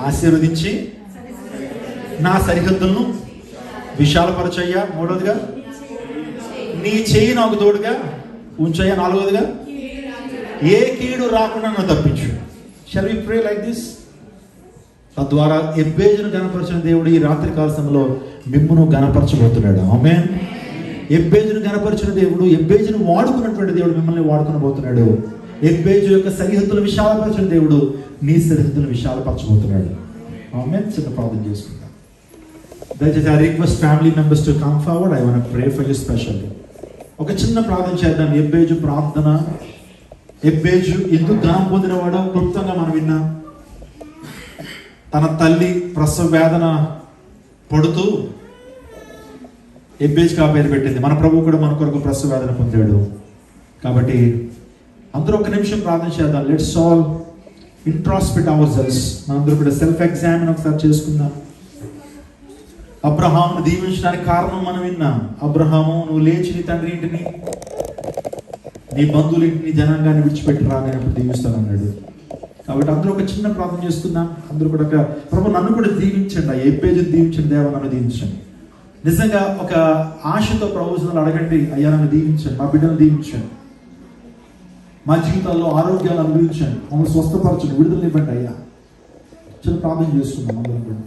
ఆశీర్వదించి నా సరిహద్దులను విశాలపరచయ్యా. మూడవదిగా నీ చెయ్యి నాకు తోడుగా ఉంచయ్యా. నాలుగవదిగా ఏ కీడు రాకుండా నన్ను తప్పించు. Shall we pray like this? తద్వారా ఎబ్బేజును గణపరిచిన దేవుడు ఈ రాత్రి కాల సమయంలో మిమ్మును గణపరచబోతున్నాడు. ఆమేన్. ఎబ్బేజును గణపరిచిన దేవుడు, ఎబ్బేజును వాడుకున్నటువంటి దేవుడు మిమ్మల్ని వాడుకునబోతున్నాడు. ఎబ్బేజు యొక్క సరిహద్దులు విశాలపరిచిన దేవుడు నీ సరిహద్దులు విశాలపరచబోతున్నాడు. ఆమేన్. చిన్న ప్రార్థన చేసుకుందాం. దయచేసి I request family members to come forward. I want to pray for you specially. ఒక చిన్న ప్రార్థన చేద్దాం. ఎబ్బేజు ప్రార్థన. ఎబ్బేజు ఎందుకు ఘనం పొందినవాడో క్లుప్తంగా మనం విన్నాం. తన తల్లి ప్రసవ వేదన పడుతూ ఎబ్బేజుకి ఆ పేరు పెట్టింది. మన ప్రభువు కూడా మన కొరకు ప్రసవ వేదన పొందాడు. కాబట్టి అందరూ ఒక నిమిషం ప్రార్థన చేద్దాం. Let's all introspect ourselves. మనందరూ కూడా సెల్ఫ్ ఎగ్జామిన్ ఒకసారి చేసుకుందాం. అబ్రహామును దీవించడానికి కారణం మనం విన్నాం. అబ్రహాము, నువ్వు లేచి నీ తండ్రి ఇంటిని, నీ బంధువుల ఇంటిని, జనాంగాన్ని విడిచిపెట్టి రా, నేను ఇప్పుడు దీవిస్తాను అన్నాడు. కాబట్టి అందరూ ఒక చిన్న ప్రార్థన చేసుకుందాం. అందరూ కూడా ప్రభు నన్ను కూడా దీవించండి, ఆ ఎబ్బేజును దీవించండి, దేవా నన్ను దీవించండి. నిజంగా ఒక ఆశతో ప్రభువును అడగండి, అయ్యా నన్ను దీవించండి, మా బిడ్డను దీవించండి, మా జీవితాల్లో ఆరోగ్యాలు అనుభవించండి, మమ్మల్ని స్వస్థపరచండి, విడుదల ఇవ్వండి అయ్యా. చిన్న ప్రార్థన చేసుకుందాం అందరం కూడా.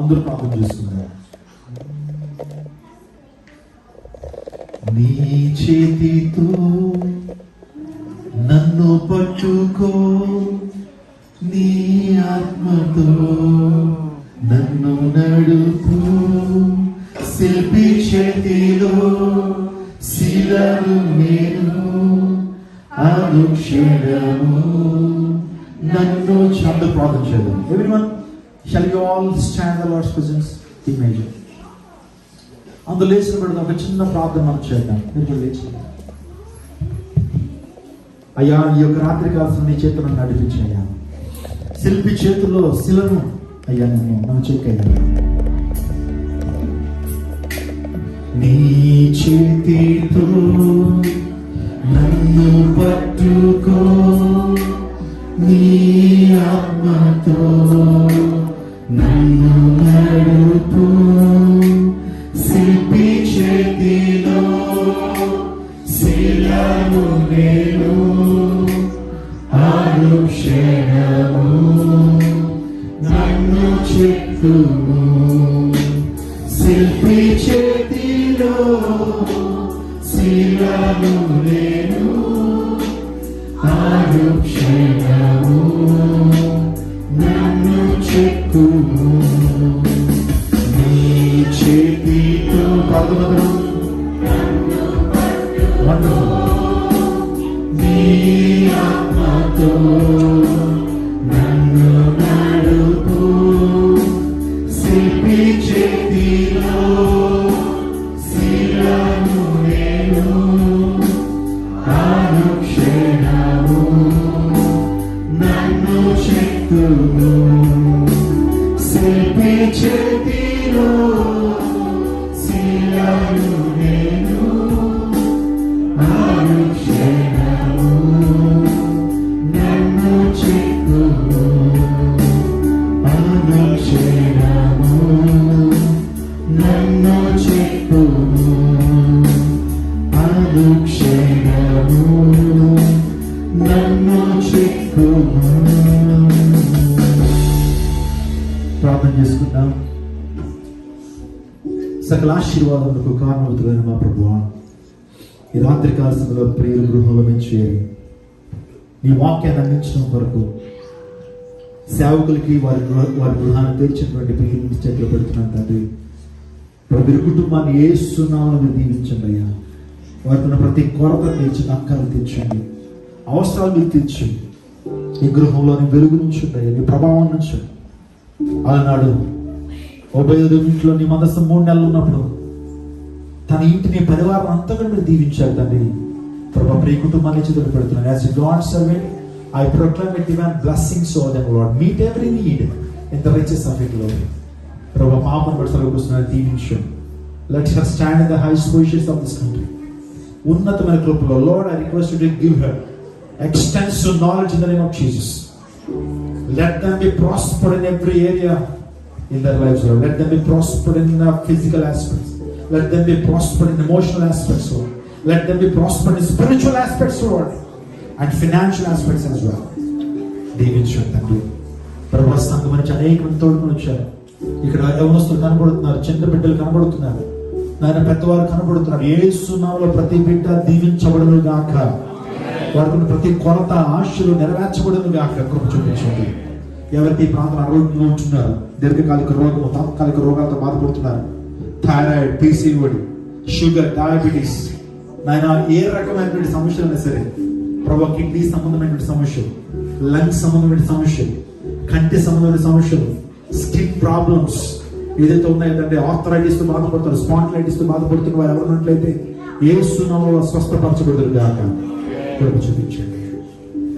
అందరూ ప్రార్థన చేస్తున్నారు. నీ చేతితో నన్ను పట్టుకో, నీ ఆత్మతో నన్ను నడుపు, శిల్పి చేతిలో శిలను నేను, అనుక్షణము నన్ను. అందరూ ప్రార్థన చేద్దాం. Everyone, shall we all stand in the Lord's presence? Imagine. అందులో లేచిన పెడదాం. ఒక చిన్న ప్రార్థన మనం చేద్దాం. మీరు లేచి, అయ్యా ఈ యొక్క రాత్రి కాలం నీ చేతులను నడిపించయ్యా. శిల్పి చేతుల్లో శిలను అయ్యా నన్ను చెక్కయ్యా. నీ చేతితో నన్ను పట్టుకో, నీ ఆత్మతో నన్ను నడుపు, శిల్పి చేతిలో శిలను నేను, అనుక్షణము నన్ను చెక్కుము, శిల్పి చేతిలో శిలను నేను, అనుక్షణము నన్ను చెక్కుము. నీ చేతితో పాదములను నీ ఆత్మతో నన్ను నడుపు, శిల్పి చేతిలో శిలను నేను, అనుక్షణము నన్ను చెక్కుము, శిల్పి చేతిలో శిలను నేను, అనుక్షణము నన్ను చెక్కుము, అనుక్షణము నన్ను చెక్కుము, అనుక్షణము నన్ను చెక్కుము. ప్రార్థన చేసుకుందాం. సకల ఆశీర్వాదములకు కారణమవుతున్న మా ప్రభువా, ఈ రాత్రి కాలంలో ప్రియుల గృహంలో మేము చేరి నీ వాక్యాన్ని అందించడం కొరకు సేవకులకి వారి గృహాన్ని తెరిచినటువంటి ప్రియుల చేతిలో పెడుతున్నాను తండ్రి. ప్రతి కుటుంబాన్ని ఏస్తున్నామని మీరు దీవించండి అయ్యా. వారికి ఉన్న ప్రతి కొరత తీర్చండి, అక్కలు తీర్చండి, అవసరాలు మీరు తీర్చండి. ఈ గృహంలోని వెలుగు నుంచండి అయ్యా, నీ ప్రభావం నుంచండి. అలనాడు ఉభయోదయం ఇంట్లో నీ మందసం 3 నెలలు ఉన్నప్పుడు తన ఇంటిని, పరివారం అంతా కూడా మీరు దీవించారు తండ్రి. ప్రభా ప్రియ కుటుంబాన్ని చేతులు పెడుతున్నాను. As God servant I proclaim a divine blessings over them, Lord. Meet every need in the riches of your glory. ప్రభు పాపను బట్టి సెలవుకొస్తున్నారు, దీవించండి. Let her stand in the highest positions of this country. ఉన్నతమైన కృపలో, Lord, I request you to give her extensive knowledge in the name of Jesus. Let them be prospered in every area in their lives, Lord. Let them be prospered in physical aspects. Let them be prospered in emotional aspects, Lord. Let them be prospered in spiritual aspects, Lord, and financial aspects as well. దీవించండి తండ్రి. ప్రభు సంఘం నుంచి అనేక మంది తోడుకొని వచ్చారు. ఇక్కడ యవనస్తులు కనబడుతున్నారు, చిన్న బిడ్డలు కనబడుతున్నారు, నాయన పెద్దవారు కనబడుతున్నారు. యేసు నామములో ప్రతి బిడ్డ దీవించబడును గాక. వారికి ప్రతి కొరత ఆశలు నెరవేర్చబడును గాక. కృప చూపించండి. ఎవరికి ఈ ప్రాంతం అనారోగ్యంగా ఉంటున్నారు, దీర్ఘకాలిక రోగము, తాత్కాలిక రోగాలతో బాధపడుతున్నారు, థైరాయిడ్, పీసీఓడి, షుగర్, డయాబెటీస్, నాయన ఏ రకమైనటువంటి సమస్యలైనా సరే ప్రభు, కిడ్నీ సంబంధమైనటువంటి సమస్యలు, లంగ్స్ సంబంధమైన సమస్యలు, కంటి సంబంధమైన సమస్యలు, స్కిన్ ప్రాబ్లమ్స్ ఏదైతే ఉన్నాయంటే ఆర్థరైటిస్ తో బాధపడుతున్నారు, స్పాండిలైటిస్ తో బాధపడుతున్న వారు ఎవరున్నట్లయితే యేసు నామములో స్వస్థపరచబడుదురు గాక. కృప చూపించండి.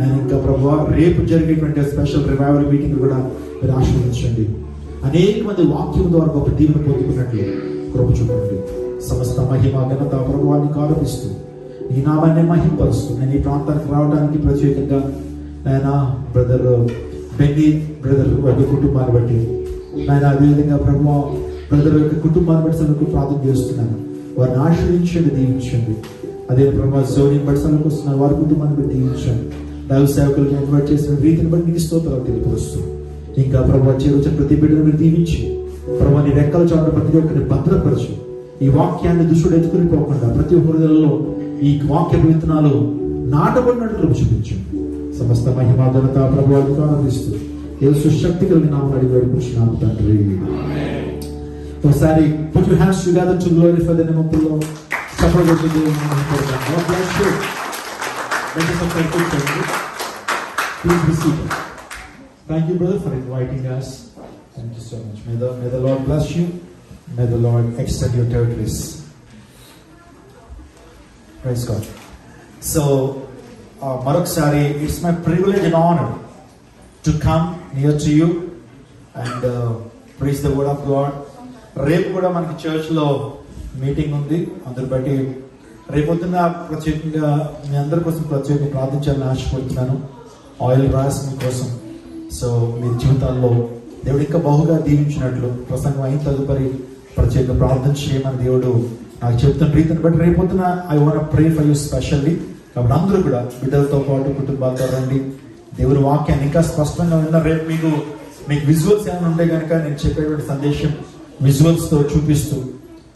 ఆయన ఇంకా ప్రభు, రేపు జరిగేటువంటి స్పెషల్ రివైవల్ మీటింగ్ కూడా మీరు ఆశీర్వదించండి. అనేక మంది వాక్యం ద్వారా గొప్ప దీవెన పొందుకున్నట్లు కృప చూపండి. సమస్త మహిమ ఘనత ప్రభువాన్ని ఆరోపిస్తూ ఈ నామాన్ని మహింపరుస్తూ నేను ఈ ప్రాంతానికి రావడానికి ప్రత్యేకంగా ఆయన బ్రదర్ బెన్నీ బ్రదర్ వారి కుటుంబాన్ని బట్టి, ఆయన అదేవిధంగా ప్రభు బ్రదర్ యొక్క కుటుంబాన్ని బట్టి సలకు ప్రార్థన చేస్తున్నాను. వారిని ఆశ్రయించండి, దీవించండి. అదే ప్రభు సోనిని బట్టి సలకు వస్తున్నారు, వారి కుటుంబాన్ని బట్టి దీవించండి. దైవ సేవకులకు ఇన్వైట్ చేసిన రీతిని బట్టి నీకు స్తోత్రాలు తెలియపరుస్తూ, ఇంకా ప్రభు చేరుచిన ప్రతి బిడ్డను మీరు దీవించి ప్రభు నీ రెక్కల చాటున ప్రతి ఒక్కరిని భద్రపరచు. ఈ వాక్యాన్ని దుష్టుడు ఎత్తుకుని పోకుండా ప్రతి హృదయంలో ఈ వాక్య విత్తనాలు నాటబడినట్లు చూపించండి. సమస్త మహిమ ఘనత ప్రభువానికి ఆనందిస్తూ యేసు శక్తి కలిగిన నామమున అడిగి వేడుకుంటున్నాము తండ్రి. ఒకసారి put your hands together to glorify the name of the Lord. Support the Lord. God bless you. Let us thank you. Please be seated. Thank you, brother, for inviting us. Thank you so much. May the Lord bless you. May the Lord extend your territories. Praise God. So, Marokasari, it's my privilege and honor to come near to you and preach the word of God. రేపు కూడా మనకి చర్చ్లో మీటింగ్ ఉంది. అందరు బట్టి రేపొద్దున ప్రత్యేకంగా మీ అందరి కోసం ప్రత్యేకంగా ప్రార్థించాలని ఆశపడుతున్నాను. ఆయిల్ రాసి మీ కోసం. సో మీ జీవితాల్లో దేవుడు ఇంకా బహుగా దీవించినట్లు ప్రసంగం అయిన తదుపరి ప్రత్యేక ప్రార్థన చేయమని దేవుడు నాకు చెప్తున్న రీతిని బట్టి రేపొద్దున I want pray for you specially. కాబట్టి అందరూ కూడా బిడ్డలతో పాటు కుటుంబాలతో రండి. దేవుని వాక్యాన్ని ఇంకా స్పష్టంగా విన్న రేపు మీకు విజువల్స్ ఏమైనా ఉంటే కనుక నేను చెప్పేటువంటి సందేశం విజువల్స్తో చూపిస్తూ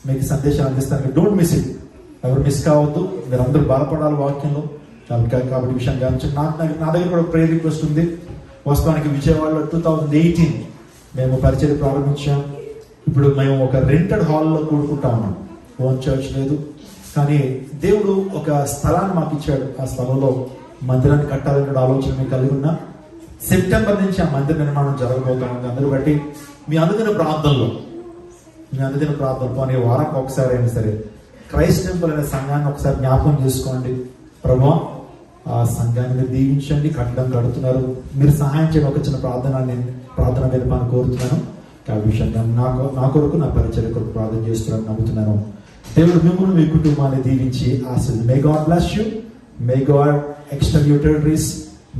మీకు సందేశాలు అందిస్తాను. Don't miss it. ఎవరు మిస్ కావద్దు. మీరు అందరూ బలపడాలి వాక్యంలో. కాబట్టి విషయం గమనించండి. నా దగ్గర కూడా ప్రేయర్ రిక్వెస్ట్ ఉంది. వాస్తవానికి విజయవాడలో 2018 మేము పరిచయం ప్రారంభించాం. ఇప్పుడు మేము ఒక రెంటెడ్ హాల్లో కూడుకుంటా ఉన్నాం. ఓన్ చర్చ్ లేదు, కానీ దేవుడు ఒక స్థలాన్ని మాకు ఇచ్చాడు. ఆ స్థలంలో మందిరాన్ని కట్టాలనే ఆలోచన మేము కలిగి ఉన్నా. సెప్టెంబర్ నుంచి ఆ మందిర నిర్మాణం జరగబోతా ఉంది. అందరూ బట్టి మీ అనుదిన ప్రార్థనలో పోనీ వారానికి ఒకసారి అయినా సరే క్రైస్ట్ టెంపుల్ అనే సంఘాన్ని ఒకసారి జ్ఞాపకం చేసుకోండి. ప్రభువా, ఆ సంఘాన్ని మీరు దీవించండి. కడుతున్నారు, మీరు సహాయం చేయడం ఒక చిన్న ప్రార్థన వినపాన్ని కోరుతున్నాను. ఆ విషయంగా నా కొరకు నా పరిచర్య కొరకు ప్రార్థన చేస్తున్నాను నమ్ముతున్నాను. దేవుడు మిమ్మల్ని మీ కుటుంబాన్ని దీవించి ఆశీర్వదించు. May God bless you. May God extend your territories.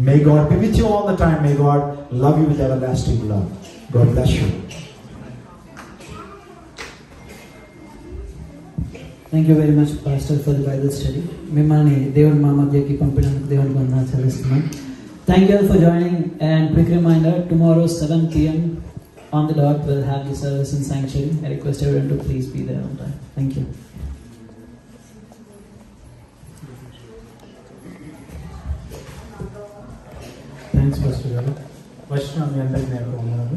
May God be with you all the time. May God love you with everlasting love. God bless you. Thank you very much, Pastor, for the Bible study. మిమ్మల్ని దేవుడు మా మధ్యకి పంపినందుకు దేవుడికి వందనాలు చెల్లిస్తున్నాను. Thank you all for joining, and quick reminder, tomorrow 7 p.m. on the dot we'll have the service in Sanctuary. I request everyone to please be there on time. Thank you. Thanks pastor గారు. ఫస్ట్ మీ అందరికీ నేను వందనాలు.